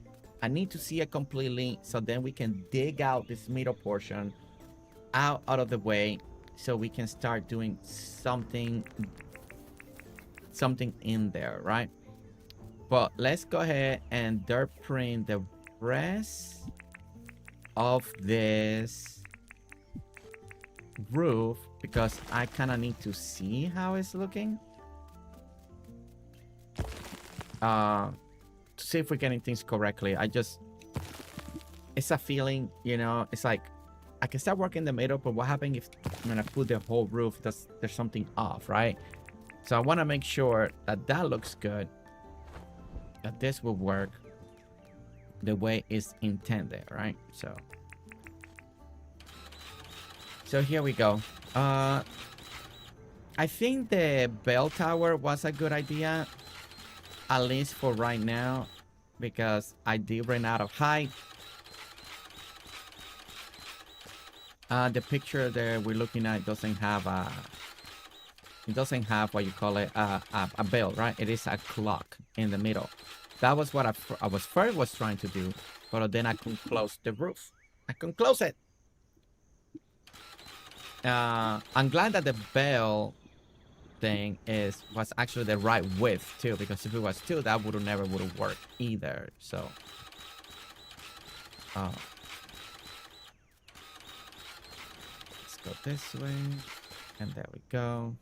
I need to see it completely so then we can dig out this middle portion out of the way so we can start doing something in there, right? But let's go ahead and dirt print the rest of this roof because I kind of need to see how it's looking. To see if we're getting things correctly. It's a feeling, you know, it's like I can start working the middle, but what happens if when I put the whole roof, there's something off, right? So I want to make sure that that looks good, that this will work the way it's intended, right? So here we go. I think the bell tower was a good idea, at least for right now, because I did run out of height. The picture there we're looking at doesn't have what you call it, a bell, right? It is a clock in the middle. That was what I was first trying to do, but then I couldn't close the roof. I couldn't close it. I'm glad that the bell thing was actually the right width too, because if it was two, that never would have worked either. So let's go this way, and there we go.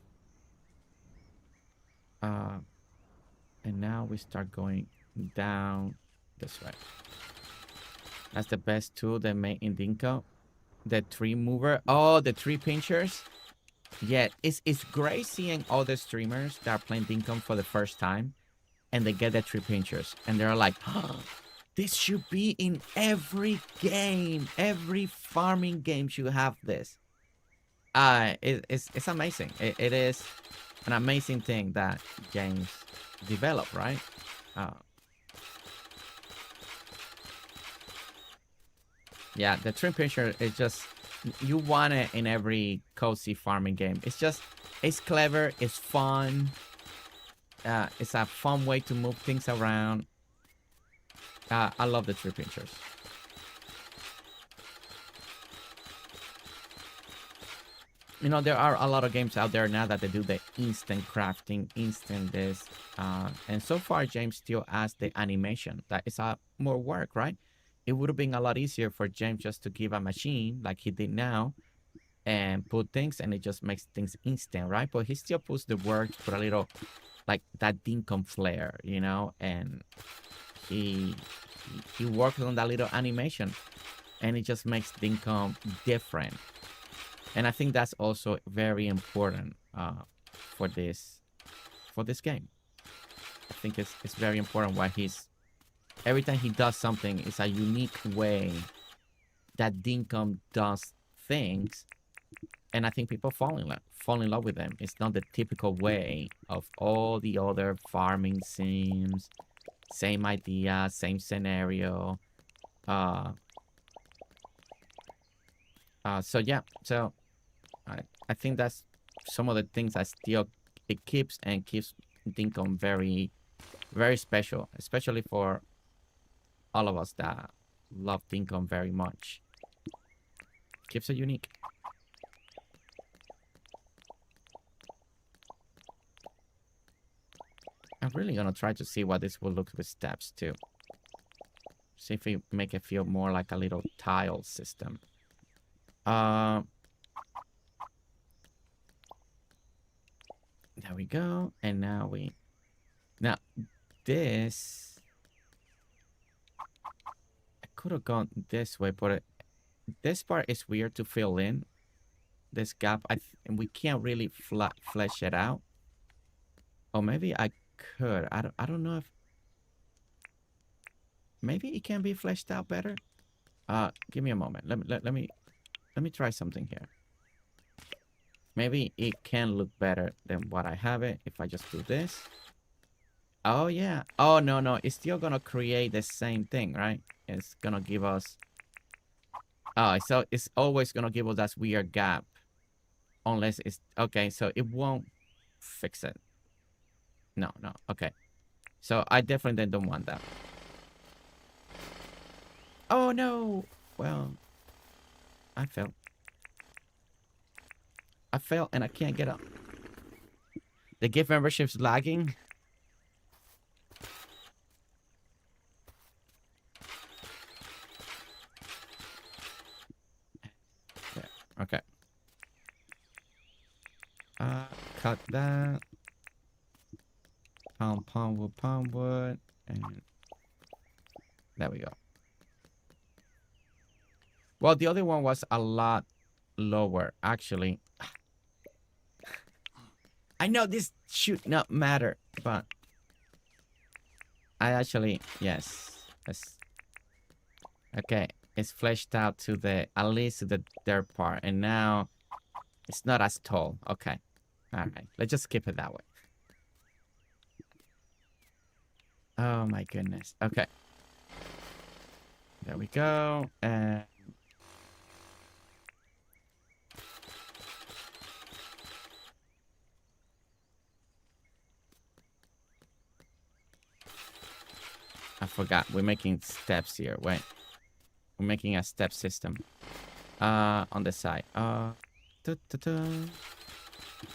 And now we start going down this way. That's the best tool they made in Dinkum. The tree mover. Oh, the tree pinchers. Yeah, it's great seeing all the streamers that are playing Dinkum for the first time and they get the tree pinchers and they're like, oh, this should be in every game. Every farming game should have this. It's amazing. It is an amazing thing that games develop, right? Yeah, the tree pincher is just, you want it in every cozy farming game. It's clever, it's fun. It's a fun way to move things around. I love the tree pinchers. You know, there are a lot of games out there now that they do the instant crafting, instant this. And so far, James still has the animation. That is more work, right? It would have been a lot easier for James just to give a machine like he did now and put things and it just makes things instant, right? But he still puts the work, put a little like that Dinkum flair, you know, and he works on that little animation and it just makes Dinkum different. And I think that's also very important for this game. I think it's very important why every time he does something, it's a unique way that Dinkum does things. And I think people fall in love with them. It's not the typical way of all the other farming sims. Same idea, same scenario. So yeah, so I think that's some of the things that still it keeps Dinkum very, very special, especially for all of us that love Dinkum very much. Keeps it unique. I'm really gonna try to see what this will look with steps too. See if we make it feel more like a little tile system. There we go. And now this, I could have gone this way, but this part is weird to fill in. This gap, and we can't really flesh it out. Or maybe I could. I don't know if maybe it can be fleshed out better. Give me a moment. Let me try something here. Maybe it can look better than what I have it if I just do this. Oh yeah. Oh no, it's still gonna create the same thing, right? It's gonna give us, oh, so it's always gonna give us that weird gap. Unless it's okay, so it won't fix it. No, no. Okay. So I definitely don't want that. Oh no. Well, I fell. I fell and I can't get up. The gift membership's lagging. There. Okay. Cut that. Palm wood, and there we go. Well, the other one was a lot lower, actually. I know this should not matter, but I actually, yes. Okay, it's fleshed out to the, at least to the dirt part, and now it's not as tall. Okay, all right, let's just skip it that way. Oh my goodness. Okay. There we go. And I forgot. We're making steps here. Wait. We're making a step system. On the side.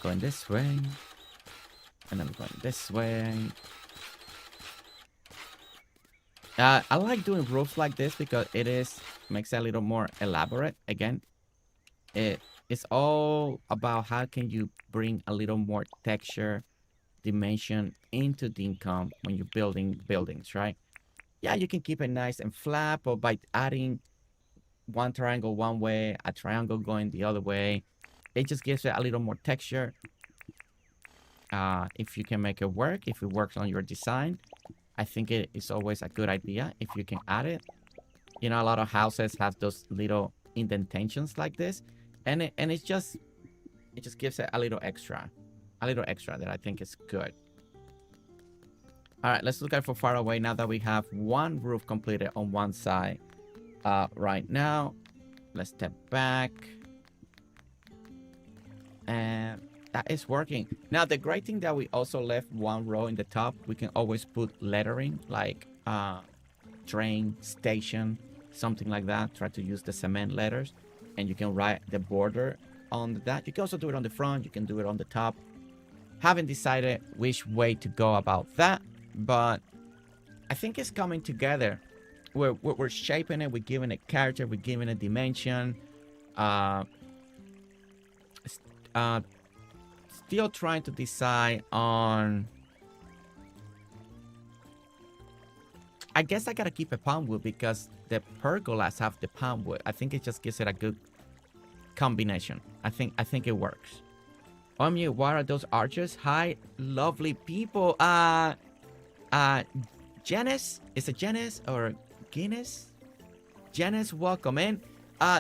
Going this way. And then going this way. I like doing roofs like this because it makes it a little more elaborate. Again, it's all about how can you bring a little more texture, dimension into Dinkum when you're building buildings, right? Yeah, you can keep it nice and flat, but by adding one triangle one way, a triangle going the other way, it just gives it a little more texture. If you can make it work, if it works on your design, I think it is always a good idea if you can add it. You know, a lot of houses have those little indentations like this, and it just gives it a little extra that I think is good. All right, let's look at from far away now that we have one roof completed on one side. Right now, let's step back, and that is working. Now, the great thing that we also left one row in the top, we can always put lettering like train station, something like that. Try to use the cement letters, and you can write the border on that. You can also do it on the front. You can do it on the top. Haven't decided which way to go about that, but I think it's coming together. We're shaping it. We're giving it character. We're giving it dimension. Still trying to decide on. I guess I gotta keep a palm wood because the pergolas have the palm wood. I think it just gives it a good combination. I think it works. Omni, what are those arches? Hi, lovely people. Janice? Is it Janice or Guinness? Janice, welcome in.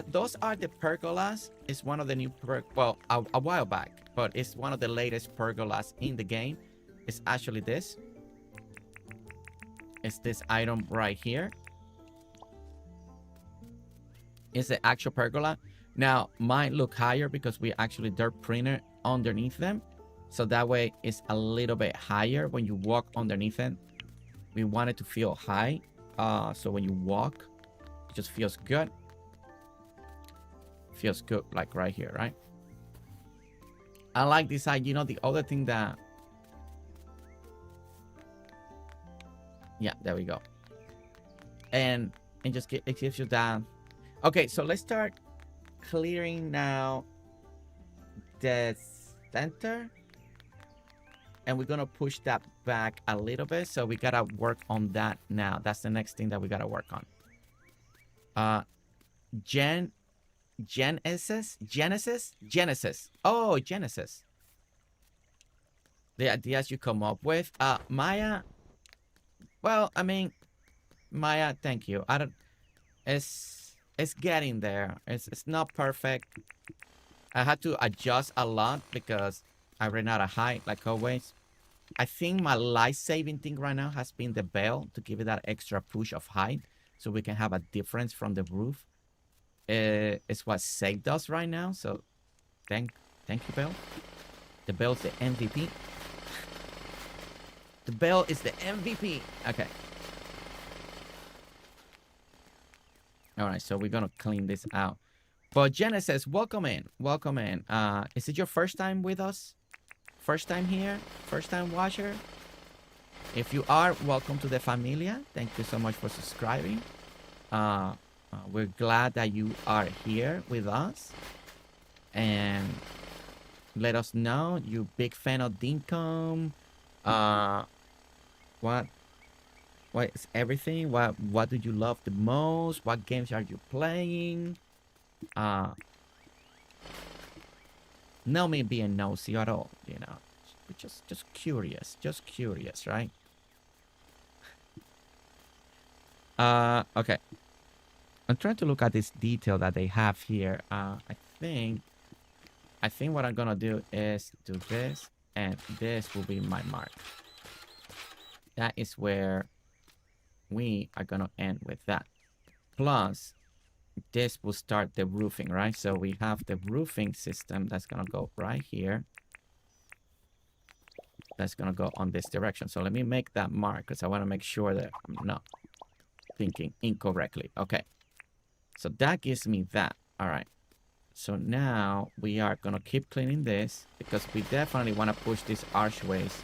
Those are the pergolas. It's one of the new well, a while back, but it's one of the latest pergolas in the game. It's actually this. It's this item right here. It's the actual pergola. Now, mine look higher because we actually dirt printed underneath them. So that way it's a little bit higher when you walk underneath it. We want it to feel high. So when you walk, it just feels good. Feels good, like right here, right? I like this side. You know, the other thing that... Yeah, there we go. And just it gives you that. Okay, so let's start clearing now the center. And we're going to push that back a little bit. So we got to work on that now. That's the next thing that we got to work on. Genesis. Oh, Genesis. The ideas you come up with. Maya. Well, I mean, Maya, thank you. I don't. It's getting there. It's not perfect. I had to adjust a lot because I ran out of height, like always. I think my life-saving thing right now has been the bell to give it that extra push of height, so we can have a difference from the roof. It's what saved us right now. So, thank Thank you, Belle. The Belle's the MVP. The Belle is the MVP. Okay. All right, so we're gonna clean this out. But Jenna says, welcome in. Welcome in. Is it your first time with us? First time here? First time watcher? If you are, welcome to the Familia. Thank you so much for subscribing. We're glad that you are here with us. And let us know you big fan of Dinkum. What is everything? What do you love the most? What games are you playing? No me being nosy at all, you know. Just curious. Just curious, right? Okay. I'm trying to look at this detail that they have here. I think what I'm gonna do is do this, and this will be my mark. That is where we are gonna end with that. Plus, this will start the roofing, right? So we have the roofing system that's gonna go right here. That's gonna go on this direction. So let me make that mark because I want to make sure that I'm not thinking incorrectly. Okay. So that gives me that. All right. So now we are gonna keep cleaning this because we definitely want to push these archways.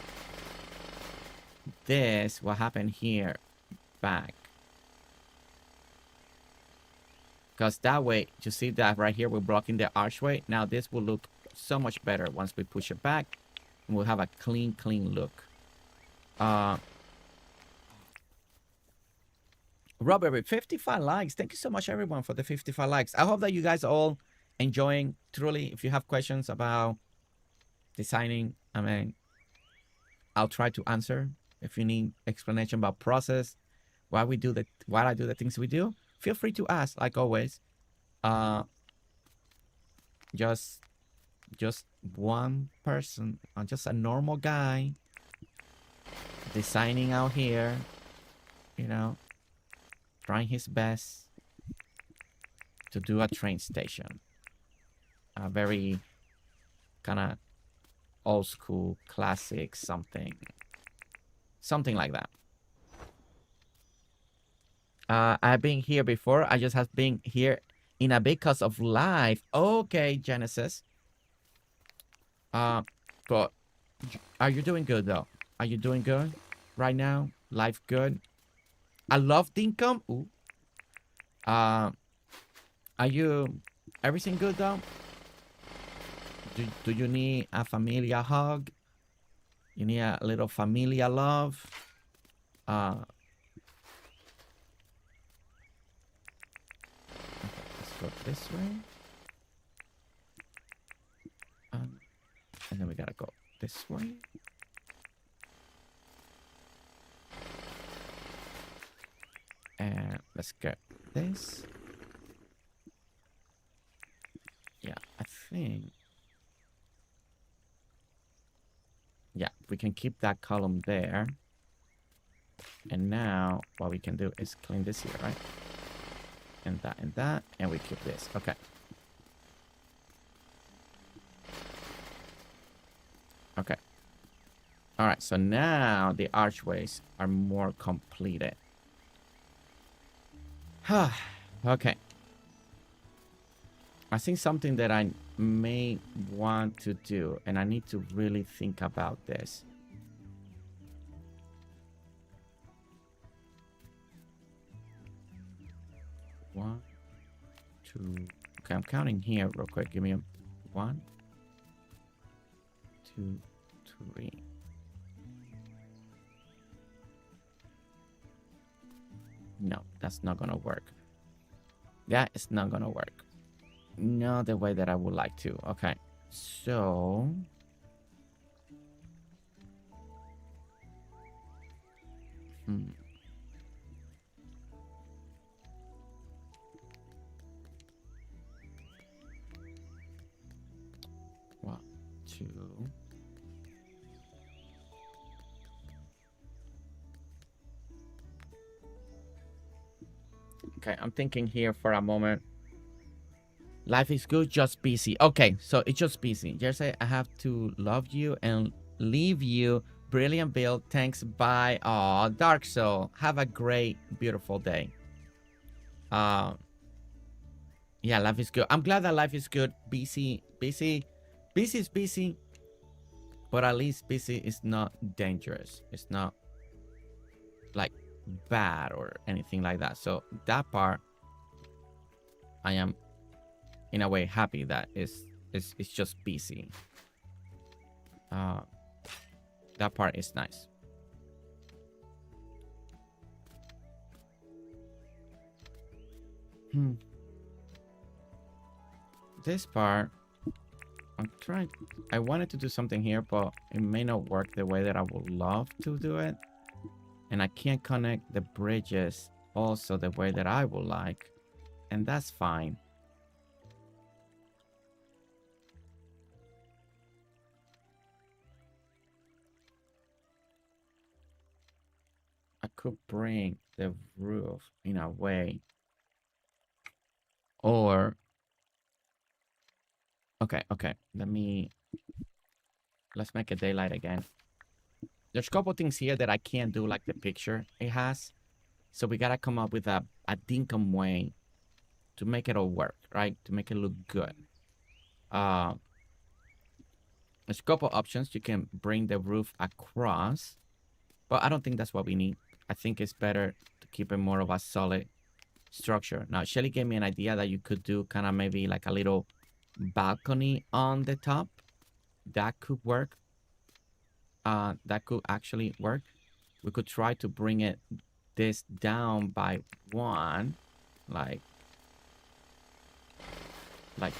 This what happened here back. Because that way, you see that right here, we're blocking the archway. Now this will look so much better once we push it back. And we'll have a clean look. Robert with 55 likes. Thank you so much, everyone, for the 55 likes. I hope that you guys are all enjoying. Truly, if you have questions about designing, I mean, I'll try to answer. If you need explanation about process, why I do the things we do, feel free to ask, like always. Just one person, just a normal guy designing out here, you know, trying his best to do a train station. A very kind of old school, classic something like that. I've been here before. I just have been here in a because of life. Okay, Genesis. But are you doing good though? Are you doing good right now? Life good? I love Dinkum. Ooh. Are you everything good though? Do you need a Familia hug? You need a little Familia love? Okay, let's go this way. And then we gotta go this way. And let's get this. Yeah, I think. Yeah, we can keep that column there. And now what we can do is clean this here, right? And that, and we keep this. Okay. Okay. All right, so now the archways are more completed. Okay. I think something that I may want to do, and I need to really think about this. One, two. Okay, I'm counting here real quick. Give me a 1, 2, 3. No, that's not gonna work. That is not gonna work. Not the way that I would like to. Okay, so One, two. Okay, I'm thinking here for a moment. Life is good, just busy. Okay, so it's just busy. Jersey, I have to love you and leave you. Brilliant build. Thanks. Bye. Aw, Dark Soul. Have a great, beautiful day. Yeah, life is good. I'm glad that life is good. Busy is busy, but at least busy is not dangerous. It's not like bad or anything like that. So that part, I am in a way happy that it's just busy. That part is nice. This part, I'm trying. I wanted to do something here, but it may not work the way that I would love to do it. And I can't connect the bridges also the way that I would like. And that's fine. I could bring the roof in a way. Or okay, let's make it daylight again. There's a couple things here that I can't do like the picture it has. So we gotta come up with a Dinkum way to make it all work, right? To make it look good. There's a couple options. You can bring the roof across, but I don't think that's what we need. I think it's better to keep it more of a solid structure. Now, Shelly gave me an idea that you could do kind of maybe like a little balcony on the top. That could work. That could actually work. We could try to bring this down by one, like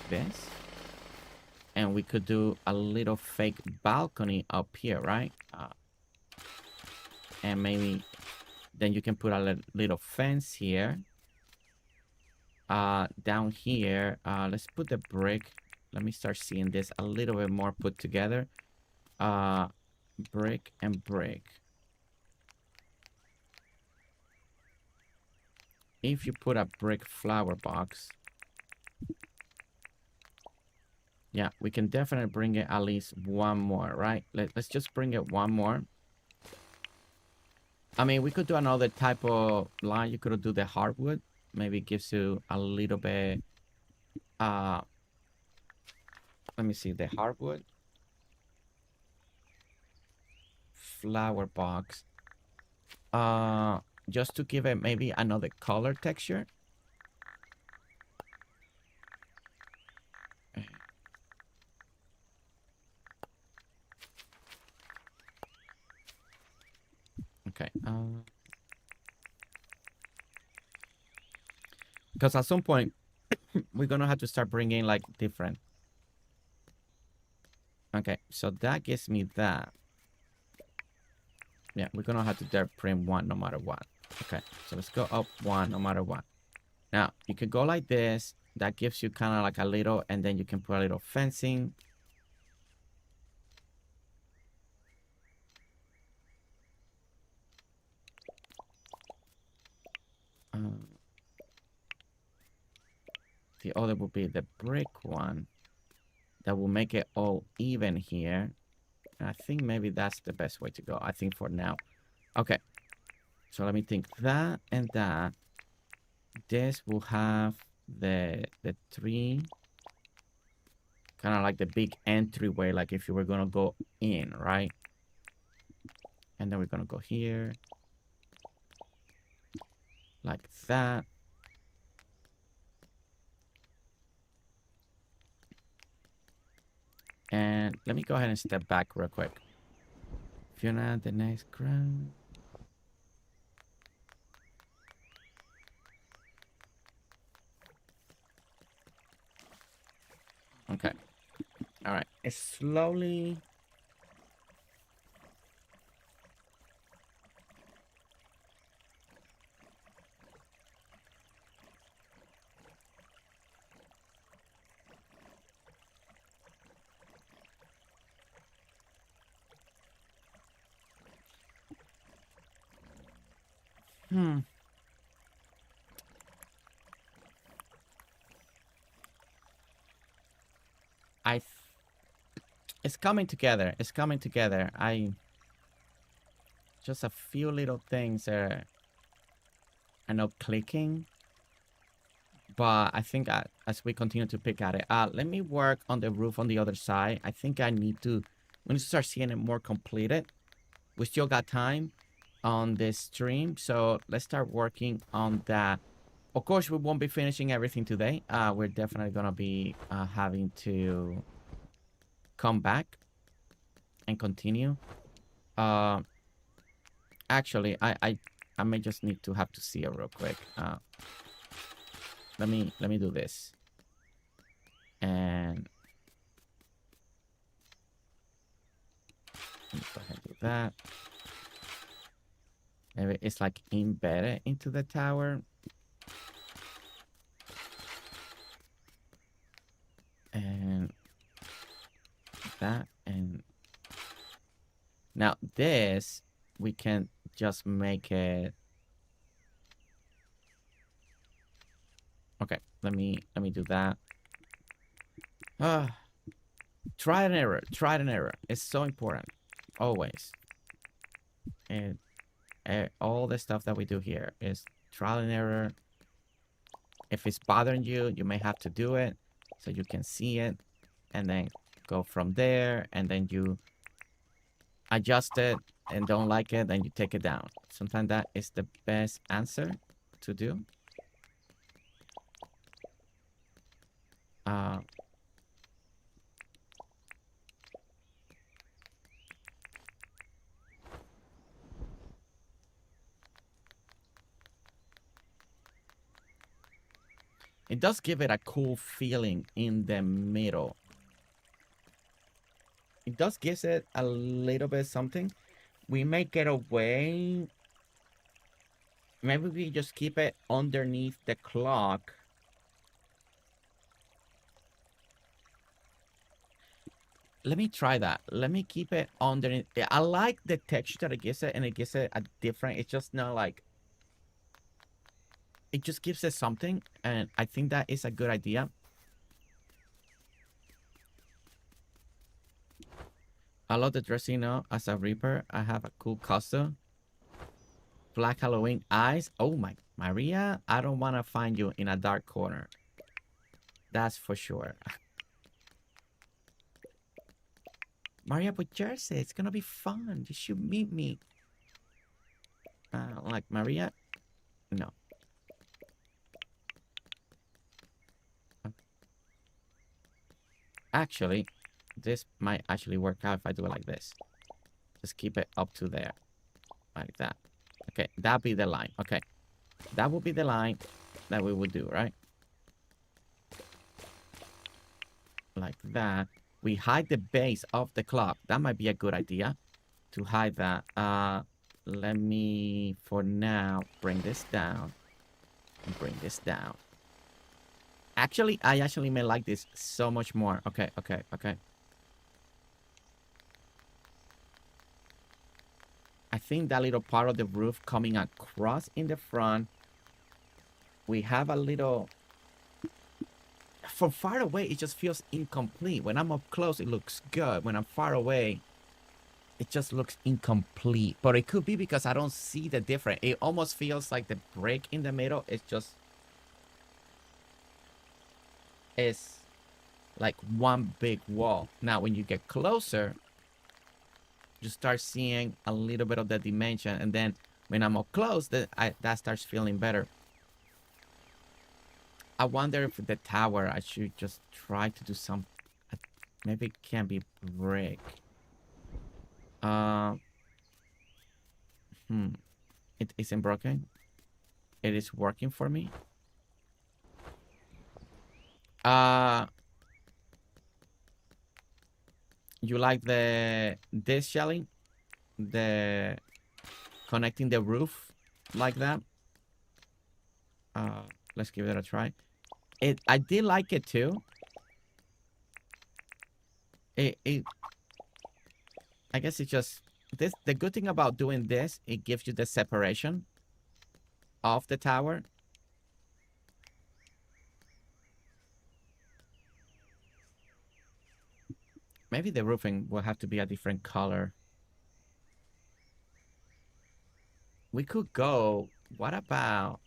this. And we could do a little fake balcony up here, right? And maybe then you can put a little fence here. Down here, let's put the brick. Let me start seeing this a little bit more put together. Brick and brick. If you put a brick flower box, yeah, we can definitely bring it at least one more, right? Let's just bring it one more. I mean, we could do another type of line. You could do the hardwood. Maybe it gives you a little bit. Let me see the hardwood. Flower box. Just to give it maybe another color texture. Okay. Because at some point, we're going to have to start bringing like different. Okay, so that gives me that. Yeah, we're going to have to print one no matter what. Okay, so let's go up one no matter what. Now, you could go like this. That gives you kind of like a little, and then you can put a little fencing. The other will be the brick one. That will make it all even here. And I think maybe that's the best way to go. I think for now. Okay. So let me think. That and that. This will have the three. Kind of like the big entryway. Like if you were going to go in, right? And then we're going to go here. Like that. And let me go ahead and step back real quick. Fiona, the next ground. Okay. All right. It's slowly. It's coming together. It's coming together. Just a few little things are not clicking. But I think as we continue to pick at it, let me work on the roof on the other side. I think we need to start seeing it more completed. We still got time on this stream, so let's start working on that. Of course, we won't be finishing everything today. We're definitely gonna be having to come back and continue. Actually, I may just need to have to see it real quick. Let me do this. And let me go ahead and do that. Maybe it's like embedded into the tower. And that, and now this we can just make it. Okay, let me do that. Try and error. Try and error. It's so important. Always. And all the stuff that we do here is trial and error. If it's bothering you, you may have to do it so you can see it, and then go from there, and then you adjust it and don't like it, then you take it down. Sometimes that is the best answer to do. It does give it a cool feeling in the middle. It does give it a little bit something. We may get away. Maybe we just keep it underneath the clock. Let me try that. Let me keep it underneath. I like the texture that it gives it, and it gives it a different. It's just not like. It just gives it something, and I think that is a good idea. I love the dressing up as a Reaper. I have a cool costume. Black Halloween eyes. Oh my, Maria, I don't want to find you in a dark corner. That's for sure. Maria, but Jersey, it's gonna be fun. You should meet me. Like Maria? No. Actually, this might actually work out if I do it like this. Just keep it up to there. Like that. Okay, that'll be the line. Okay. That will be the line that we would do, right? Like that. We hide the base of the clock. That might be a good idea to hide that. Let me, for now, bring this down. And bring this down. Actually, I actually may like this so much more. Okay, okay, okay. I think that little part of the roof coming across in the front. We have a little... From far away, it just feels incomplete. When I'm up close, it looks good. When I'm far away, it just looks incomplete. But it could be because I don't see the difference. It almost feels like the break in the middle is just... is like one big wall. Now, when you get closer, you start seeing a little bit of the dimension. And then when I'm up close, that starts feeling better. I wonder if the tower, I should just try to do some... Maybe it can be brick. It isn't broken. It is working for me. You like this, Shelly? The connecting the roof like that? Let's give it a try. I did like it too. I guess it's just this. The good thing about doing this, it gives you the separation of the tower. Maybe the roofing will have to be a different color. We could go. What about?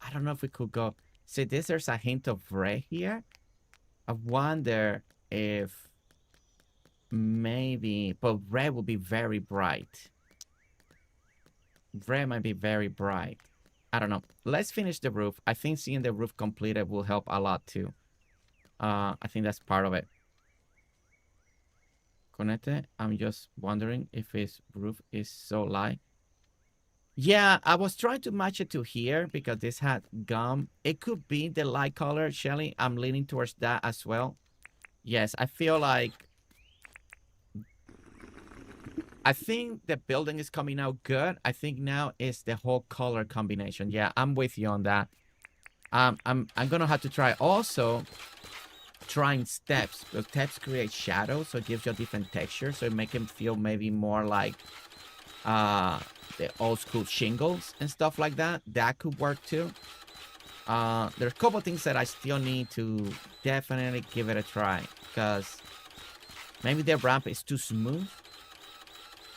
I don't know if we could go. See, there's a hint of red here. I wonder if maybe, but red will be very bright. Red might be very bright. I don't know. Let's finish the roof. I think seeing the roof completed will help a lot too. I think that's part of it. Conete, I'm just wondering if his roof is so light. Yeah, I was trying to match it to here because this had gum. It could be the light color, Shelly. I'm leaning towards that as well. Yes, I feel like... I think the building is coming out good. I think now it's the whole color combination. Yeah, I'm with you on that. I'm gonna have to try also trying steps. The steps create shadows, so it gives you a different texture. So it make them feel maybe more like the old school shingles and stuff like that. That could work too. There's a couple things that I still need to definitely give it a try because maybe the ramp is too smooth.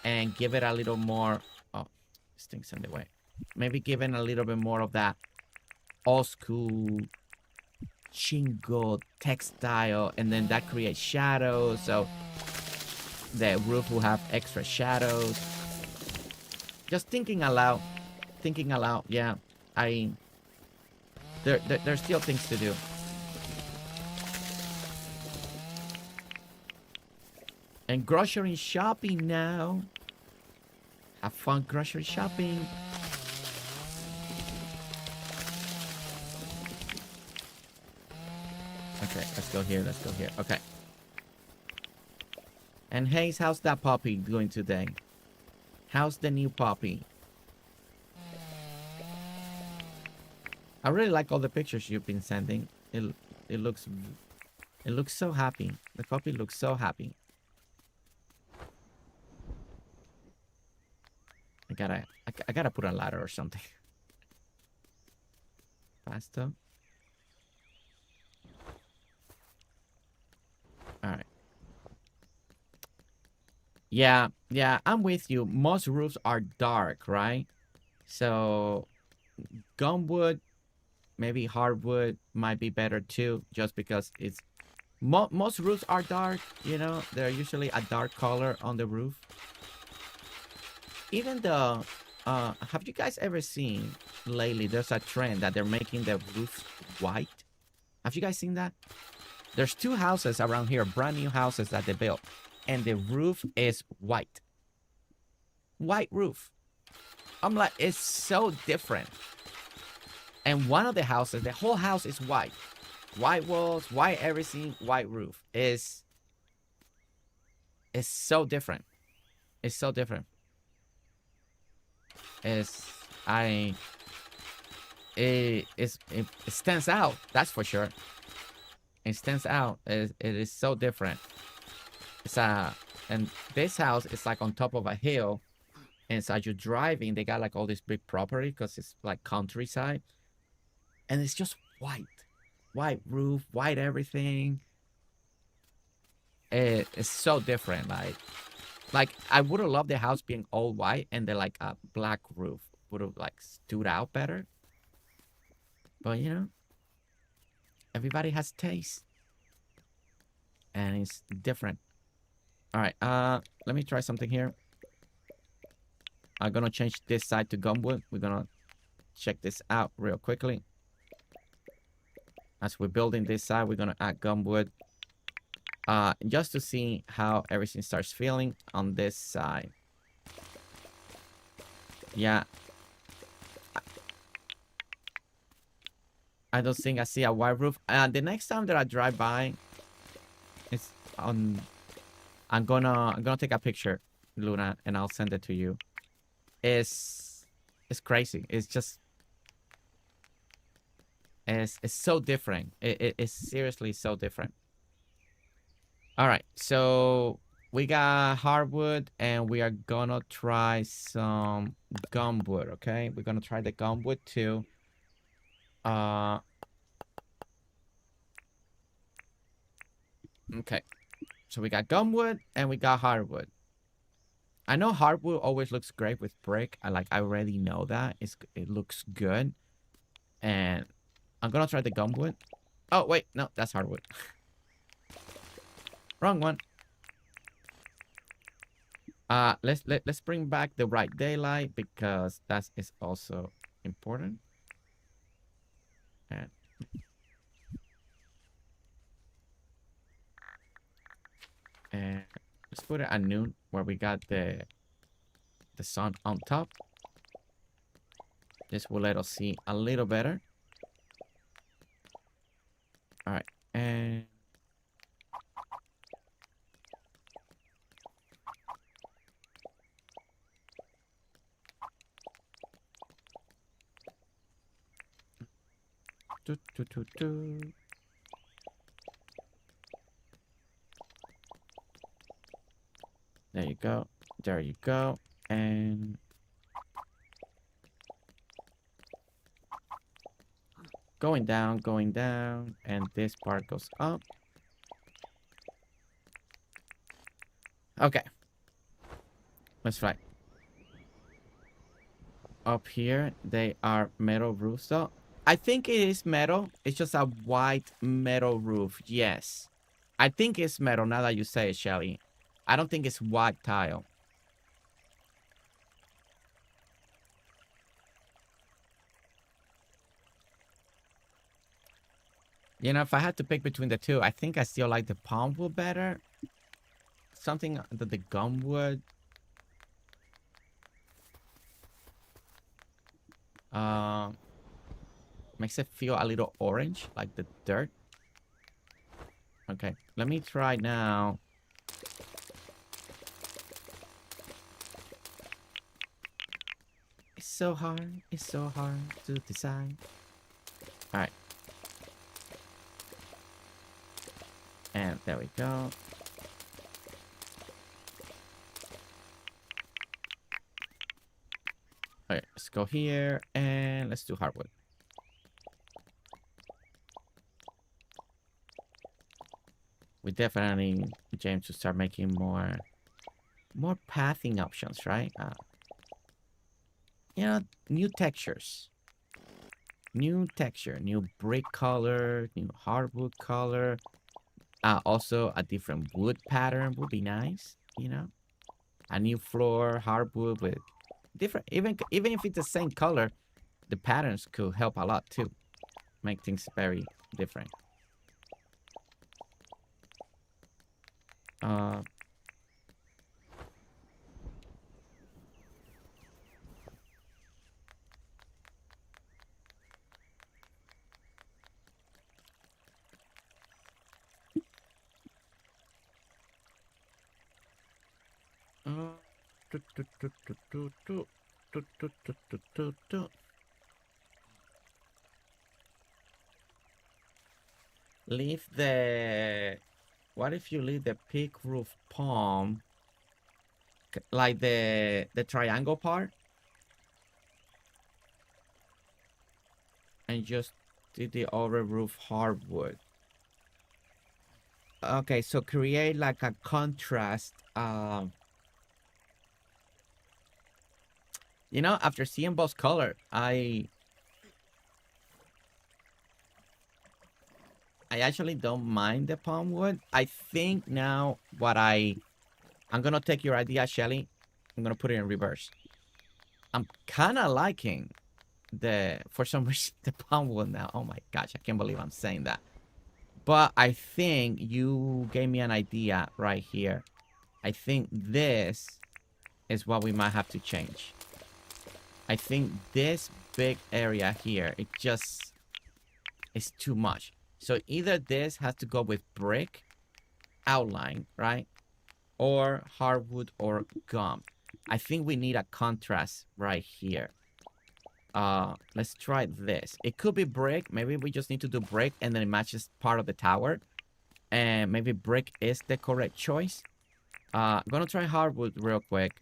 And give it a little more... Oh, this thing's in the way. Maybe give it a little bit more of that old school shingle textile. And then that creates shadows. So the roof will have extra shadows. Just thinking aloud. Thinking aloud. Yeah. There's still things to do. And grocery shopping now. Have fun grocery shopping. Okay, let's go here. Let's go here. Okay. And Hayes, how's that puppy doing today? How's the new puppy? I really like all the pictures you've been sending. It looks so happy. The puppy looks so happy. I gotta put a ladder or something. Faster. All right. Yeah, I'm with you. Most roofs are dark, right? So gumwood, maybe hardwood might be better too, just because it's most roofs are dark, you know, they're usually a dark color on the roof. Even the have you guys ever seen lately there's a trend that they're making the roofs white? Have you guys seen that? There's two houses around here, brand new houses that they built, and the roof is white. White roof. I'm like, it's so different. And one of the houses, the whole house is white. White walls, white everything, white roof. It's so different. It's so different. It stands out, that's for sure. It stands out. It is so different. It's and this house is like on top of a hill, and so as you're driving, they got like all this big property because it's like countryside, and it's just white roof, white everything. It's so different. Like I would have loved the house being all white and then like a black roof would have like stood out better. But you know, everybody has taste, and it's different. All right, let me try something here. I'm gonna change this side to gumwood. We're gonna check this out real quickly. As we're building this side, we're gonna add gumwood. Just to see how everything starts feeling on this side. Yeah. I don't think I see a white roof. The next time that I drive by, it's on. I'm gonna take a picture, Luna, and I'll send it to you. It's crazy. It's just. It's so different. It's seriously so different. All right, so we got hardwood, and we are gonna try some gumwood. Okay, we're gonna try the gumwood too. Okay, So we got gumwood and we got hardwood. I know hardwood always looks great with brick. I already know that. It looks good. And I'm gonna try the gumwood. Oh wait, no, that's hardwood. Wrong one. Let's bring back the bright daylight because that is also important. And let's put it at noon where we got the sun on top. This will let us see a little better. All right, and there you go. There you go. And going down, and this part goes up. Okay. Let's try. Up here, they are metal roofs, though. I think it is metal. It's just a white metal roof. Yes. I think it's metal now that you say it, Shelly. I don't think it's white tile. You know, if I had to pick between the two, I think I still like the palm wood better. Something that the gum wood. Makes it feel a little orange, like the dirt. Okay, let me try now. It's so hard to decide. All right. And there we go. All right, let's go here and let's do hardwood. We definitely need James to start making more pathing options, right? You know, new textures. New texture, new brick color, new hardwood color. Also, a different wood pattern would be nice, you know? A new floor, hardwood with different... Even if it's the same color, the patterns could help a lot, too. Make things very different. Leave the... What if you leave the peak roof palm, like the triangle part, and just did the over roof hardwood? Okay, so create like a contrast. You know, after seeing both color, I actually don't mind the palm wood. I think now I'm gonna take your idea, Shelly. I'm gonna put it in reverse. I'm kind of liking for some reason, the palm wood now. Oh my gosh, I can't believe I'm saying that. But I think you gave me an idea right here. I think this is what we might have to change. I think this big area here, it just is too much. So either this has to go with brick outline, right? Or hardwood or gum. I think we need a contrast right here. Let's try this. It could be brick. Maybe we just need to do brick and then it matches part of the tower. And maybe brick is the correct choice. I'm gonna try hardwood real quick.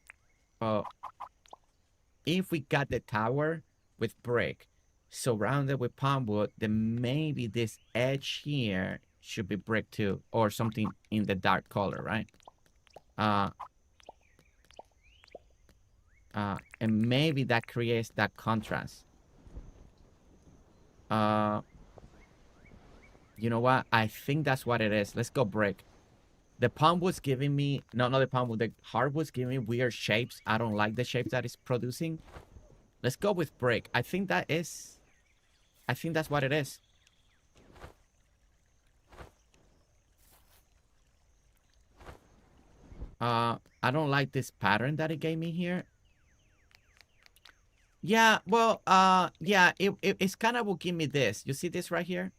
If we got the tower with brick surrounded with palm wood, then maybe this edge here should be brick too, or something in the dark color, right? And maybe that creates that contrast. You know what? I think that's what it is. Let's go brick. The pump was giving me, no, not the pump, the heart was giving me weird shapes. I don't like the shapes that it's producing. Let's go with brick. I think that's what it is. I don't like this pattern that it gave me here. Yeah, well, yeah, it's kind of will give me this. You see this right here?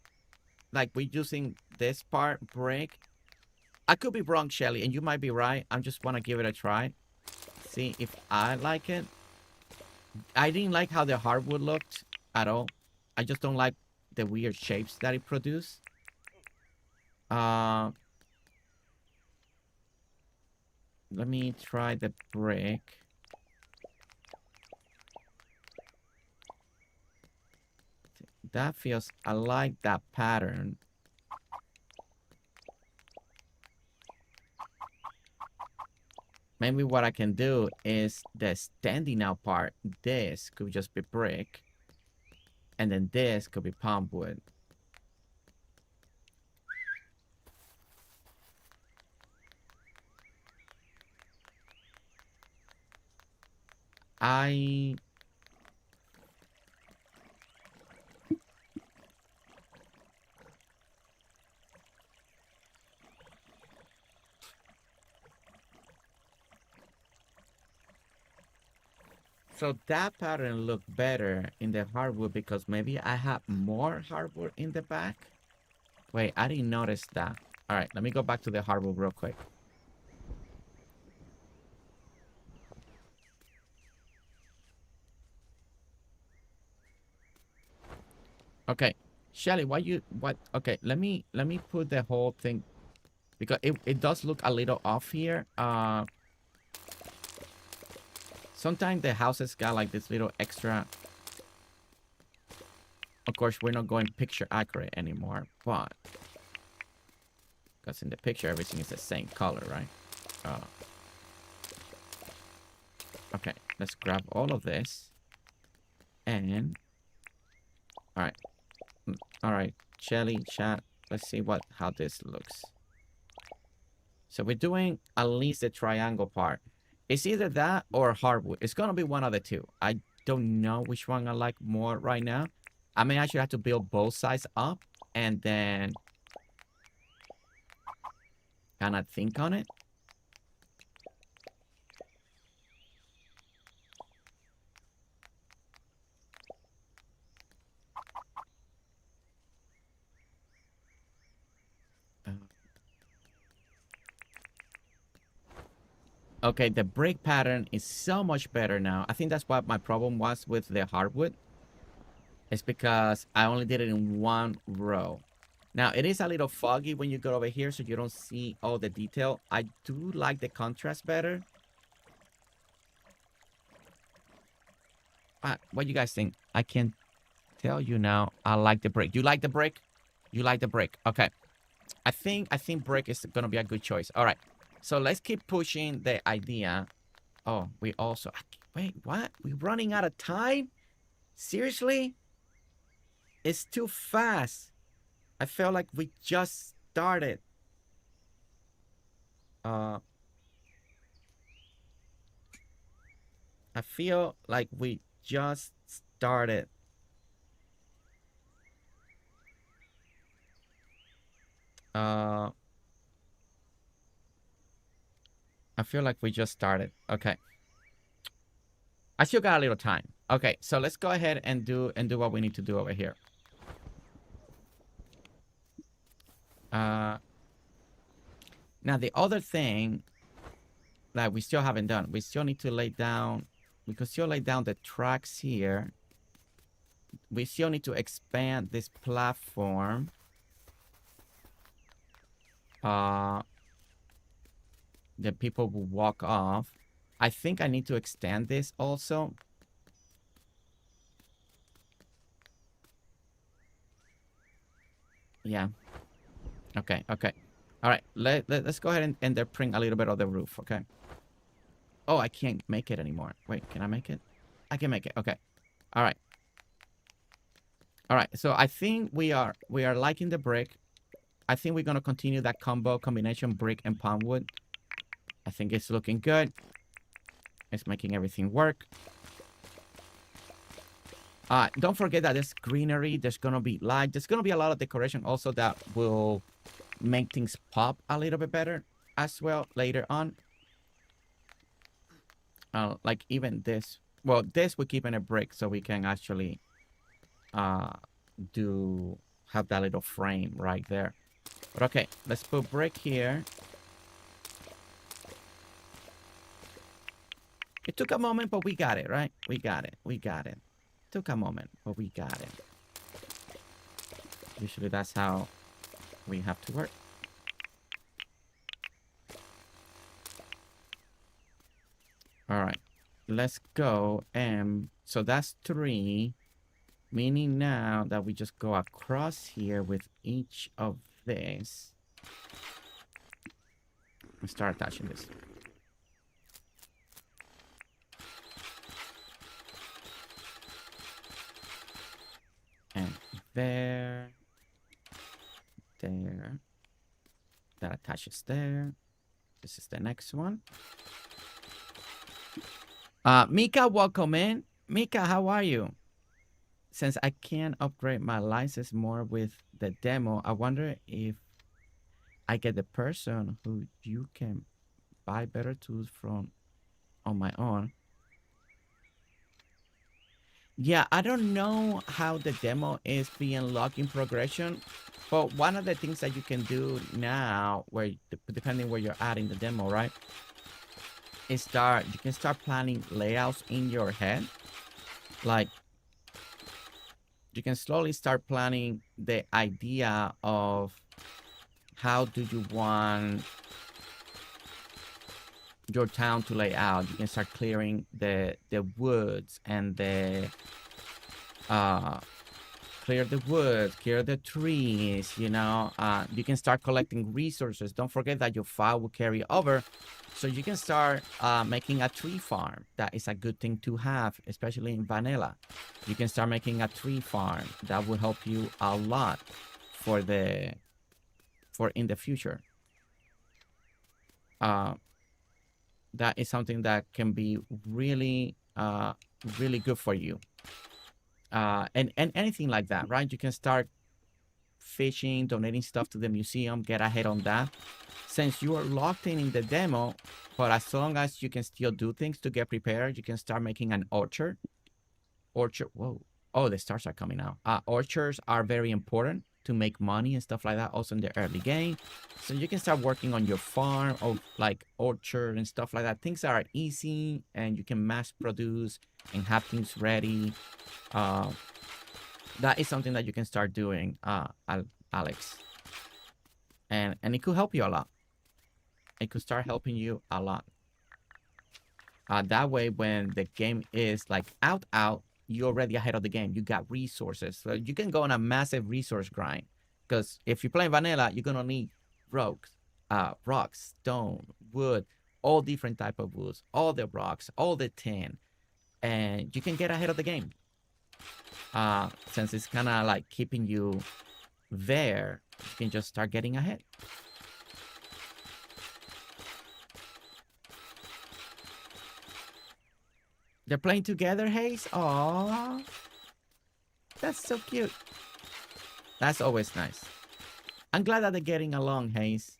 Like we're using this part, brick. I could be wrong, Shelly, and you might be right. I just want to give it a try. See if I like it. I didn't like how the hardwood looked at all. I just don't like the weird shapes that it produced. Let me try the brick. That feels, I like that pattern. Maybe what I can do is the standing out part. This could just be brick. And then this could be palm wood. So that pattern looked better in the hardwood because maybe I have more hardwood in the back. Wait, I didn't notice that. All right, let me go back to the hardwood real quick. Okay, Shelly, okay, let me put the whole thing because it does look a little off here. Sometimes the houses got like this little extra. Of course, we're not going picture accurate anymore, but because in the picture everything is the same color, right? Okay, let's grab all of this. And all right, Shelly, chat. Let's see how this looks. So we're doing at least the triangle part. It's either that or hardwood. It's gonna be one of the two. I don't know which one I like more right now. I may actually have to build both sides up and then kind of think on it. Okay, the brick pattern is so much better now. I think that's what my problem was with the hardwood. It's because I only did it in one row. Now, it is a little foggy when you go over here, so you don't see all the detail. I do like the contrast better. What do you guys think? I can tell you now, I like the brick. You like the brick? You like the brick. Okay. I think brick is going to be a good choice. All right. So let's keep pushing the idea. Oh, we also... Wait, what? We're running out of time? Seriously? It's too fast. I felt like we just started. I feel like we just started. I feel like we just started. Okay. I still got a little time. Okay, so let's go ahead and do what we need to do over here. Now the other thing that we still haven't done, we still need to lay down. We could still lay down the tracks here. We still need to expand this platform. The people will walk off. I think I need to extend this also. Yeah. Okay, okay. All right, let's go ahead and print a little bit of the roof, okay? Oh, I can't make it anymore. Wait, can I make it? I can make it, okay. All right. All right, so I think we are liking the brick. I think we're going to continue that combination brick and palm wood. I think it's looking good. It's making everything work. Don't forget that there's greenery. There's going to be light. There's going to be a lot of decoration also that will make things pop a little bit better as well later on. Like even this. Well, this we're keeping a brick so we can actually have that little frame right there. But okay, let's put brick here. It took a moment, but we got it, right? We got it. We got it. Took a moment, but we got it. Usually that's how we have to work. All right, let's go. So that's 3, meaning now that we just go across here with each of this. Let's start attaching this. And there. That attaches there. This is the next one. Mika, welcome in. Mika, how are you? Since I can't upgrade my license more with the demo, I wonder if I get the person who you can buy better tools from on my own. Yeah, I don't know how the demo is being logged in progression, but one of the things that you can do now, where depending where you're at in the demo, right, is you can start planning layouts in your head. Like, you can slowly start planning the idea of how do you want your town to lay out. You can start clearing the woods and clear the woods, clear the trees, you know. You can start collecting resources. Don't forget that your file will carry over, so you can start making a tree farm. That is a good thing to have, especially in vanilla. You can start making a tree farm. That will help you a lot for in the future. That is something that can be really, really good for you. And anything like that, right? You can start fishing, donating stuff to the museum, get ahead on that. Since you are locked in the demo, but as long as you can still do things to get prepared, you can start making an orchard. Whoa. Oh, the stars are coming out. Orchards are very important to make money and stuff like that, also in the early game. So you can start working on your farm or like orchard and stuff like that. Things that are easy and you can mass produce and have things ready. That is something that you can start doing, Alex. And it could help you a lot. It could start helping you a lot. That way, when the game is like out, you're already ahead of the game. You got resources. So you can go on a massive resource grind. Because if you're playing vanilla, you're going to need rocks, stone, wood, all different type of woods, all the rocks, all the tin. And you can get ahead of the game. Since it's kind of like keeping you there, you can just start getting ahead. They're playing together, Hayes? Aww. That's so cute. That's always nice. I'm glad that they're getting along, Hayes.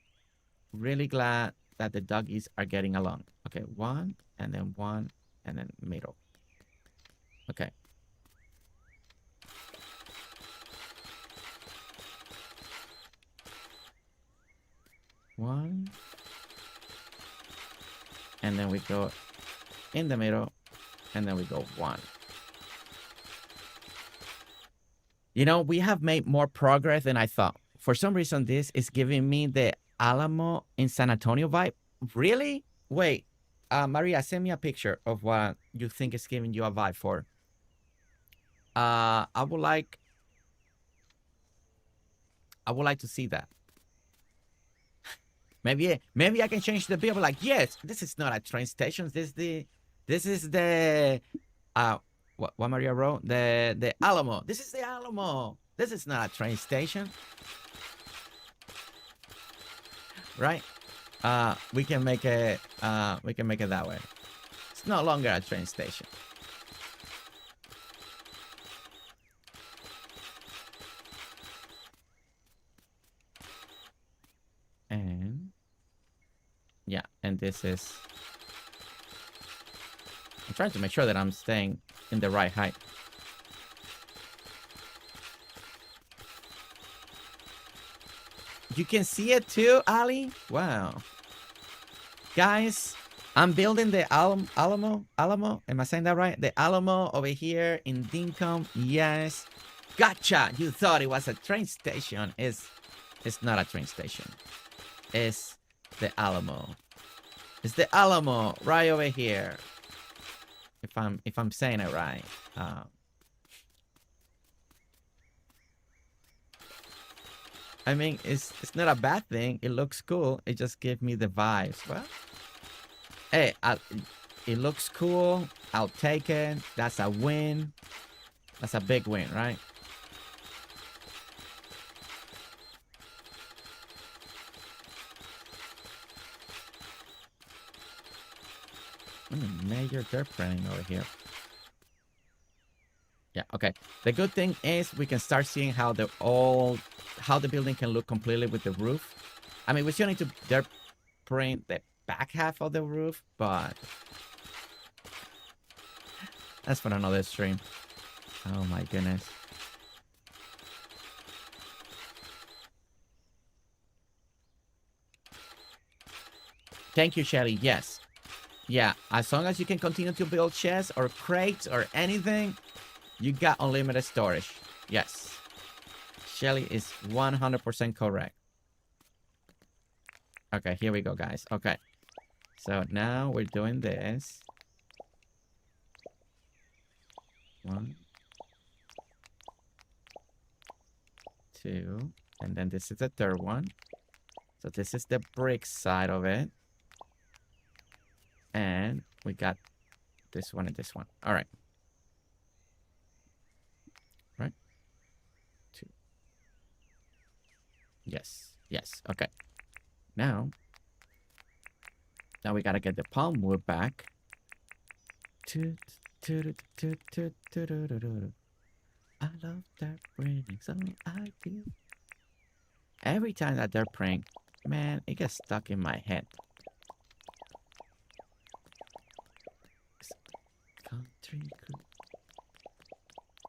Really glad that the doggies are getting along. Okay, one, and then middle. Okay. One. And then we go in the middle. And then we go 1. You know, we have made more progress than I thought. For some reason, this is giving me the Alamo in San Antonio vibe. Really? Wait, Maria, send me a picture of what you think is giving you a vibe for. I would like to see that. Maybe I can change the bill. Like, yes, this is not a train station. This is the what Maria wrote? The Alamo. This is the Alamo. This is not a train station. Right? We can make it that way. It's no longer a train station. And yeah, and this is, I'm trying to make sure that I'm staying in the right height. You can see it too, Alli? Wow. Guys, I'm building the Alamo. Am I saying that right? The Alamo over here in Dinkum. Yes. Gotcha. You thought it was a train station. It's not a train station. It's the Alamo. It's the Alamo right over here. If I'm saying it right. I mean, it's not a bad thing. It looks cool. It just gives me the vibes. Well, hey, it looks cool. I'll take it. That's a win. That's a big win, right? Major dirt printing over here. Yeah, okay. The good thing is we can start seeing how the building can look completely with the roof. I mean, we still need to dirt print the back half of the roof, but that's for another stream. Oh my goodness. Thank you, Shelly. Yes. Yeah, as long as you can continue to build chests or crates or anything, you got unlimited storage. Yes. Shelly is 100% correct. Okay, here we go, guys. Okay. So now we're doing this. 1, 2, and then this is the third one. So this is the brick side of it. And we got this one and this one. All right. Right? 2. Yes. Yes. Okay. Now we gotta get the palm wood back. I love that printing, so I feel. Every time that they're praying, man, it gets stuck in my head. Country crew.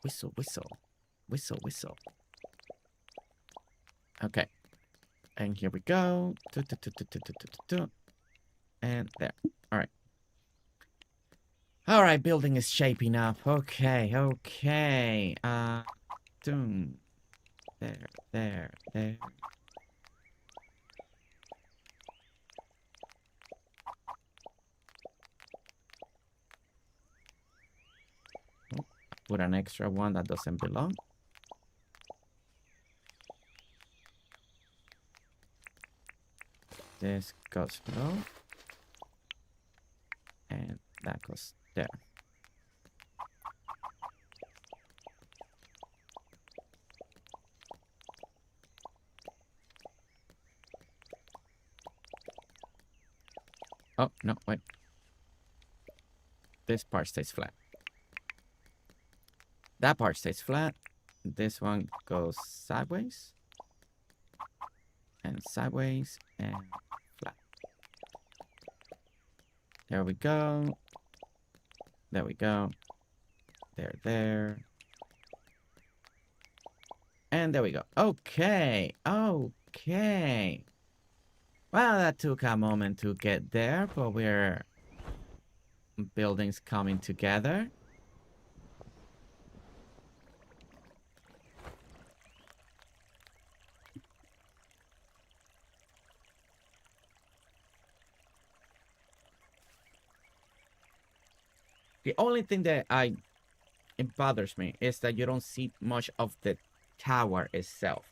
Whistle, whistle. Whistle, whistle. Okay. And here we go. And there. All right. All right, building is shaping up. Okay, okay. Doom. There. Put an extra one that doesn't belong. This goes below. And that goes there. Oh, no, wait. This part stays flat. That part stays flat. This one goes sideways. And sideways and flat. There we go. There we go. There. And there we go. Okay. Okay. Well, that took a moment to get there, but we're buildings coming together. The only thing that it bothers me is that you don't see much of the tower itself.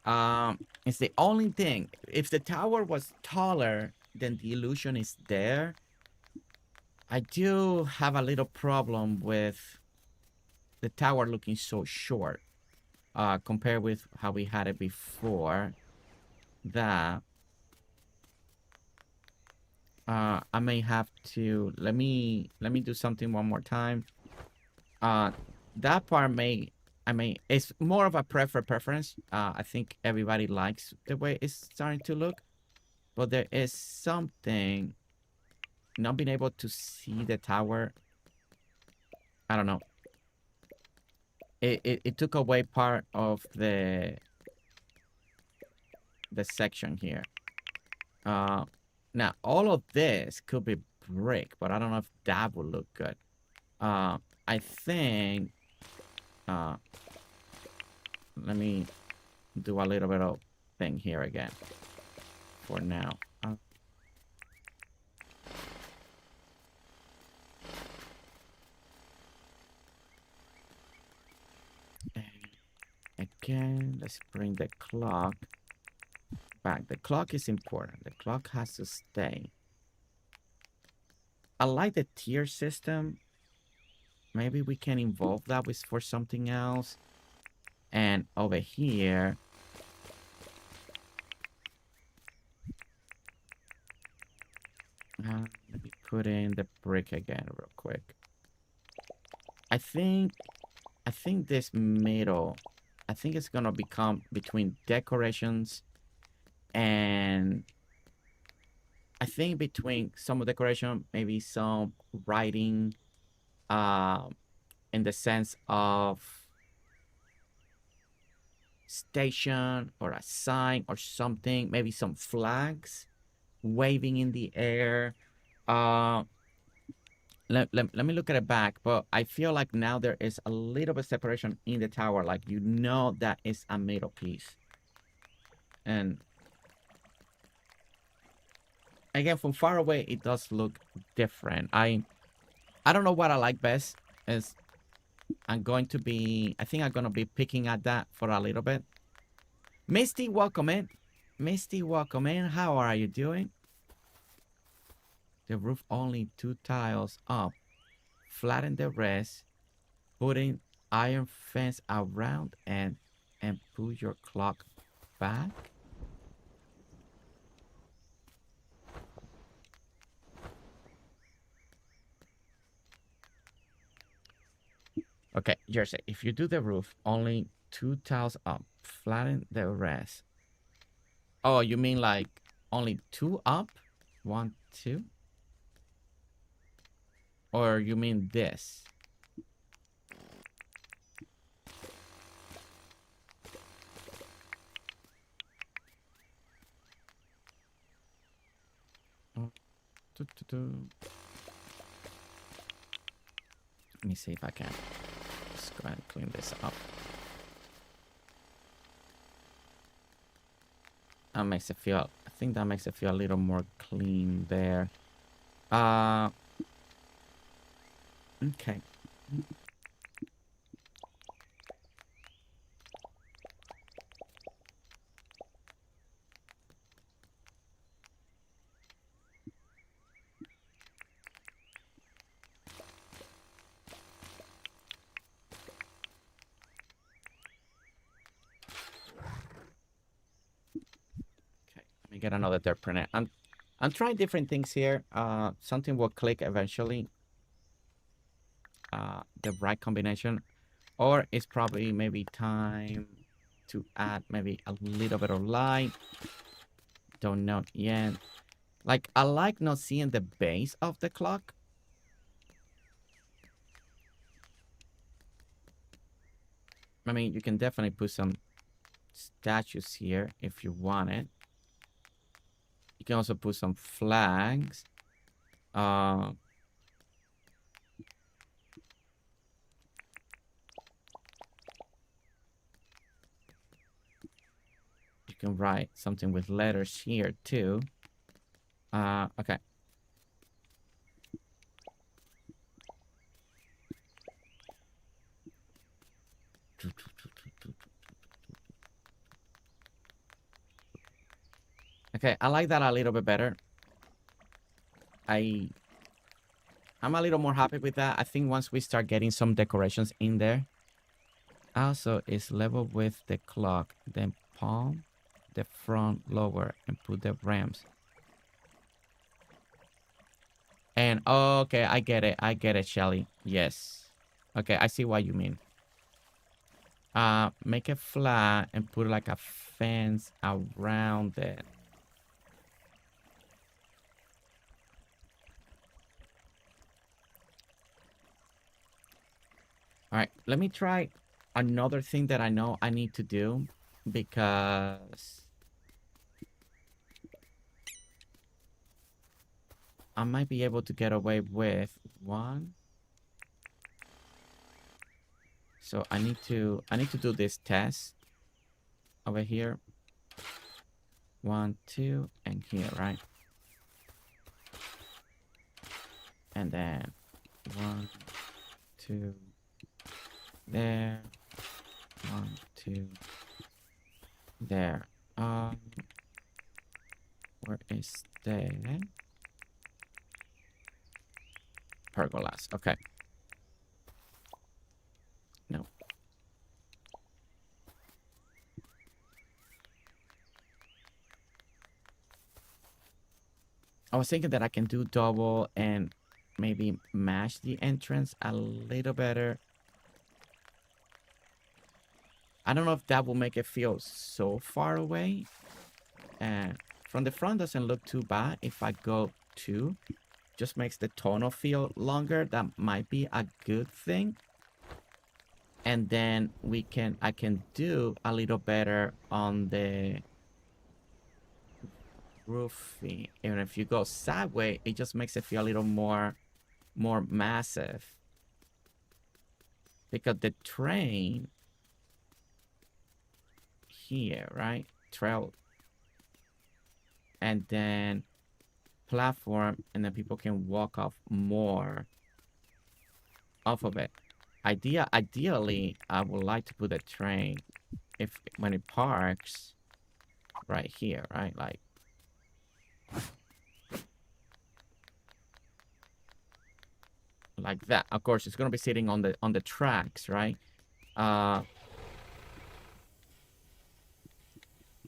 It's the only thing. If the tower was taller, then the illusion is there. I do have a little problem with the tower looking so short, compared with how we had it before. That I may have to let me do something one more time. That part it's more of a preference. I think everybody likes the way it's starting to look, but there is something not being able to see the tower. I don't know. It took away part of the section here. Now all of this could be brick, but I don't know if that would look good. I think let me do a little bit of thing here again for now. And again, let's bring the clock back. The clock is important. The clock has to stay. I like the tier system. Maybe we can involve that with for something else. And over here, let me put in the brick again real quick. I think this middle, I think it's gonna become between decorations and I think between some decoration, maybe some writing, in the sense of station or a sign or something, maybe some flags waving in the air. Let me look at it back, but I feel like now there is a little bit separation in the tower, like you know that is a middle piece. And again, from far away it does look different. I don't know what I like best. Is I think I'm gonna be picking at that for a little bit. Misty, welcome in. Misty, welcome in. How are you doing? The roof only 2 tiles up. Flatten the rest. Putting iron fence around and put your clock back. Okay, Jersey, if you do the roof only 2 tiles up, flatten the rest. Oh, you mean like only 2 up? 1, 2? Or you mean this? Oh, let me see if I can. Let's go ahead and clean this up. That makes it feel, I think that makes it feel a little more clean there. Okay. Get another dirt printer. I'm trying different things here. Something will click eventually. The right combination, or it's probably maybe time to add maybe a little bit of light. Don't know yet. Like I like not seeing the base of the clock. I mean, you can definitely put some statues here if you want it. You can also put some flags. You can write something with letters here too. Okay. Okay, I like that a little bit better. I'm a little more happy with that. I think once we start getting some decorations in there. Also, is level with the clock. Then palm the front lower and put the ramps. And okay, I get it. I get it, Shelly. Yes. Okay, I see what you mean. Make it flat and put like a fence around it. All right, let me try another thing that I know I need to do because I might be able to get away with one. So I need to do this test over here. 1, 2, and here, right? And then 1, 2, there. 1, 2, there. Where is the pergolas? Okay. No. I was thinking that I can do double and maybe match the entrance a little better. I don't know if that will make it feel so far away. And from the front doesn't look too bad. If I go 2, just makes the tunnel feel longer. That might be a good thing. And then I can do a little better on the roofing. Even if you go sideways, it just makes it feel a little more massive. Because the train here, right? Trail. And then platform, and then people can walk off more off of it. Ideally, I would like to put a train when it parks right here, right? Like that. Of course, it's gonna be sitting on the tracks, right?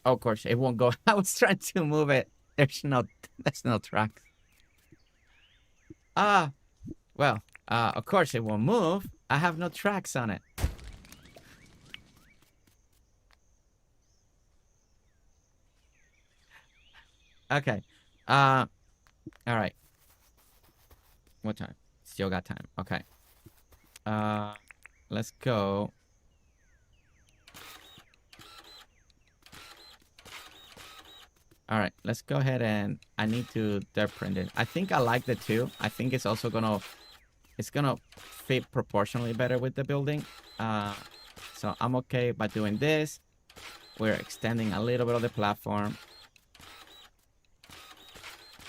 Of course, it won't go. I was trying to move it. There's no tracks. Well, of course it won't move. I have no tracks on it. Okay. All right. What time? Still got time. Okay. Let's go. All right, let's go ahead and I need to print it. I think I like the 2. I think it's also gonna fit proportionally better with the building. So I'm okay by doing this. We're extending a little bit of the platform.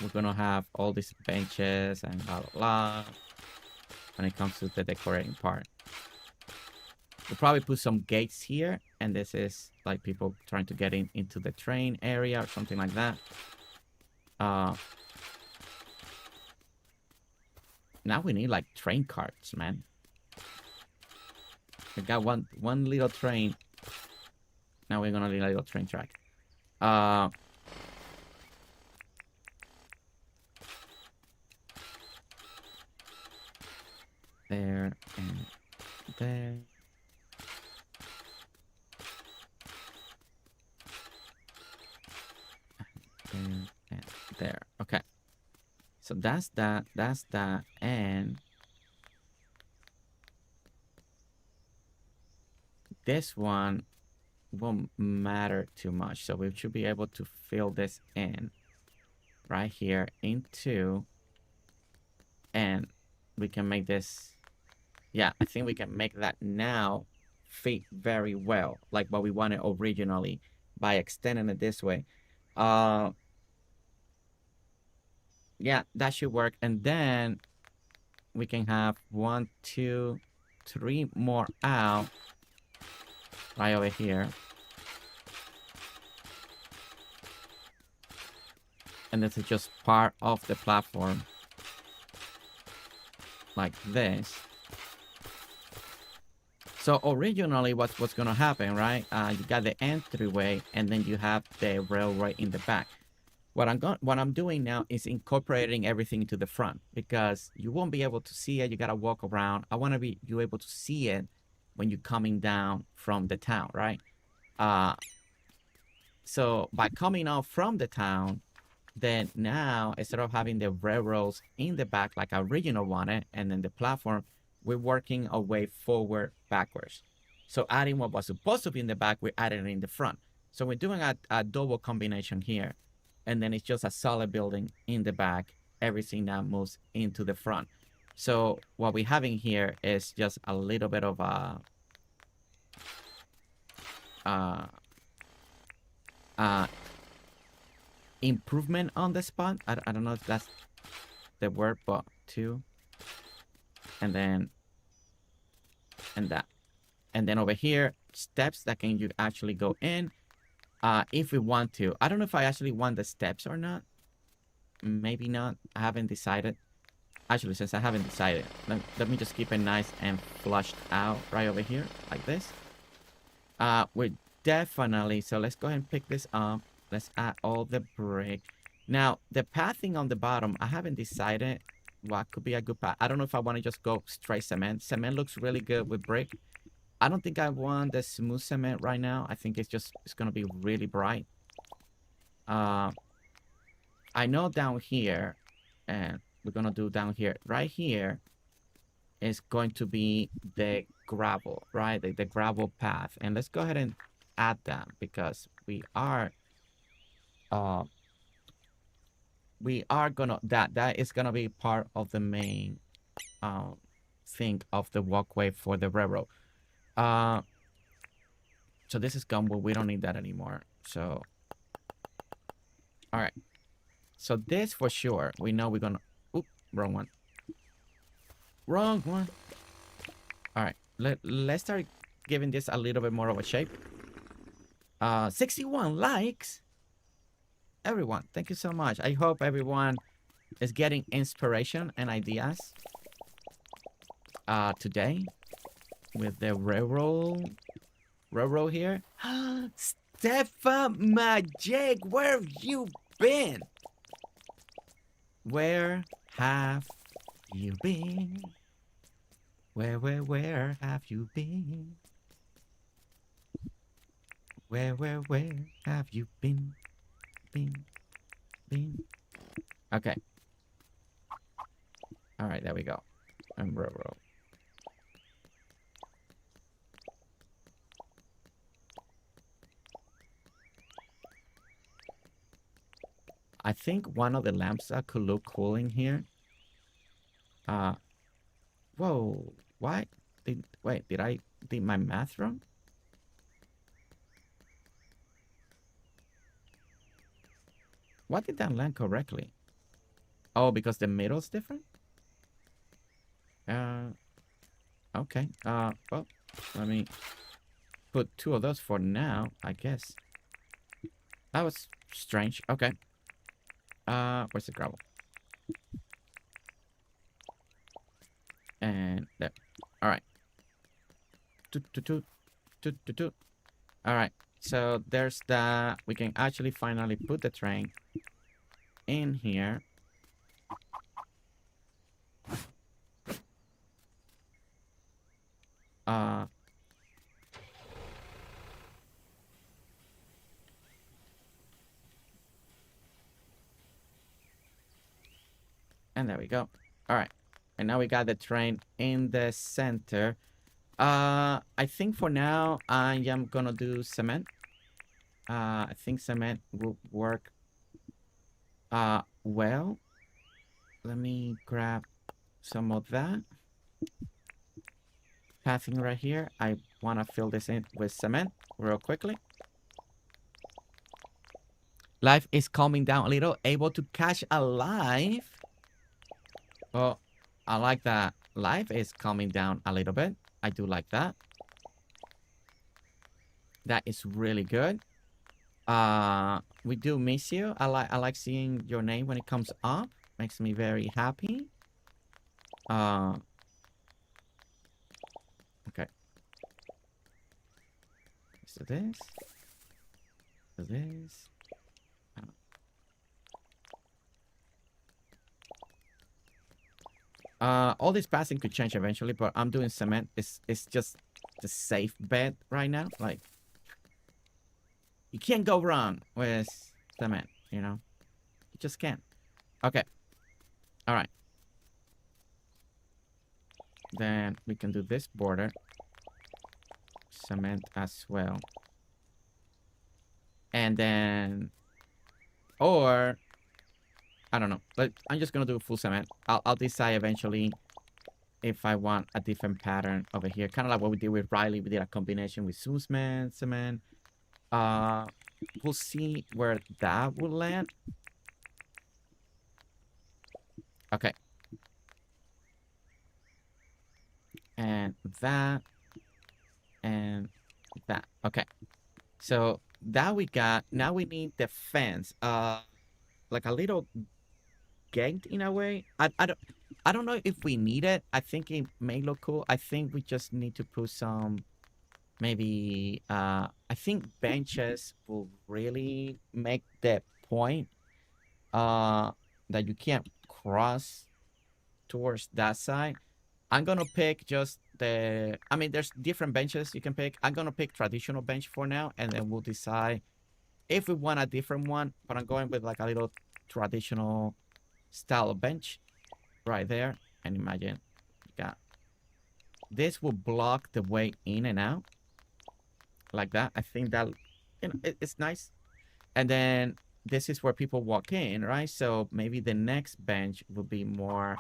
We're gonna have all these benches and blah blah blah when it comes to the decorating part. We'll probably put some gates here, and this is like people trying to get into the train area or something like that. Now we need like train carts, man. We got one little train. Now we're gonna need a little train track. There and there. There and there. Okay. So that's that, and this one won't matter too much. So we should be able to fill this in right here into, and we can make this, yeah, I think we can make that now fit very well, like what we wanted originally by extending it this way. Yeah, that should work. And then we can have 1, 2, 3 more out right over here. And this is just part of the platform. Like this. So originally what's gonna happen, right? You got the entryway and then you have the railway in the back. What I'm doing now is incorporating everything into the front because you won't be able to see it. You gotta walk around. I wanna be you able to see it when you're coming down from the town, right? So by coming out from the town, then now instead of having the railroads in the back like I originally wanted, and then the platform, we're working our way forward backwards. So adding what was supposed to be in the back, we're adding it in the front. So we're doing a double combination here. And then it's just a solid building in the back. Everything now moves into the front. So what we're having here is just a little bit of a improvement on the spot. I don't know if that's the word, but two. And then and that. And then over here, steps that can you actually go in if we want to. I don't know if I actually want the steps or not. Maybe not. I haven't decided. Actually, since I haven't decided, let me just keep it nice and flushed out right over here like this. We're definitely, so let's go ahead and pick this up. Let's add all the brick. Now, the pathing on the bottom, I haven't decided what could be a good path. I don't know if I want to just go straight cement. Cement looks really good with brick. I don't think I want the smooth cement right now. I think it's going to be really bright. I know down here, and we're going to do down here. Right here is going to be the gravel, right? The gravel path. And let's go ahead and add that because we are gonna that is gonna be part of the main thing of the walkway for the railroad. So this is gone, but we don't need that anymore. So all right, so this for sure we know we're gonna wrong one. All right, let's start giving this a little bit more of a shape. 61 likes. Everyone, thank you so much. I hope everyone is getting inspiration and ideas today with the railroad here. Stephamajig, where have you been? Where have you been? Where have you been? Where have you been? Okay. All right, there we go. And railroad. I think one of the lamps could look cool in here. Whoa. Why? Wait, did I do my math wrong? What did that land correctly? Oh, because the middle's different? Okay. Well, let me put 2 of those for now, I guess. That was strange. Okay. Where's the gravel? And there. All right. All right. So there's the, we can actually finally put the train in here. And there we go. All right. And now we got the train in the center. I think for now, I am gonna do cement. I think cement will work well. Let me grab some of that. Pathing right here. I want to fill this in with cement real quickly. Life is calming down a little. Able to catch a life. Oh, I like that. Life is calming down a little bit. I do like that. That is really good. We do miss you. I like seeing your name when it comes up. Makes me very happy. Okay. So this. So this. All this passing could change eventually, but I'm doing cement. It's just the safe bet right now. Like, you can't go wrong with cement, you know? You just can't. Okay. All right. Then we can do this border. Cement as well. And then... Or... I don't know. But I'm just gonna do full cement. I'll decide eventually if I want a different pattern over here. Kind of like what we did with Riley. We did a combination with cement. We'll see where that will land. Okay. And that. And that. Okay. So that we got. Now we need the fence. Like a little gate in a way. I don't know if we need it. I think it may look cool. I think we just need to put some maybe I think benches will really make the point that you can't cross towards that side. I'm gonna pick just the I mean there's different benches you can pick. I'm gonna pick traditional bench for now, and then we'll decide if we want a different one, but I'm going with like a little traditional style of bench right there. And imagine you got this will block the way in and out like that. I think that, you know, it's nice. And then this is where people walk in, right? So maybe the next bench will be more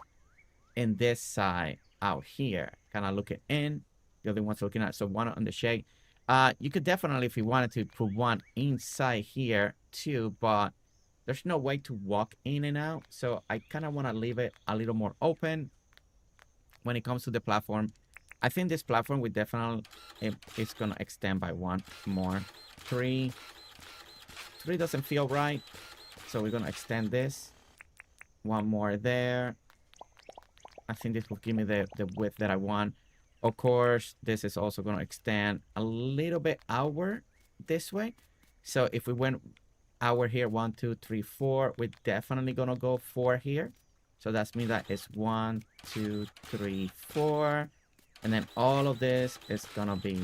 in this side out here, kind of looking in. The other one's looking at, so one on the shade. You could definitely, if you wanted to, put one inside here too, but there's no way to walk in and out. So I kind of want to leave it a little more open when it comes to the platform. I think this platform will definitely, it's going to extend by one more. Three doesn't feel right. So we're going to extend this. One more there. I think this will give me the width that I want. Of course, this is also going to extend a little bit outward this way. So if we went outward here, 1, 2, 3, 4, we're definitely going to go 4 here. So that's mean that it's 1, 2, 3, 4. And then all of this is going to be,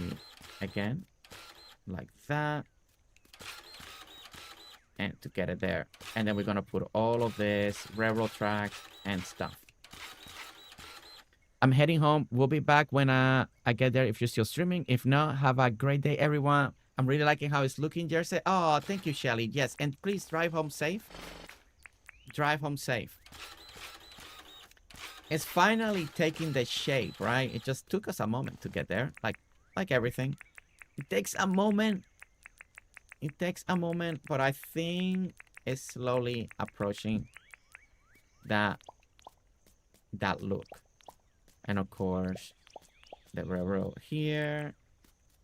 again, like that. And to get it there. And then we're going to put all of this, railroad tracks and stuff. I'm heading home. We'll be back when I get there if you're still streaming. If not, have a great day, everyone. I'm really liking how it's looking, Jersey. Oh, thank you, Shelly. Yes, and please drive home safe. Drive home safe. It's finally taking the shape, right? It just took us a moment to get there, like everything. It takes a moment. It takes a moment, but I think it's slowly approaching that look. And of course, the railroad here.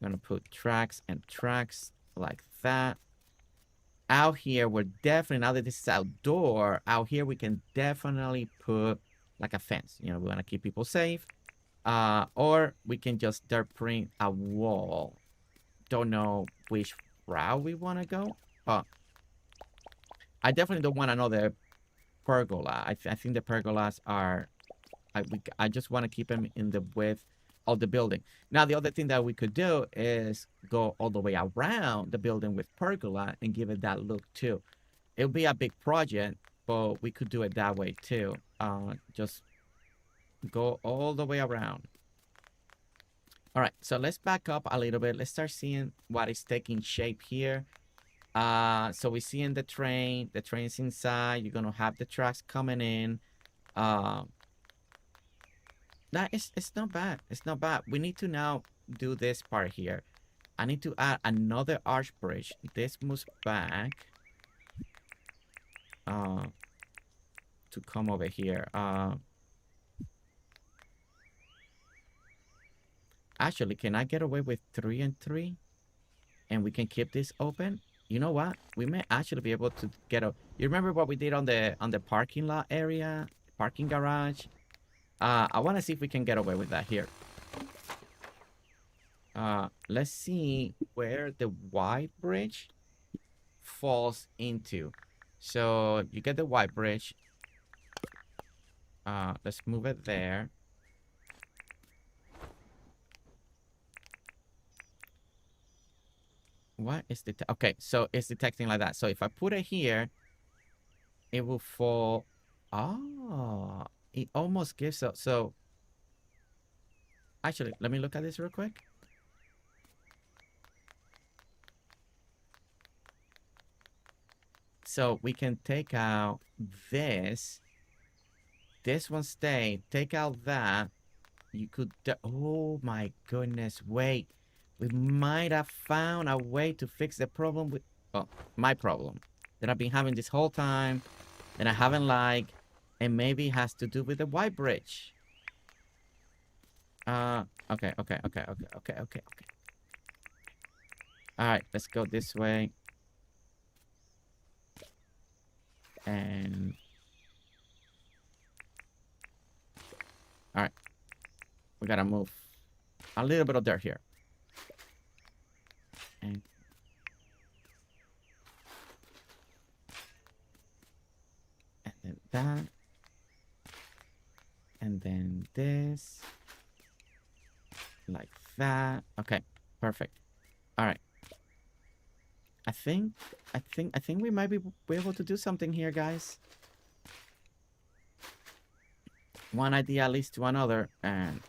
I'm gonna put tracks and tracks like that. Out here, we're definitely, now that this is outdoor, out here we can definitely put like a fence. You know, we want to keep people safe. Or we can just dirt print a wall. Don't know which route we want to go, but I definitely don't want another pergola. I think the pergolas are... I just want to keep them in the width of the building. Now, the other thing that we could do is go all the way around the building with pergola and give it that look too. It'll be a big project, but we could do it that way too. Just go all the way around. All right, so let's back up a little bit. Let's start seeing what is taking shape here. So we're seeing the train. The train's inside. You're gonna have the tracks coming in. It's not bad. It's not bad. We need to now do this part here. I need to add another arch bridge. This moves back to come over here. Actually, can I get away with 3 and 3? And we can keep this open? you know what? We may actually be able to get a... You remember what we did on the parking lot area? Parking garage? I want to see if we can get away with that here. Let's see where the white bridge falls into. So you get the white bridge. Let's move it there. What is the... Okay, so it's detecting like that. So if I put it here, it will fall... Oh, it almost gives up. So actually, let me look at this real quick. So we can take out this. This one stay. Take out that. You could... Oh my goodness. Wait. We might have found a way to fix the problem with... Well, my problem. That I've been having this whole time. That I haven't liked. And maybe it has to do with the white bridge. Okay. Alright, let's go this way. And... Alright. We gotta move a little bit of dirt here. And then that. And then this. Like that. Okay, perfect. Alright. I think we might be able to do something here, guys. One idea leads to another, and...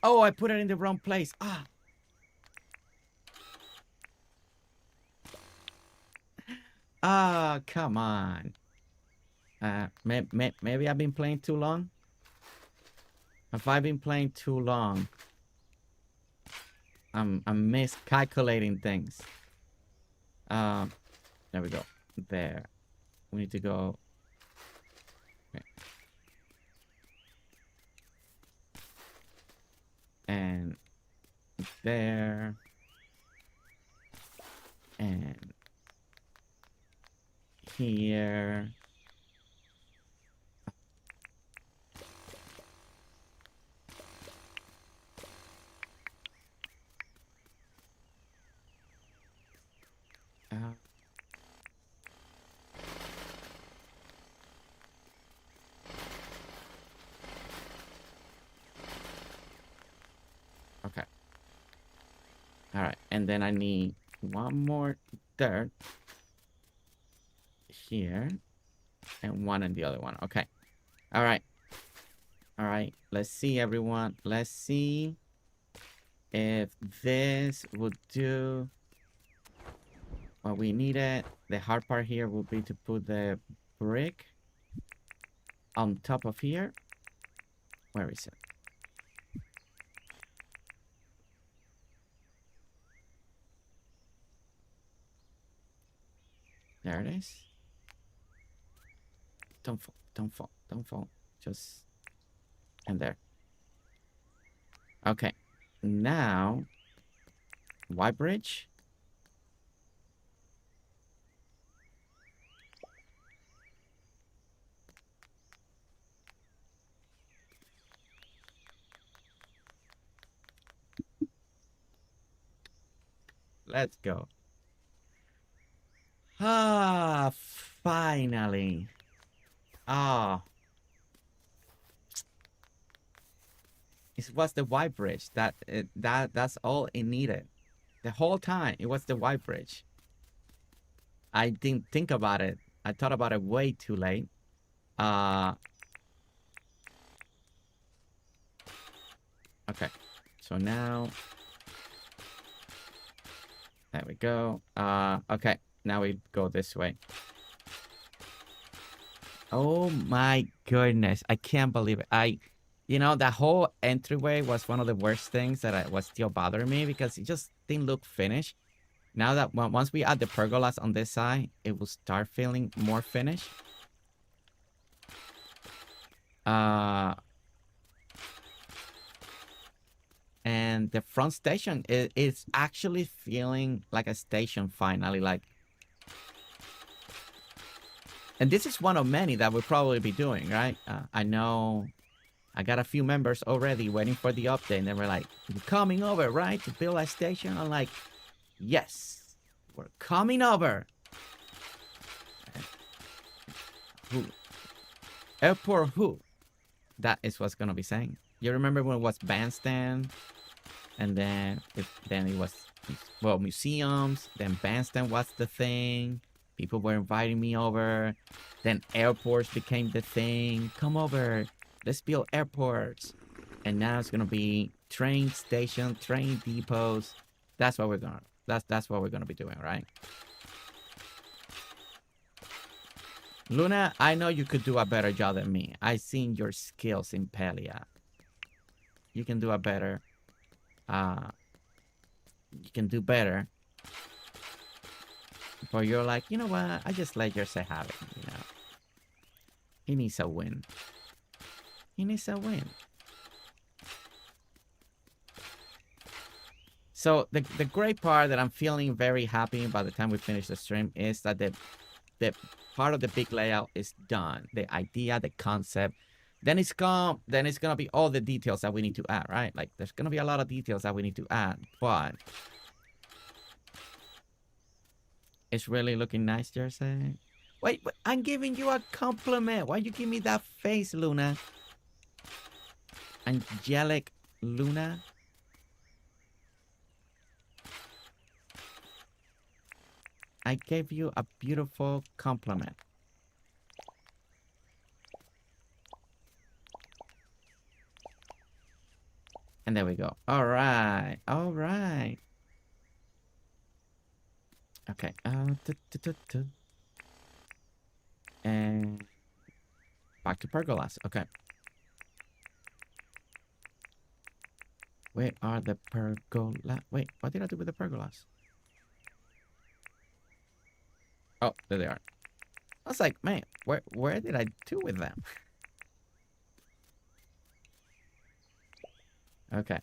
Oh, I put it in the wrong place. Ah. Ah, come on. Maybe I've been playing too long. Have I been playing too long? I'm miscalculating things. There we go. There. We need to go. Okay. And there. And here. Okay. All right, and then I need one more dirt here and one in the other one. Okay. All right. All right. Let's see, everyone. Let's see if this would do what we needed. The hard part here will be to put the brick on top of here. Where is it? There it is. Don't fall, don't fall, don't fall. Just... and there. Okay. Now... white bridge. Let's go. Ah, finally. Ah. It was the white bridge. That's all it needed. The whole time, it was the white bridge. I didn't think about it. I thought about it way too late. Okay. So now... there we go. Okay. Now we go this way. Oh my goodness. I can't believe it. You know, that whole entryway was one of the worst things that was still bothering me because it just didn't look finished. Now that once we add the pergolas on this side, it will start feeling more finished. and the front station is actually feeling like a station finally. Like, and this is one of many that we'll probably be doing, right? I know I got a few members already waiting for the update, and they were like, "You're coming over, right, to build a station?" I'm like, "Yes, we're coming over." Who? Airport who? That is what's gonna be saying. You remember when it was bandstand, and then it was, well, museums. Then bandstand was the thing. People were inviting me over. Then airports became the thing. Come over. Let's build airports. And now it's gonna be train station, train depots. That's what we're gonna. That's what we're gonna be doing, right? Luna, I know you could do a better job than me. I've seen your skills in Familia. You can do a better. You can do better. But you're like, you know what? I just let Jersey have it. You know, he needs a win. He needs a win. So the great part that I'm feeling very happy by the time we finish the stream is that the part of the big layout is done. The idea, the concept. Then it's gonna be all the details that we need to add, right? Like there's gonna be a lot of details that we need to add, but it's really looking nice, Jersey. Wait, I'm giving you a compliment. Why you give me that face, Luna? Angelic Luna. I gave you a beautiful compliment. And there we go. All right. All right. Okay. And back to pergolas. Okay. Where are the pergolas? Wait, what did I do with the pergolas? Oh, there they are. I was like, man, where did I do with them? Okay.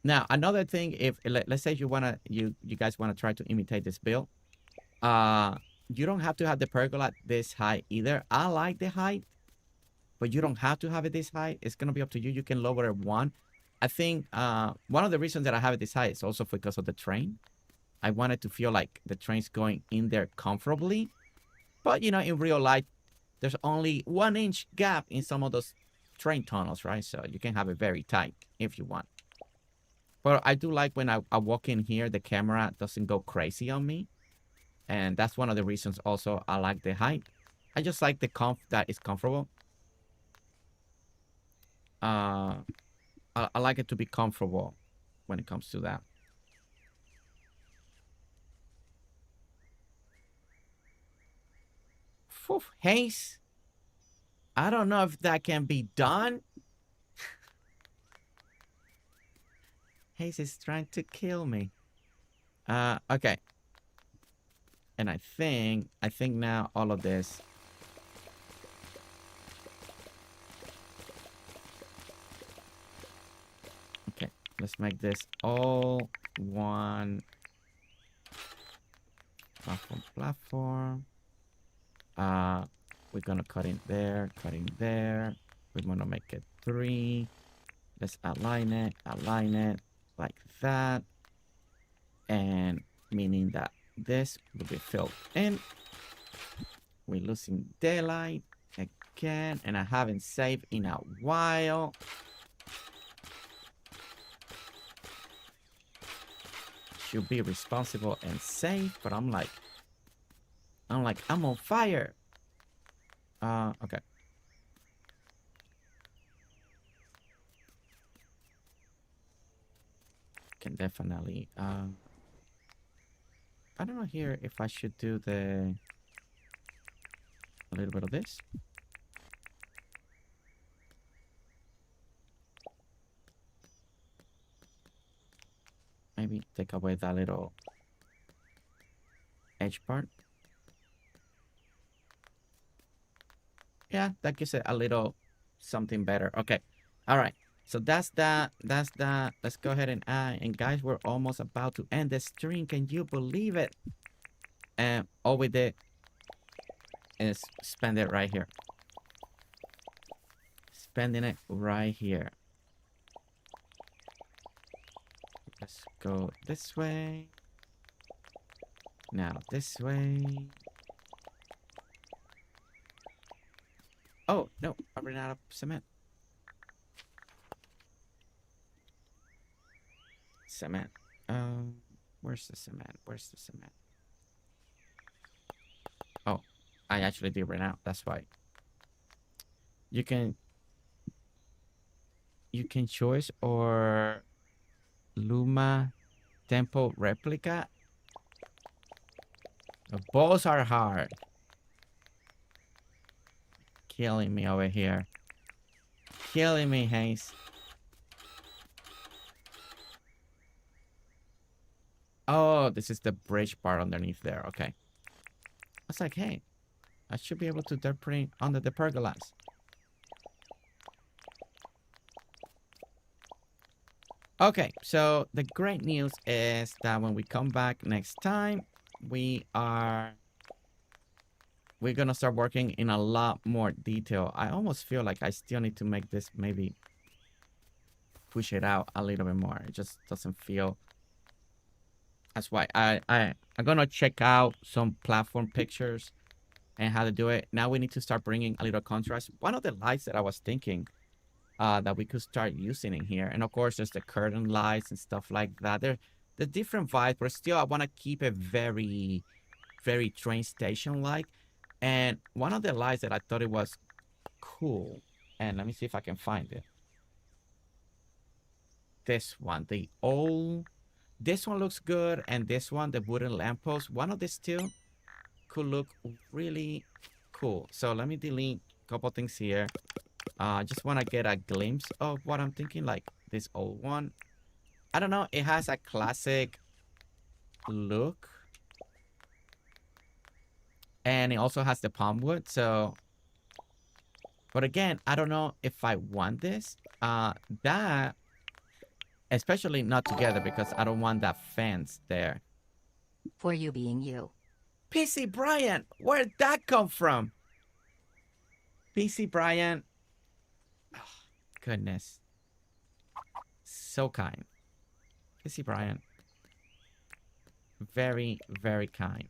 Now, another thing, if let's say you guys wanna try to imitate this build, you don't have to have the pergola this high either. I like the height, but you don't have to have it this high. It's gonna be up to you. You can lower it one. I think one of the reasons that I have it this high is also because of the train. I wanted to feel like the train's going in there comfortably. But, you know, in real life, there's only 1 inch gap in some of those train tunnels, right? So you can have it very tight if you want. But I do like when I walk in here, the camera doesn't go crazy on me. And that's one of the reasons also I like the height. I just like the that it's comfortable. I like it to be comfortable when it comes to that. Phew, haste. I don't know if that can be done. Haze is trying to kill me. Okay. And I think now all of this. Okay, let's make this all one platform. We're gonna cut in there. We're gonna make it 3. Let's align it like that. And meaning that this will be filled in. We're losing daylight again, and I haven't saved in a while. Should be responsible and safe, but I'm on fire. Okay. Can definitely, I don't know here if I should do a little bit of this. Maybe take away that little edge part. Yeah, that gives it a little something better. Okay. All right. So that's that. That's that. Let's go ahead and add. And guys, we're almost about to end the stream. Can you believe it? And all we did is spend it right here. Spending it right here. Let's go this way. Now this way. Oh, no. I ran out of cement. Cement. Where's the cement? Where's the cement? Oh, I actually did run out. That's why. You can choose or Luma Tempo Replica. The balls are hard. Killing me over here. Killing me, Hayes. Oh, this is the bridge part underneath there. Okay. I was like, hey, I should be able to dirt print under the pergolas. Okay, so the great news is that when we come back next time, we're gonna start working in a lot more detail. I almost feel like I still need to make this, maybe push it out a little bit more. It just doesn't feel. That's why I'm gonna check out some platform pictures and how to do it. Now we need to start bringing a little contrast. One of the lights that I was thinking that we could start using in here, and of course there's the curtain lights and stuff like that. They're the different vibes, but still I want to keep it very, very train station like. And one of the lights that I thought it was cool, and let me see if I can find it. This one, the old. This one looks good, and this one, the wooden lamppost, one of these two could look really cool. So let me delete a couple things here. I just want to get a glimpse of what I'm thinking, like this old one. I don't know, it has a classic look. And it also has the palm wood, so. But again, I don't know if I want this. That. Especially not together because I don't want that fence there. For you being you. PC Brian, where'd that come from? PC Brian. Oh, goodness. So kind. PC Brian. Very, very kind.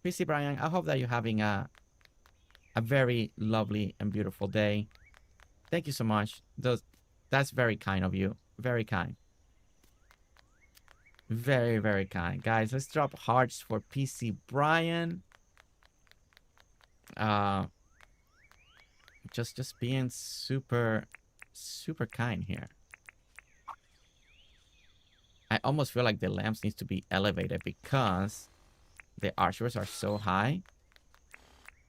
PC Brian, I hope that you're having a very lovely and beautiful day. Thank you so much. That's very kind of you. Very kind. Very, very kind. Guys, let's drop hearts for PC Brian. Just being super, super kind here. I almost feel like the lamps needs to be elevated because the archers are so high.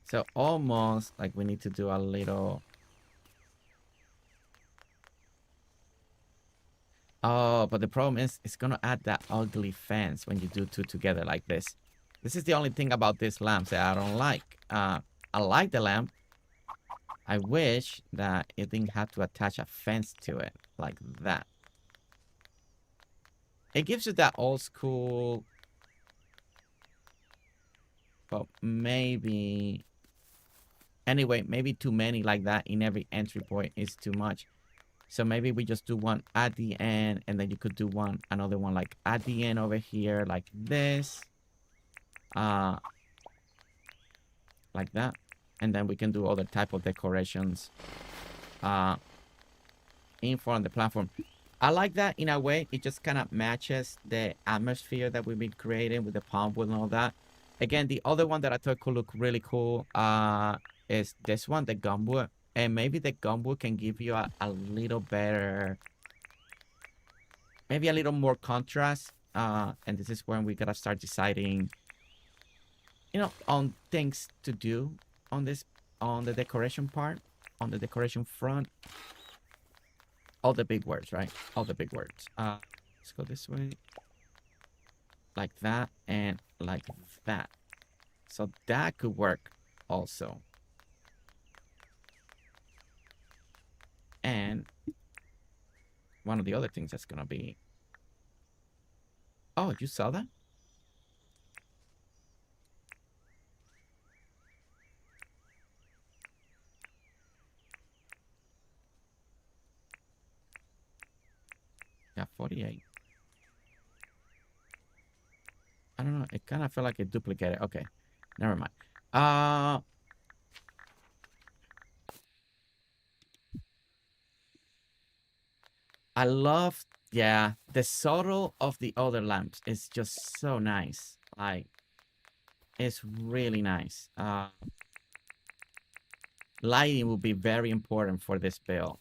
So almost like we need to do a little. Oh, but the problem is it's going to add that ugly fence when you do two together like this. This is the only thing about this lamp that I don't like. I like the lamp. I wish that it didn't have to attach a fence to it like that. It gives you that old school. But maybe. Anyway, maybe too many like that in every entry point is too much. So maybe we just do one at the end, and then you could do another one like at the end over here, like this. Like that. And then we can do other type of decorations in front of the platform. I like that in a way. It just kind of matches the atmosphere that we've been creating with the palm wood and all that. Again, the other one that I thought could look really cool is this one, the gumwood. And maybe the gumwood can give you a little better, maybe a little more contrast. And this is when we gotta start deciding, on things to do on the decoration part, on the decoration front. All the big words, right? All the big words. Let's go this way. Like that and like that. So that could work also. And one of the other things that's gonna be. Oh, you saw that? Yeah, 48. I don't know. It kind of felt like it duplicated. Okay, never mind. I love, yeah, the subtle of the other lamps is just so nice. Like, it's really nice. Lighting will be very important for this build.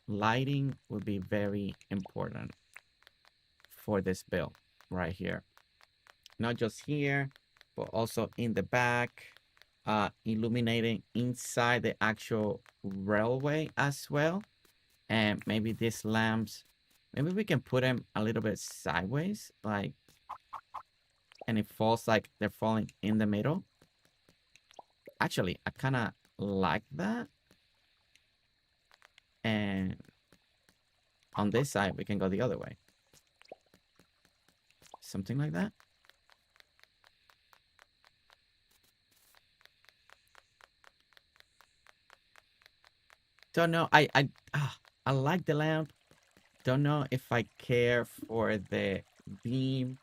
Lighting will be very important for this build right here. Not just here, but also in the back, illuminating inside the actual railway as well. And maybe these lamps, maybe we can put them a little bit sideways, like, and it falls like they're falling in the middle. Actually, I kind of like that. And on this side, we can go the other way. Something like that. Don't know. I like the lamp. Don't know if I care for the beam.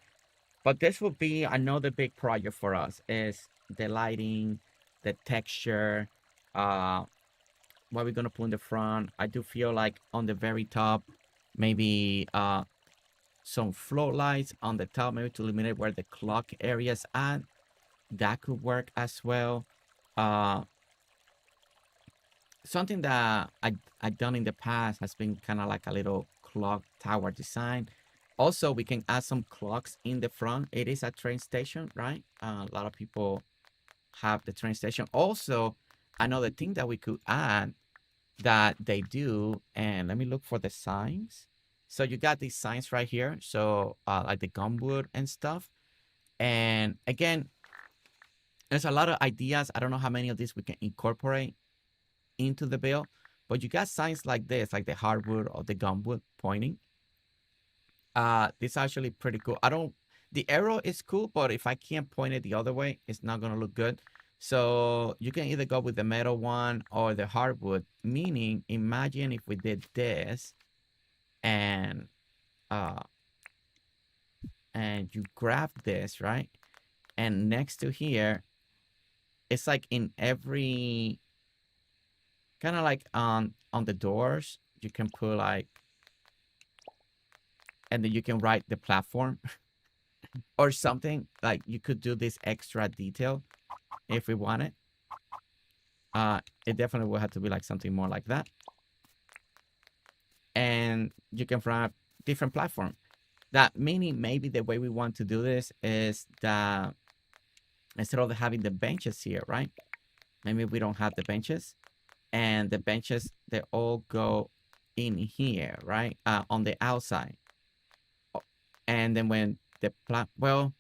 But this will be another big project for us, is the lighting, the texture, what we're gonna put in the front. I do feel like on the very top, maybe some floodlights on the top, maybe to illuminate where the clock area's at. That could work as well. Something that I done in the past has been kind of like a little clock tower design. Also, we can add some clocks in the front. It is a train station, right? A lot of people have the train station. Also, another thing that we could add that they do, and let me look for the signs. So you got these signs right here. So like the gumwood and stuff. And again, there's a lot of ideas. I don't know how many of these we can incorporate into the build, but you got signs like this, like the hardwood or the gumwood pointing. This is actually pretty cool. The arrow is cool, but if I can't point it the other way, it's not gonna look good. So you can either go with the metal one or the hardwood, meaning imagine if we did this and you grab this, right? And next to here, it's like in every kind of like on the doors, you can put like, and then you can write the platform or something. Like you could do this extra detail if we want it. It definitely will have to be like something more like that. And you can write different platform. That meaning maybe the way we want to do this is that instead of having the benches here, right? Maybe we don't have the benches, and the benches, they all go in here, right? On the outside. And then when the well,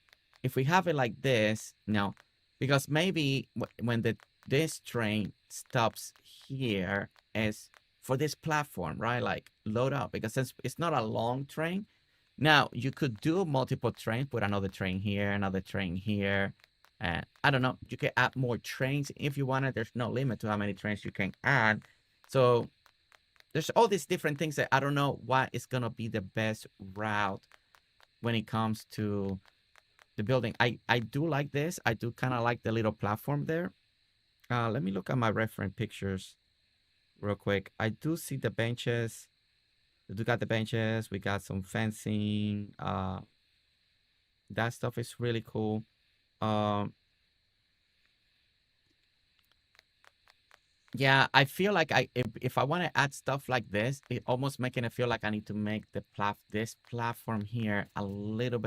if we have it like this, no, because maybe when this train stops here is for this platform, right? Like load up, because since it's not a long train. Now you could do multiple trains, put another train here, another train here. And I don't know, you can add more trains if you want it. There's no limit to how many trains you can add. So there's all these different things that I don't know what is going to be the best route when it comes to the building. I do like this. I do kind of like the little platform there. Let me look at my reference pictures real quick. I do see the benches. We do got the benches. We got some fencing. That stuff is really cool. Yeah, I feel like if I want to add stuff like this, it almost making it feel like I need to make this platform here a little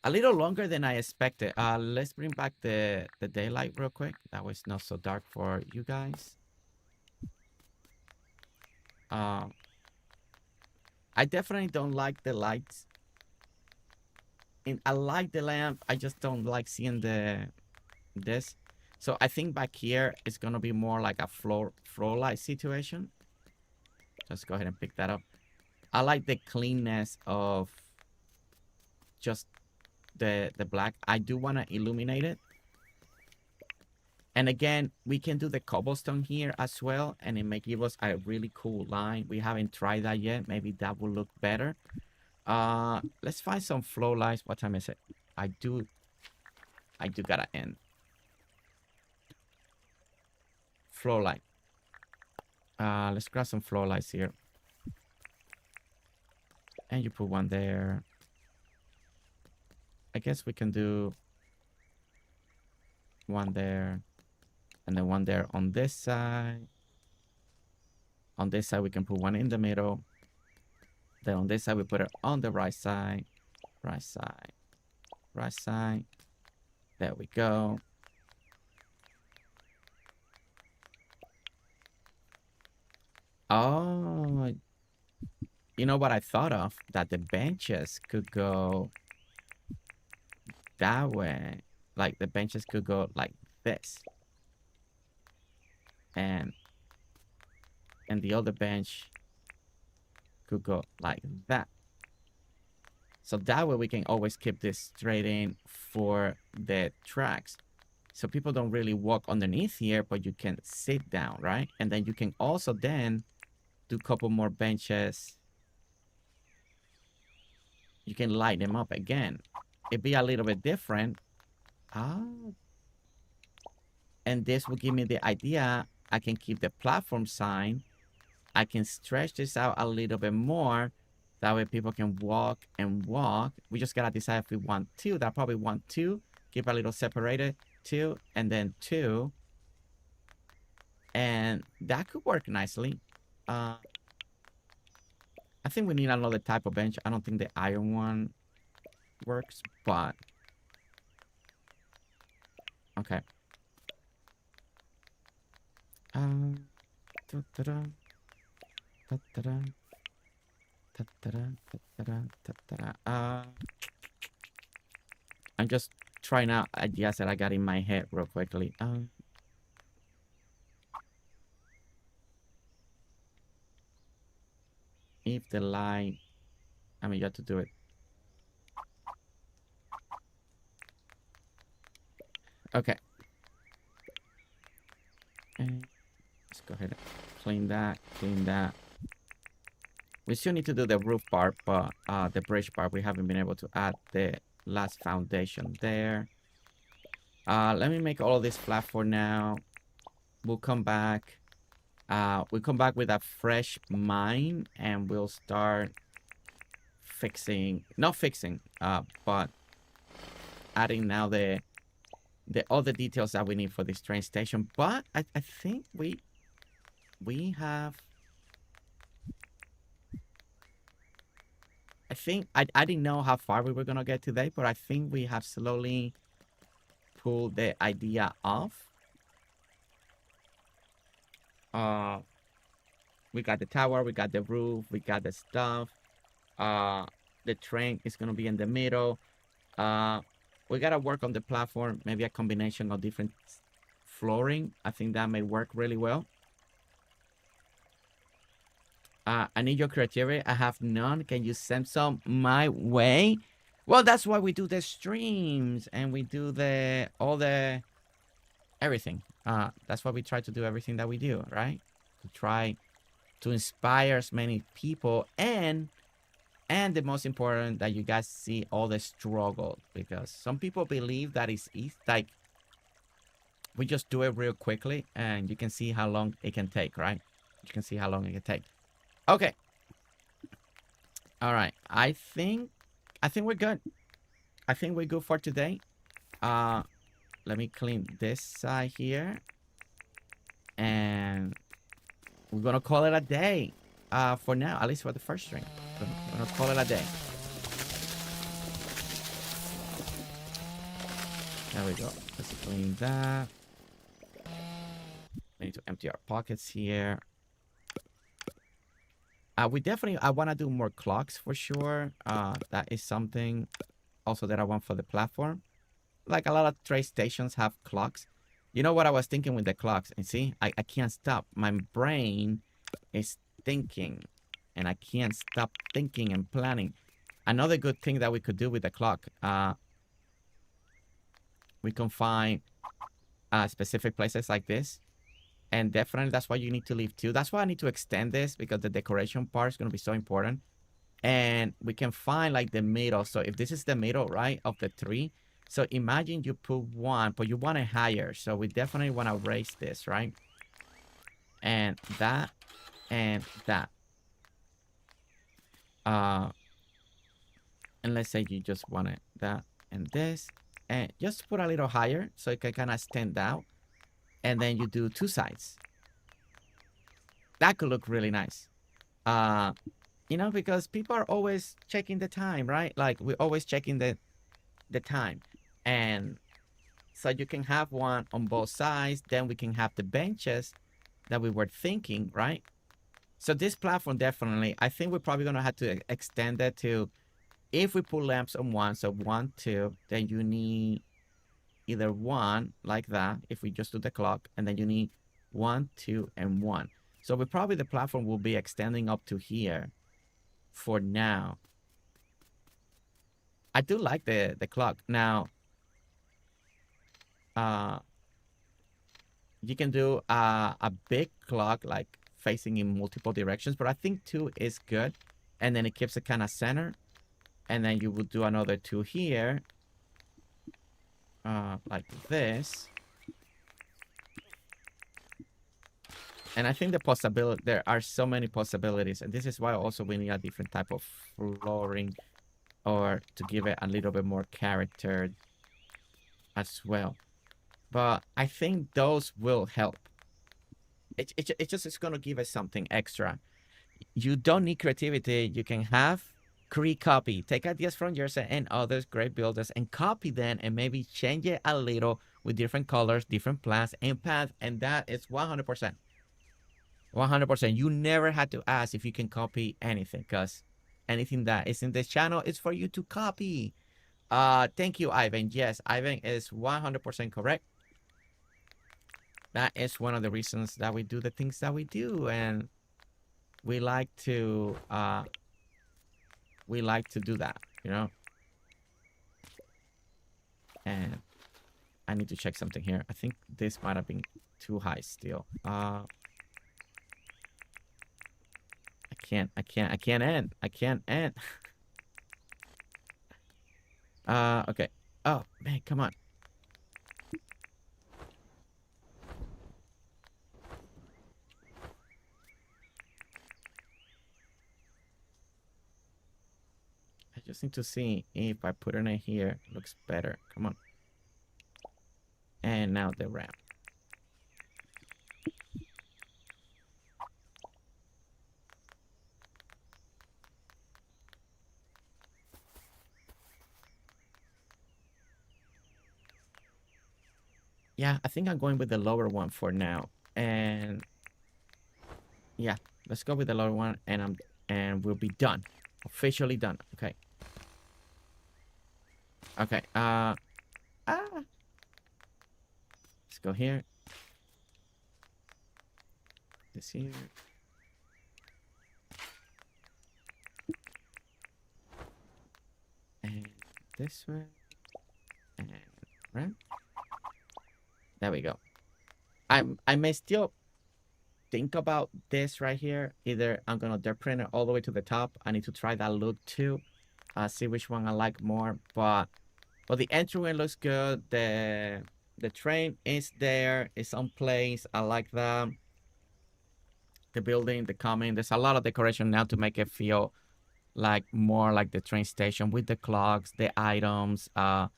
longer than I expected. Let's bring back the daylight real quick. That way it's not so dark for you guys. I definitely don't like the lights. And I like the lamp. I just don't like seeing this. So I think back here it's gonna be more like a floor light situation. Just go ahead and pick that up. I like the cleanness of just the black. I do want to illuminate it. And again, we can do the cobblestone here as well, and it may give us a really cool line. We haven't tried that yet. Maybe that will look better. Let's find some flow lights. What time is it? I do gotta end. Flow light. Let's grab some flow lights here. And you put one there. I guess we can do one there. And then one there on this side. On this side, we can put one in the middle. Then on this side, we put it on the right side. Right side. Right side. There we go. Oh, you know what I thought of? That the benches could go that way. Like the benches could go like this. And the other bench could go like that. So that way we can always keep this straight in for the tracks. So people don't really walk underneath here, but you can sit down, right? And then you can also then do a couple more benches. You can light them up again. It'd be a little bit different. And this will give me the idea. I can keep the platform sign. I can stretch this out a little bit more. That way people can walk and walk. We just gotta decide if we want two. That probably want two. Keep a little separated. Two and then two. And that could work nicely. I think we need another type of bench. I don't think the iron one works, but okay. I'm just trying out ideas that I got in my head real quickly. If the light, I mean, you have to do it. Okay. And let's go ahead and clean that, clean that. We still need to do the roof part, but the bridge part, we haven't been able to add the last foundation there. Let me make all of this flat for now. We'll come back. We'll come back with a fresh mind, and we'll start fixing, not fixing, but adding now the other details that we need for this train station. But I think we have, I think I didn't know how far we were gonna get today, but I think we have slowly pulled the idea off. We got the tower, we got the roof, we got the stuff. The train is gonna be in the middle. We gotta work on the platform, maybe a combination of different flooring. I think that may work really well. I need your criteria. I have none. Can you send some my way? Well, that's why we do the streams and we do everything. That's why we try to do everything that we do, right? To try to inspire as many people, and the most important, that you guys see all the struggle, because some people believe that it's easy, like we just do it real quickly and you can see how long it can take, right? You can see how long it can take. Okay. All right. I think we're good. I think we're good for today. Let me clean this side here. And we're going to call it a day for now, at least for the first stream. We're going to call it a day. There we go. Let's clean that. We need to empty our pockets here. We definitely, I want to do more clocks for sure. That is something also that I want for the platform. Like a lot of train stations have clocks. You know what I was thinking with the clocks? And see, I can't stop. My brain is thinking, and I can't stop thinking and planning. Another good thing that we could do with the clock, we can find specific places like this. And definitely that's why you need to leave two. That's why I need to extend this, because the decoration part is going to be so important. And we can find like the middle. So if this is the middle, right, of the three. So imagine you put one, but you want it higher. So we definitely want to raise this, right? And that, and that. And let's say you just want it that and this. And just put a little higher so it can kind of stand out. And then you do two sides. That could look really nice. You know, because people are always checking the time, right? Like we're always checking the time. And so you can have one on both sides. Then we can have the benches that we were thinking, right? So this platform definitely, I think we're probably going to have to extend it to, if we put lamps on one, so 1, 2, then you need either one like that, if we just do the clock, and then you need 1, 2, and 1. So we probably, the platform will be extending up to here for now. I do like the clock. Now, you can do a big clock, like facing in multiple directions, but I think 2 is good. And then it keeps it kind of center. And then you would do another 2 here. Like this. And I think the possibility, there are so many possibilities. And this is why also we need a different type of flooring, or to give it a little bit more character as well. But I think those will help. It just is going to give us something extra. You don't need creativity. You can have copy. Take ideas from yourself and others, great builders, and copy them and maybe change it a little with different colors, different plans and paths. And that is 100%. 100%. You never had to ask if you can copy anything, because anything that is in this channel is for you to copy. Thank you, Ivan. Yes, Ivan is 100% correct. That is one of the reasons that we do the things that we do, and we like to do that, you know. And I need to check something here. I think this might have been too high still. I can't end. I can't end. Okay. Oh, man, come on. I just need to see if I put it in here, it looks better. Come on. And now the ramp. Yeah, I think I'm going with the lower one for now. And yeah, let's go with the lower one, and we'll be done. Officially done. Okay. Okay. Let's go here. This here. And this one. And ramp. There we go. I may still think about this right here. Either I'm gonna dirt print it all the way to the top. I need to try that look too. See which one I like more. But the entryway looks good. The train is there. It's on place. I like that. The building, the coming. There's a lot of decoration now to make it feel like more like the train station, with the clocks, the items, all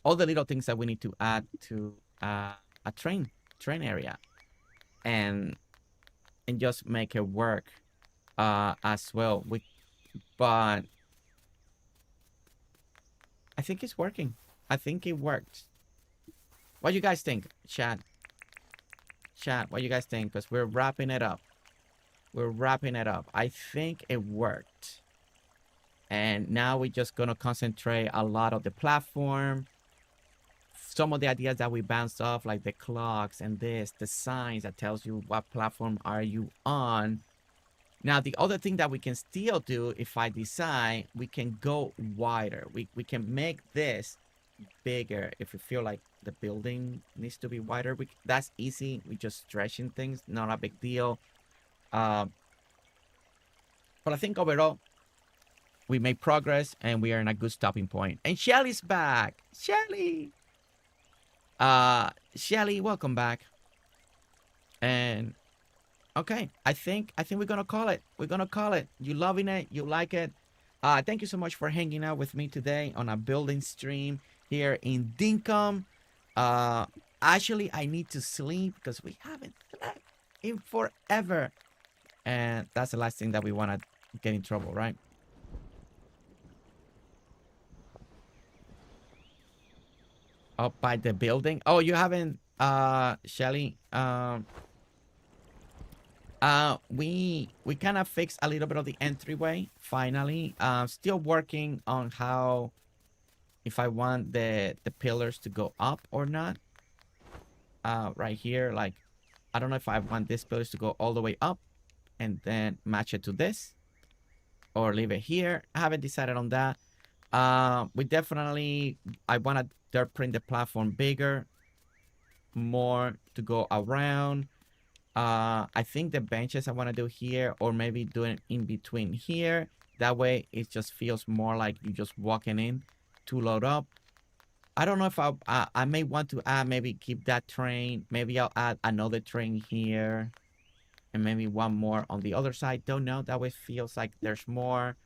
the little things that we need to add to a train area, and just make it work as well. But I think it's working. I think it worked. What do you guys think, chat? What do you guys think? Because we're wrapping it up. I think it worked. And now we're just gonna concentrate a lot of the platform. Some of the ideas that we bounced off, like the clocks and this, the signs that tells you what platform are you on. Now, the other thing that we can still do, if I decide, we can go wider. We can make this bigger if we feel like the building needs to be wider. That's easy. We just stretching things, not a big deal. But I think overall, we made progress and we are in a good stopping point. And Shelly's back. Shelly. Shelly, welcome back. And okay, I think we're gonna call it. We're gonna call it. You loving it? You like it? Thank you so much for hanging out with me today on a building stream here in Dinkum. Actually, I need to sleep because we haven't slept in forever. And that's the last thing that we want to get in trouble, right? Up by the building. Oh, you haven't, Shelly. We kind of fixed a little bit of the entryway finally. Still working on how, if I want the pillars to go up or not. Right here, like, I don't know if I want these pillars to go all the way up and then match it to this, or leave it here. I haven't decided on that. We definitely, I want to dirt print the platform bigger, more to go around. I think the benches I want to do here, or maybe do it in between here. That way it just feels more like you just walking in to load up. I don't know if I may want to add, maybe keep that train. Maybe I'll add another train here, and maybe one more on the other side. Don't know. That way it feels like there's more.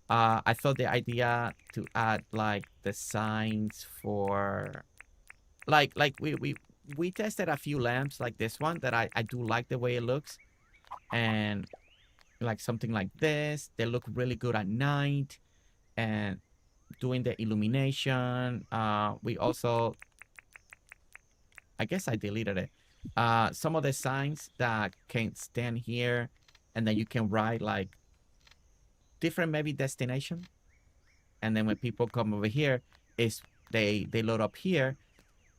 I thought the idea to add like the signs for, like we tested a few lamps like this one that I do like the way it looks, and like something like this. They look really good at night, and doing the illumination. We also, I guess I deleted it. Some of the signs that can stand here, and then you can write like different maybe destination, and then when people come over here, is they load up here,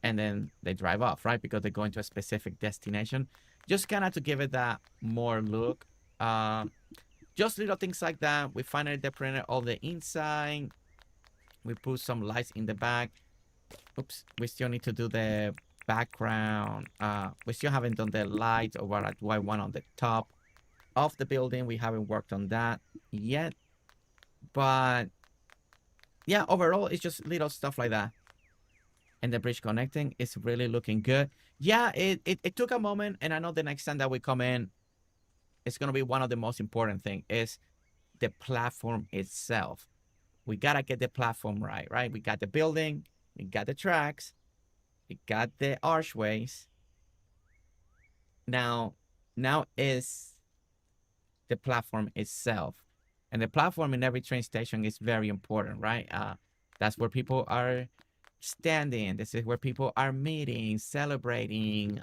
and then they drive off, right? Because they're going to a specific destination. Just kind of to give it that more look. Just little things like that. We finally deprinted all the inside. We put some lights in the back. Oops, we still need to do the background. We still haven't done the lights or what do I want on the top of the building. We haven't worked on that yet. But yeah, overall, it's just little stuff like that. And the bridge connecting is really looking good. Yeah, it took a moment, and I know the next time that we come in, it's going to be one of the most important things is the platform itself. We got to get the platform right? We got the building, we got the tracks, we got the archways. Now is the platform itself. And the platform in every train station is very important, right? That's where people are standing. This is where people are meeting, celebrating,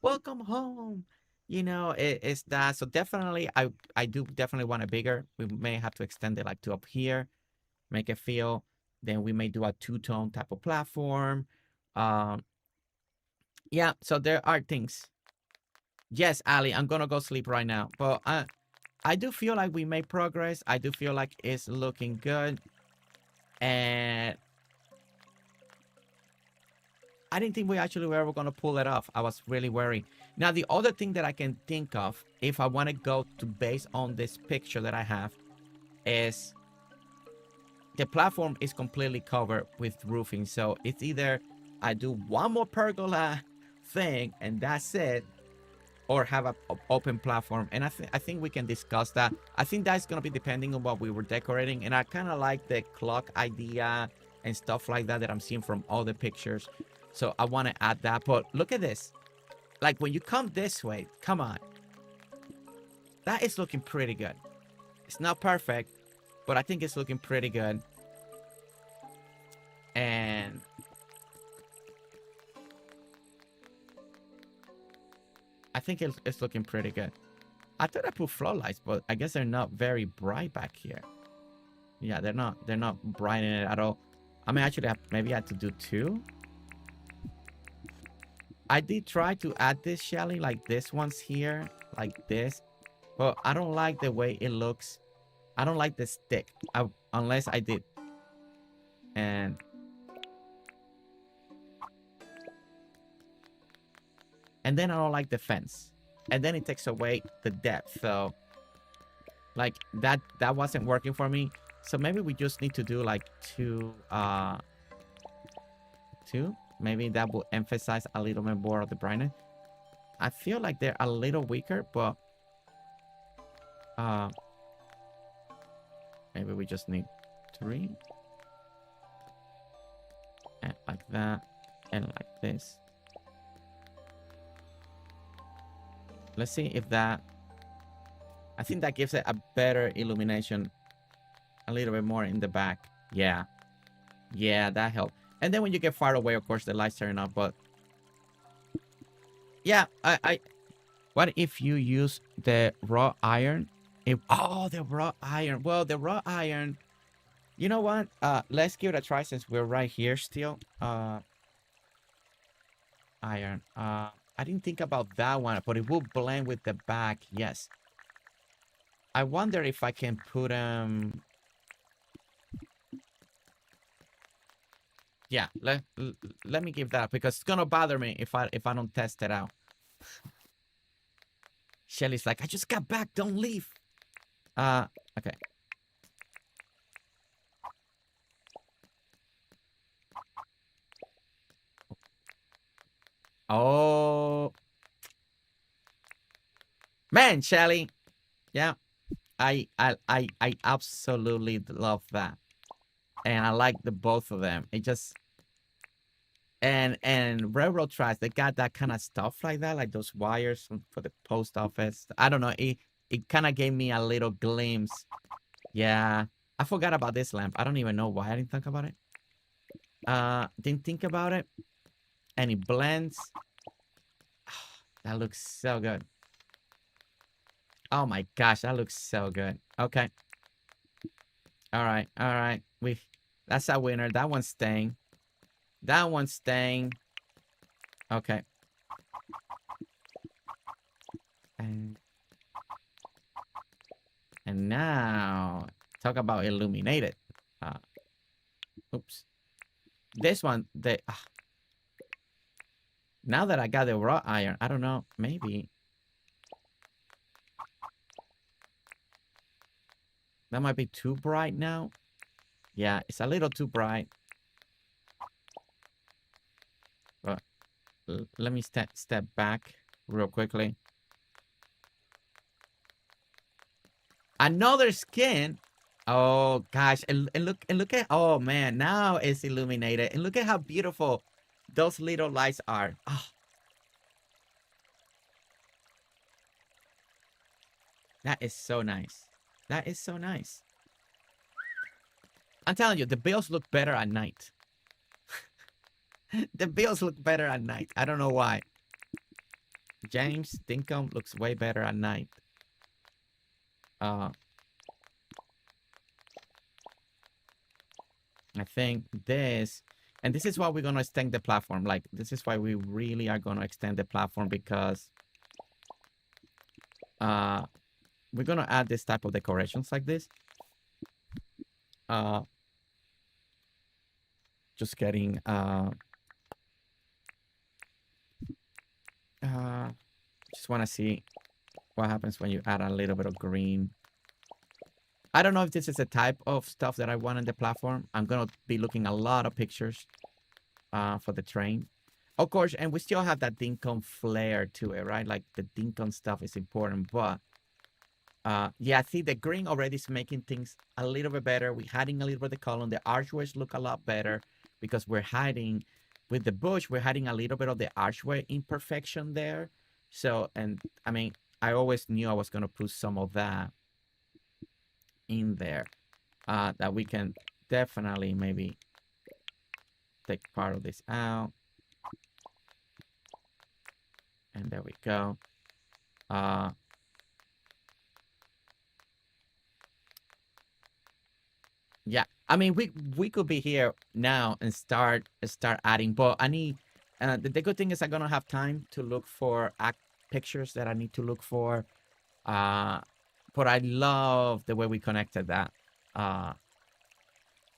welcome home. You know, it's that. So definitely, I do definitely want it bigger. We may have to extend it like to up here, make it feel. Then we may do a two-tone type of platform. Yeah, so there are things. Yes, Alli, I'm gonna go sleep right now. But I do feel like we made progress. I do feel like it's looking good. And I didn't think we actually were ever going to pull it off. I was really worried. Now, the other thing that I can think of, if I want to go to base on this picture that I have, is the platform is completely covered with roofing. So it's either I do one more pergola thing and that's it, or have an open platform. And I think we can discuss that. I think that's going to be depending on what we were decorating. And I kind of like the clock idea and stuff like that I'm seeing from all the pictures. So I want to add that. But look at this. Like when you come this way, come on. That is looking pretty good. It's not perfect, but I think it's looking pretty good. And I think it's looking pretty good. I thought I put floodlights, but I guess they're not very bright back here. Yeah, they're not bright in it at all. I mean, actually, maybe I had to do two. I did try to add this, Shelly, like this one's here, like this. But I don't like the way it looks. I don't like the stick. Unless I did. And then I don't like the fence. And then it takes away the depth. So like that wasn't working for me. So maybe we just need to do like two. Maybe that will emphasize a little bit more of the brightness. I feel like they're a little weaker, but maybe we just need 3. And like that. And like this. Let's see if that... I think that gives it a better illumination. A little bit more in the back. Yeah. Yeah, that helped. And then when you get far away, of course, the lights turn off. But yeah, what if you use the raw iron? Oh, the raw iron. Well, the raw iron... You know what? Let's give it a try since we're right here still. Iron. I didn't think about that one, but it will blend with the back. Yes. I wonder if I can put yeah, let me give that, because it's gonna bother me if I don't test it out. Shelly's like, I just got back, don't leave. Okay. Oh man, Shelly. Yeah. I absolutely love that. And I like the both of them. It just... And railroad tracks, they got that kind of stuff like that, like those wires for the post office. I don't know. It kind of gave me a little glimpse. Yeah. I forgot about this lamp. I don't even know why I didn't think about it. Didn't think about it. And it blends. That looks so good. Oh my gosh, that looks so good. Okay. All right. That's a winner. That one's staying. That one's staying. Okay. And now, talk about illuminated. Oops. This one, now that I got the raw iron, I don't know, maybe. That might be too bright now. Yeah, it's a little too bright. But let me step back real quickly. Another skin. Oh gosh, and look at... Oh man, now it's illuminated. And look at how beautiful those little lights are. Oh. That is so nice. That is so nice. I'm telling you, the bills look better at night. The bills look better at night. I don't know why. James Dinkum looks way better at night. I think this... And this is why we're going to extend the platform. Like, this is why we really are going to extend the platform, because... we're going to add this type of decorations like this. Just getting... just want to see what happens when you add a little bit of green. I don't know if this is the type of stuff that I want on the platform. I'm going to be looking a lot of pictures for the train. Of course, and we still have that Dinkum flair to it, right? Like, the Dinkum stuff is important, but... yeah, see, the green already is making things a little bit better. We're hiding a little bit of the column. The archways look a lot better because we're hiding... With the bush, we're hiding a little bit of the archway imperfection there. So, and I mean, I always knew I was going to put some of that in there. That we can definitely maybe take part of this out. And there we go. Yeah, I mean, we could be here now and start adding, but I need... the good thing is I'm gonna have time to look for pictures that I need to look for. But I love the way we connected that.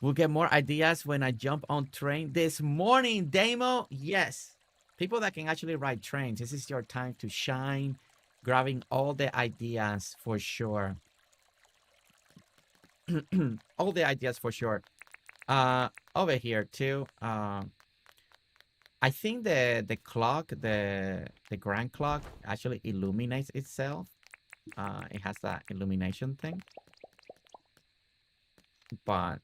We'll get more ideas when I jump on train this morning, Damo. Yes. People that can actually ride trains, this is your time to shine, grabbing all the ideas for sure. All the ideas for sure. Over here too. I think the clock, the grand clock actually illuminates itself. It has that illumination thing. But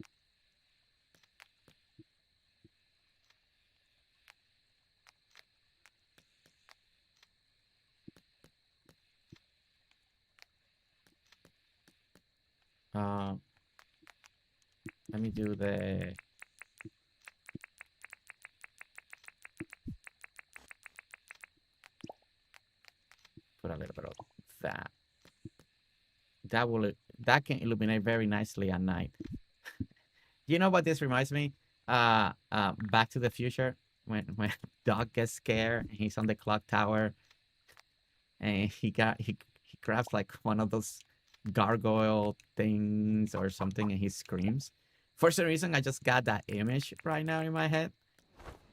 let me do the put a little bit of that. That can illuminate very nicely at night. You know what this reminds me? Back to the Future when Doc gets scared and he's on the clock tower and he grabs like one of those gargoyle things or something and he screams. For some reason I just got that image right now in my head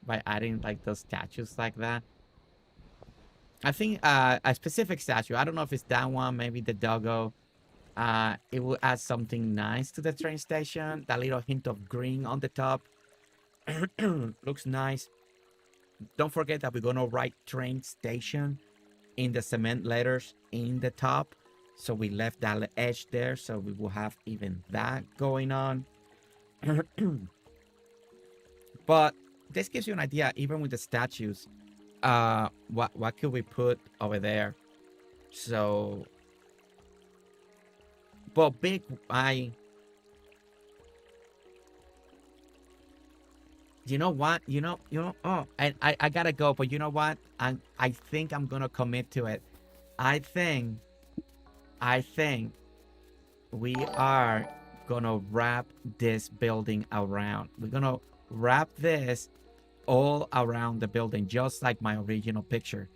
by adding like those statues like that. I think a specific statue, I don't know if it's that one, maybe the doggo. It will add something nice to the train station. That little hint of green on the top looks nice. Don't forget that we're gonna write train station in the cement letters in the top. So we left that edge there, so we will have even that going on. But this gives you an idea, even with the statues. What could we put over there? So, but big, you know what? Oh, and I gotta go, but you know what? I think I'm gonna commit to it. I think we are gonna wrap this building around. We're gonna wrap this all around the building, just like my original picture.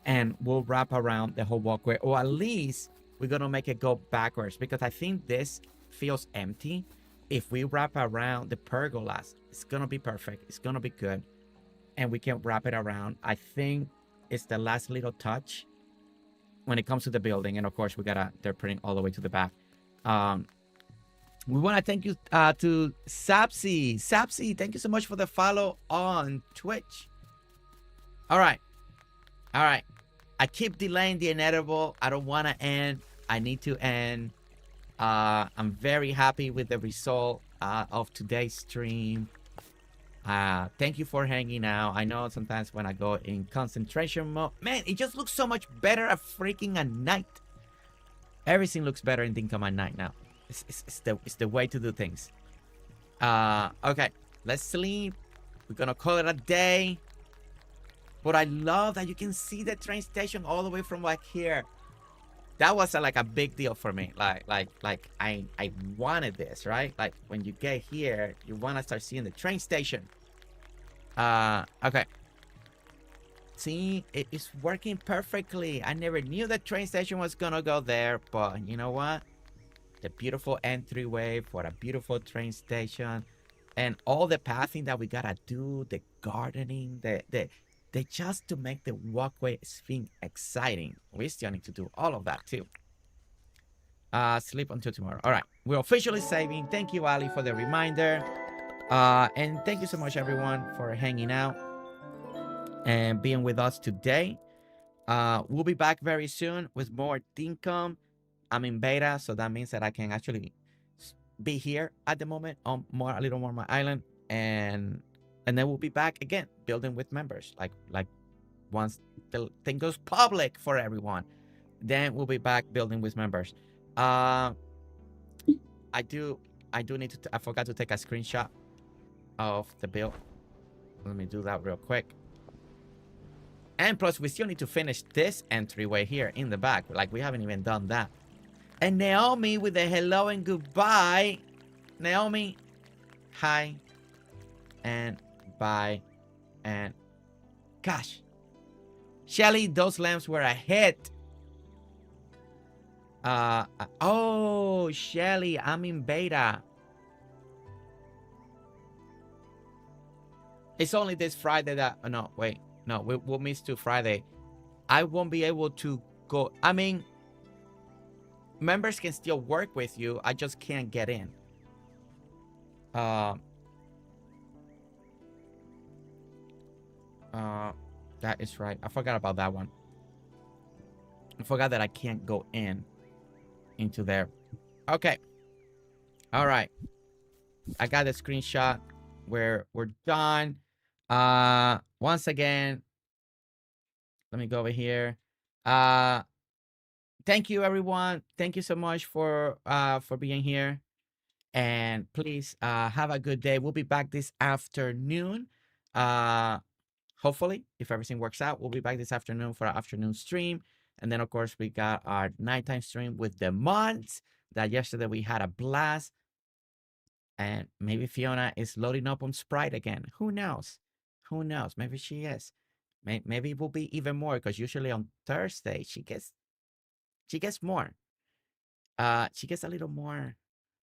And we'll wrap around the whole walkway, or at least we're gonna make it go backwards, because I think this feels empty. If we wrap around the pergolas, it's gonna be perfect. It's gonna be good. And we can wrap it around. I think it's the last little touch when it comes to the building. And of course, they're putting all the way to the back. We want to thank you to Sapsy. Sapsy, thank you so much for the follow on Twitch. All right. I keep delaying the inedible. I don't want to end. I need to end. I'm very happy with the result of today's stream. Thank you for hanging out. I know sometimes when I go in concentration mode, man, it just looks so much better at freaking at night. Everything looks better in Dinkum at night now. It's the way to do things. Okay, let's sleep. We're gonna call it a day. But I love that you can see the train station all the way from like here. That was like a big deal for me. Like I wanted this, right? Like when you get here, you want to start seeing the train station. Okay. See, it's working perfectly. I never knew the train station was gonna go there, but you know what? The beautiful entryway for a beautiful train station, and all the pathing that we gotta do, the gardening, the just to make the walkway thing exciting. We still need to do all of that too. Sleep until tomorrow. All right, we're officially saving. Thank you, Alli, for the reminder. And thank you so much, everyone, for hanging out and being with us today. We'll be back very soon with more Dinkum. I'm in beta, so that means that I can actually be here at the moment on a little more on my island, and then we'll be back again building with members. Like once the thing goes public for everyone, then we'll be back building with members. I do need to. I forgot to take a screenshot of the build. Let me do that real quick. And plus, we still need to finish this entryway here in the back. Like, we haven't even done that. And Naomi with a hello and goodbye. Naomi, hi. And bye. And gosh. Shelly, those lamps were a hit. Oh, Shelly, I'm in beta. It's only this Friday that. Oh, no, wait. No, we'll miss to Friday. I won't be able to go. I mean, members can still work with you. I just can't get in. That is right. I forgot about that one. I forgot that I can't go into there. Okay. All right. I got the screenshot where we're done. Once again, let me go over here. Thank you, everyone. Thank you so much for being here. And please have a good day. We'll be back this afternoon. Hopefully, if everything works out, we'll be back this afternoon for our afternoon stream. And then, of course, we got our nighttime stream with the mods that yesterday we had a blast. And maybe Fiona is loading up on Sprite again. Who knows? Who knows? Maybe she is. Maybe it will be even more because usually on Thursday she gets more. She gets a little more.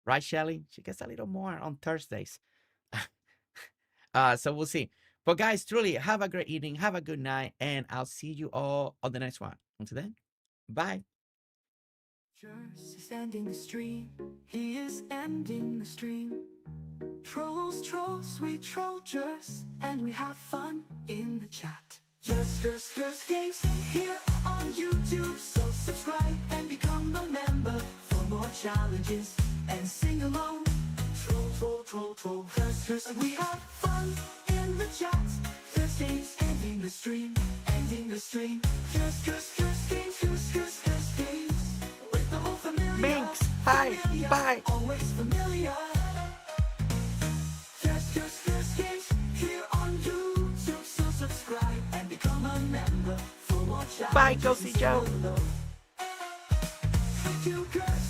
Right, Shelly? She gets a little more on Thursdays. So we'll see. But guys, truly, have a great evening. Have a good night. And I'll see you all on the next one. Until then, bye. Jers is ending the stream. He is ending the stream. Trolls, we troll Jers, and we have fun in the chat. GerseGames here on YouTube, so subscribe and become a member for more challenges and sing along. Troll, Gers, and we have fun in the chat. GerseGames ending the stream, GerseGames, with the whole Familia. Thanks. Hi. Familia, Bye. Always Familia. GerseGames here on YouTube, so subscribe and become a member for more challenges. Bye, Cosie Joe. Thank you, Gers.